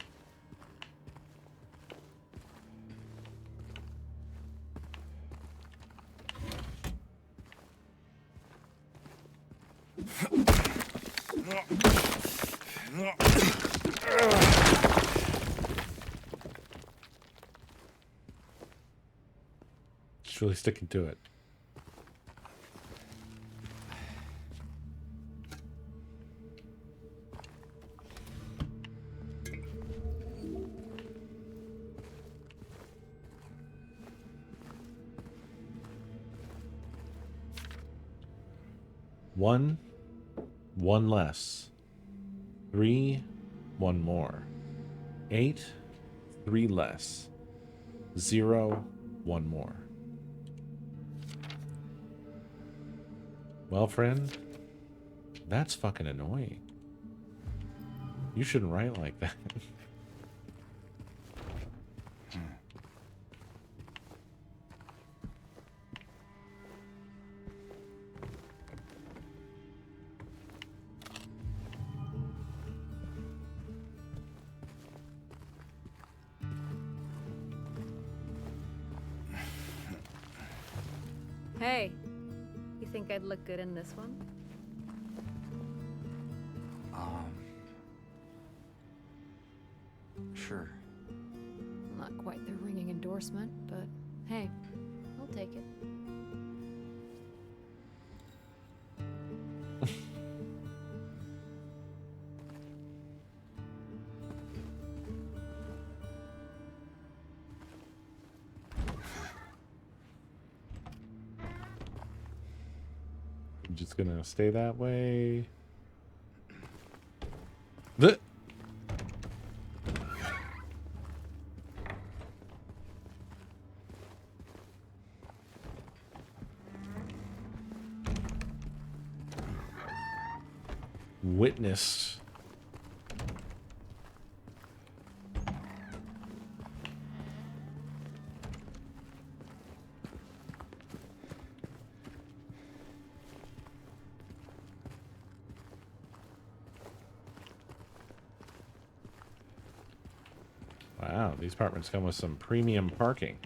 She's really sticking to it. One less. 3, 1 more. 8, 3 less. 0, 1 more. Well, friend, that's fucking annoying. You shouldn't write like that. Hey, you think I'd look good in this one? Sure. Not quite the ringing endorsement, but hey, I'll take it. I'm just gonna stay that way. The witness. Wow, these apartments come with some premium parking.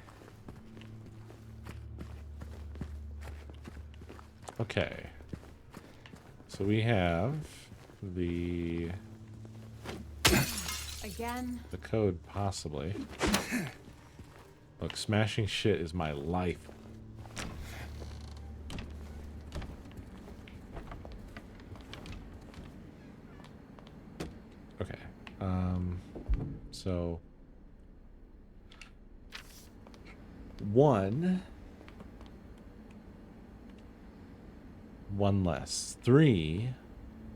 Okay. So we have the Again? the code, possibly. Look, smashing shit is my life. Okay. So one less. 3,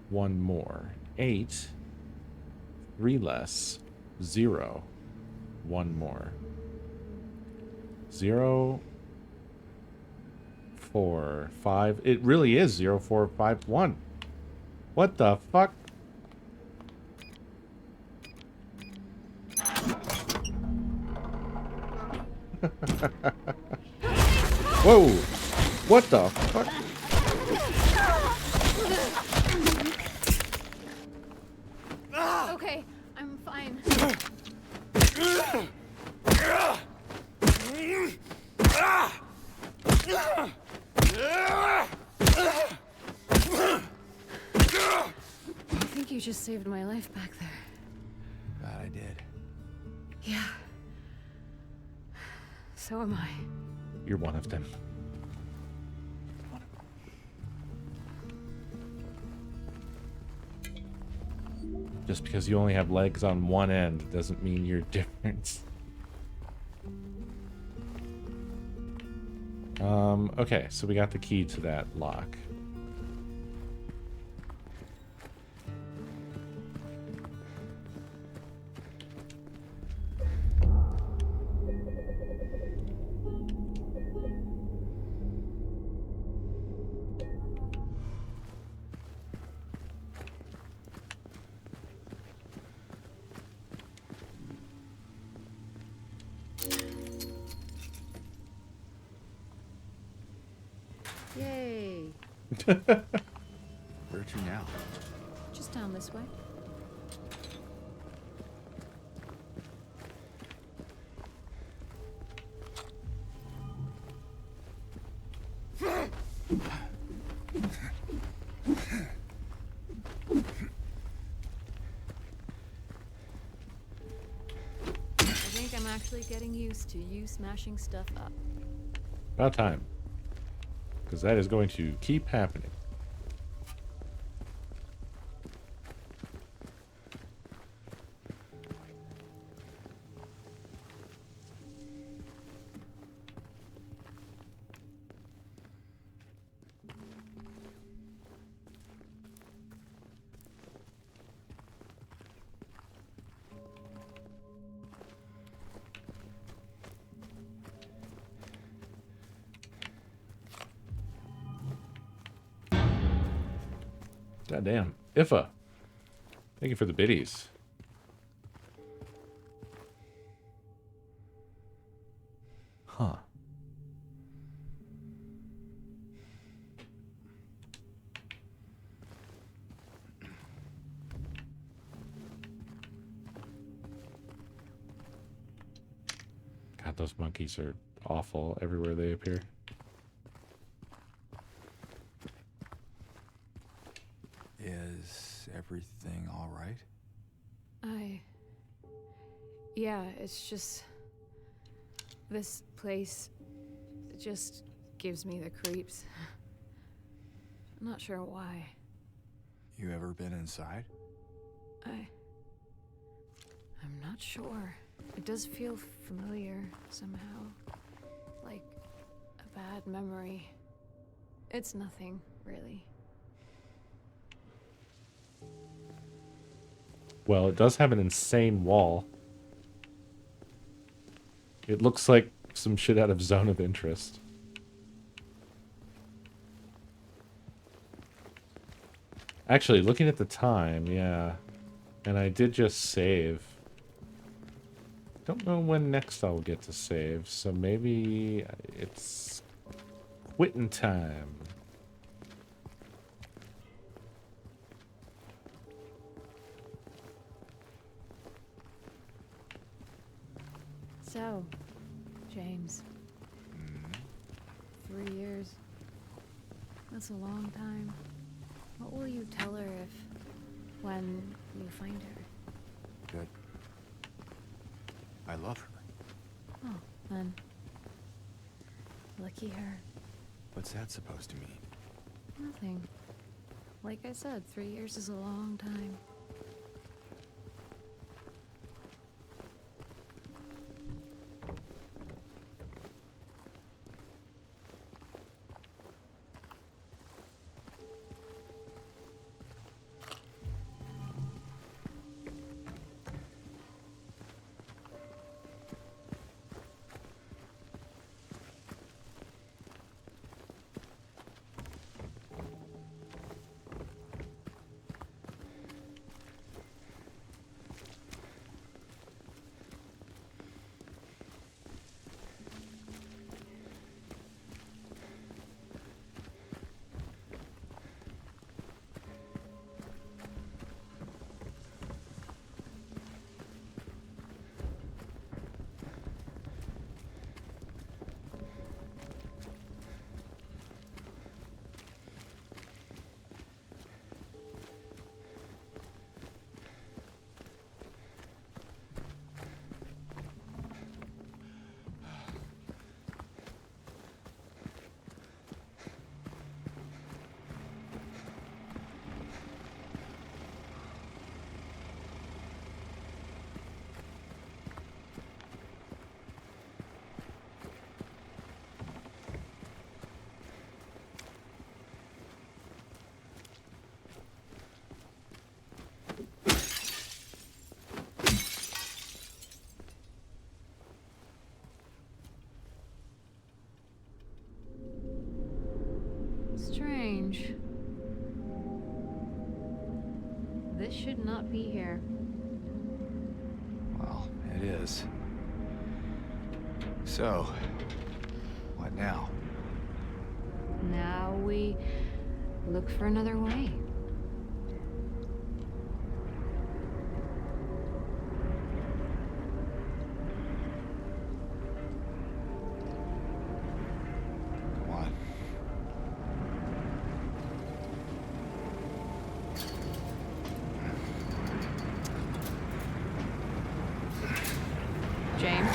1 more. 8, 3 less. 0, 1 more. 0, 4, 5. It really is 0, 4, 5, 1. What the fuck? Whoa! What the fuck? Okay, I'm fine. I think you just saved my life back there. Glad I did. Yeah. So am I. You're one of them. Just because you only have legs on one end doesn't mean you're different. Okay, so we got the key to that lock. Yay. Where to now? Just down this way. I think I'm actually getting used to you smashing stuff up. About time. Because that is going to keep happening. Goddamn. Ifa. Thank you for the biddies. Huh. God, those monkeys are awful everywhere they appear. Is everything all right? Yeah, it's just... This place just gives me the creeps. I'm not sure why. You ever been inside? I'm not sure. It does feel familiar somehow. Like a bad memory. It's nothing, really. Well, it does have an insane wall. It looks like some shit out of Zone of Interest. Actually, looking at the time, yeah. And I did just save. Don't know when next I'll get to save, so maybe it's quitting time. So, James. 3 years. That's a long time. What will you tell her when you find her? Good. I love her. Oh, then. Lucky her. What's that supposed to mean? Nothing. Like I said, 3 years is a long time. Ouch. This should not be here. Well, it is. So, what now? Now we look for another way. Come on. James?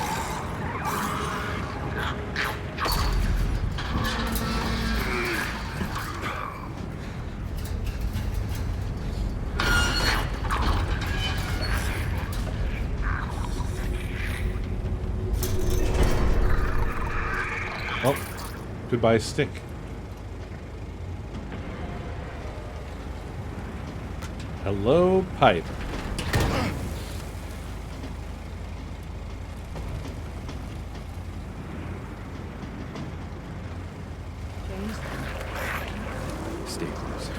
Oh, goodbye stick. Hello, pipe. James? Stay close.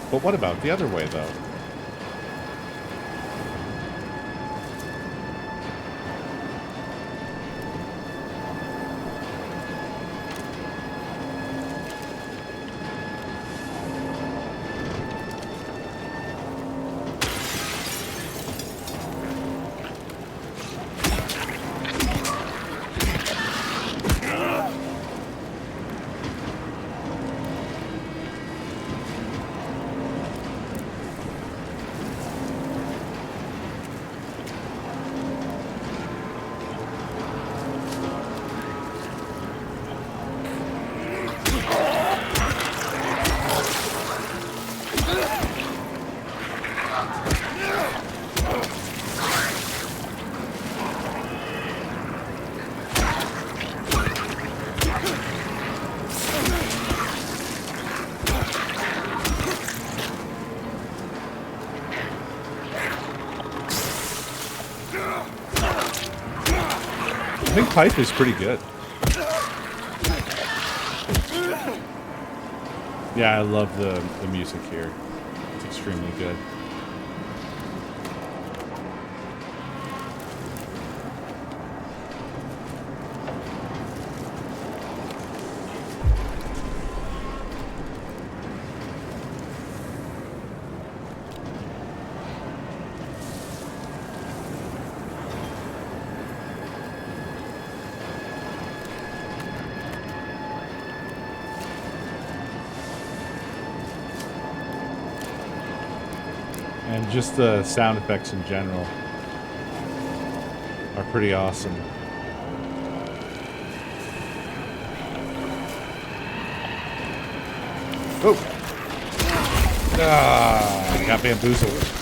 But what about the other way, though? I think pipe is pretty good. Yeah, I love the music here. It's extremely good. And just the sound effects in general are pretty awesome. Oh! Ah, I got bamboozled.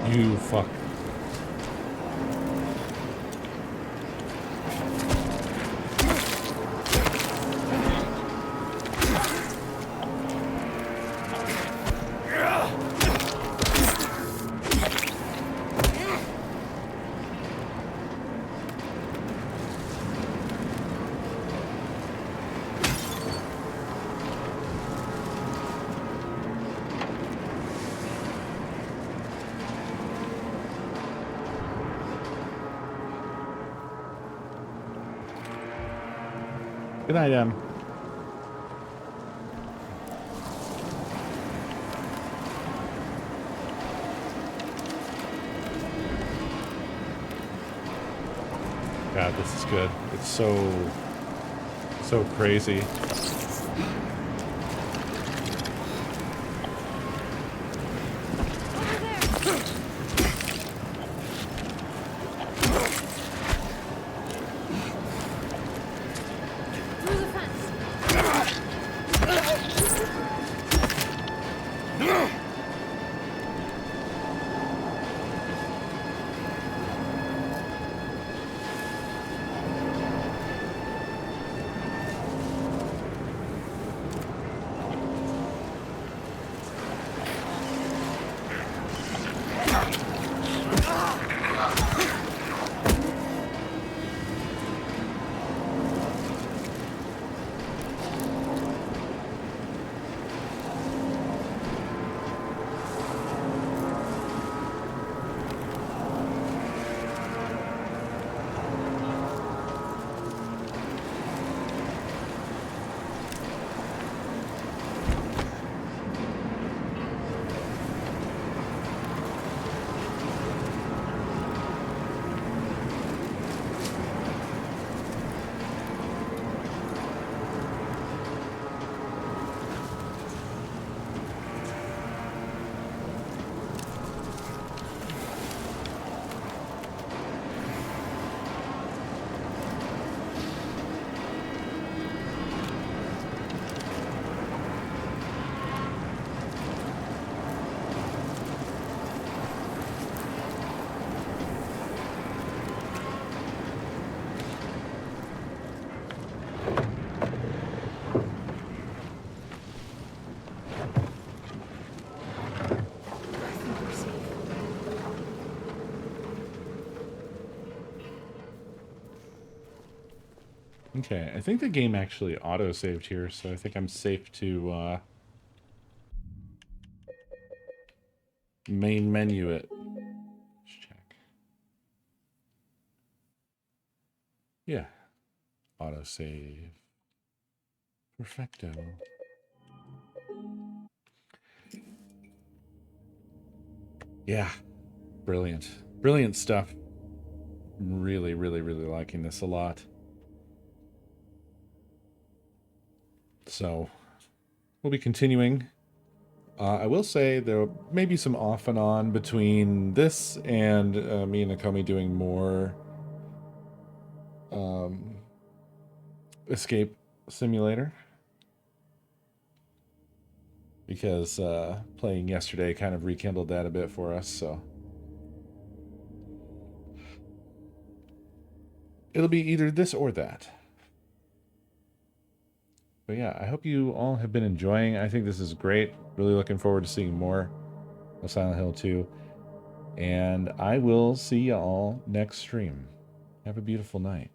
You fuck. Good night, Em. God, this is good. It's so crazy. Okay, I think the game actually auto-saved here, so I think I'm safe to main menu it. Let's check. Yeah. Autosave. Perfecto. Yeah. Brilliant. Brilliant stuff. Really, really, really liking this a lot. So, we'll be continuing. I will say there may be some off and on between this and me and Nakomi doing more Escape Simulator. Because playing yesterday kind of rekindled that a bit for us, so. It'll be either this or that. But yeah, I hope you all have been enjoying. I think this is great. Really looking forward to seeing more of Silent Hill 2. And I will see you all next stream. Have a beautiful night.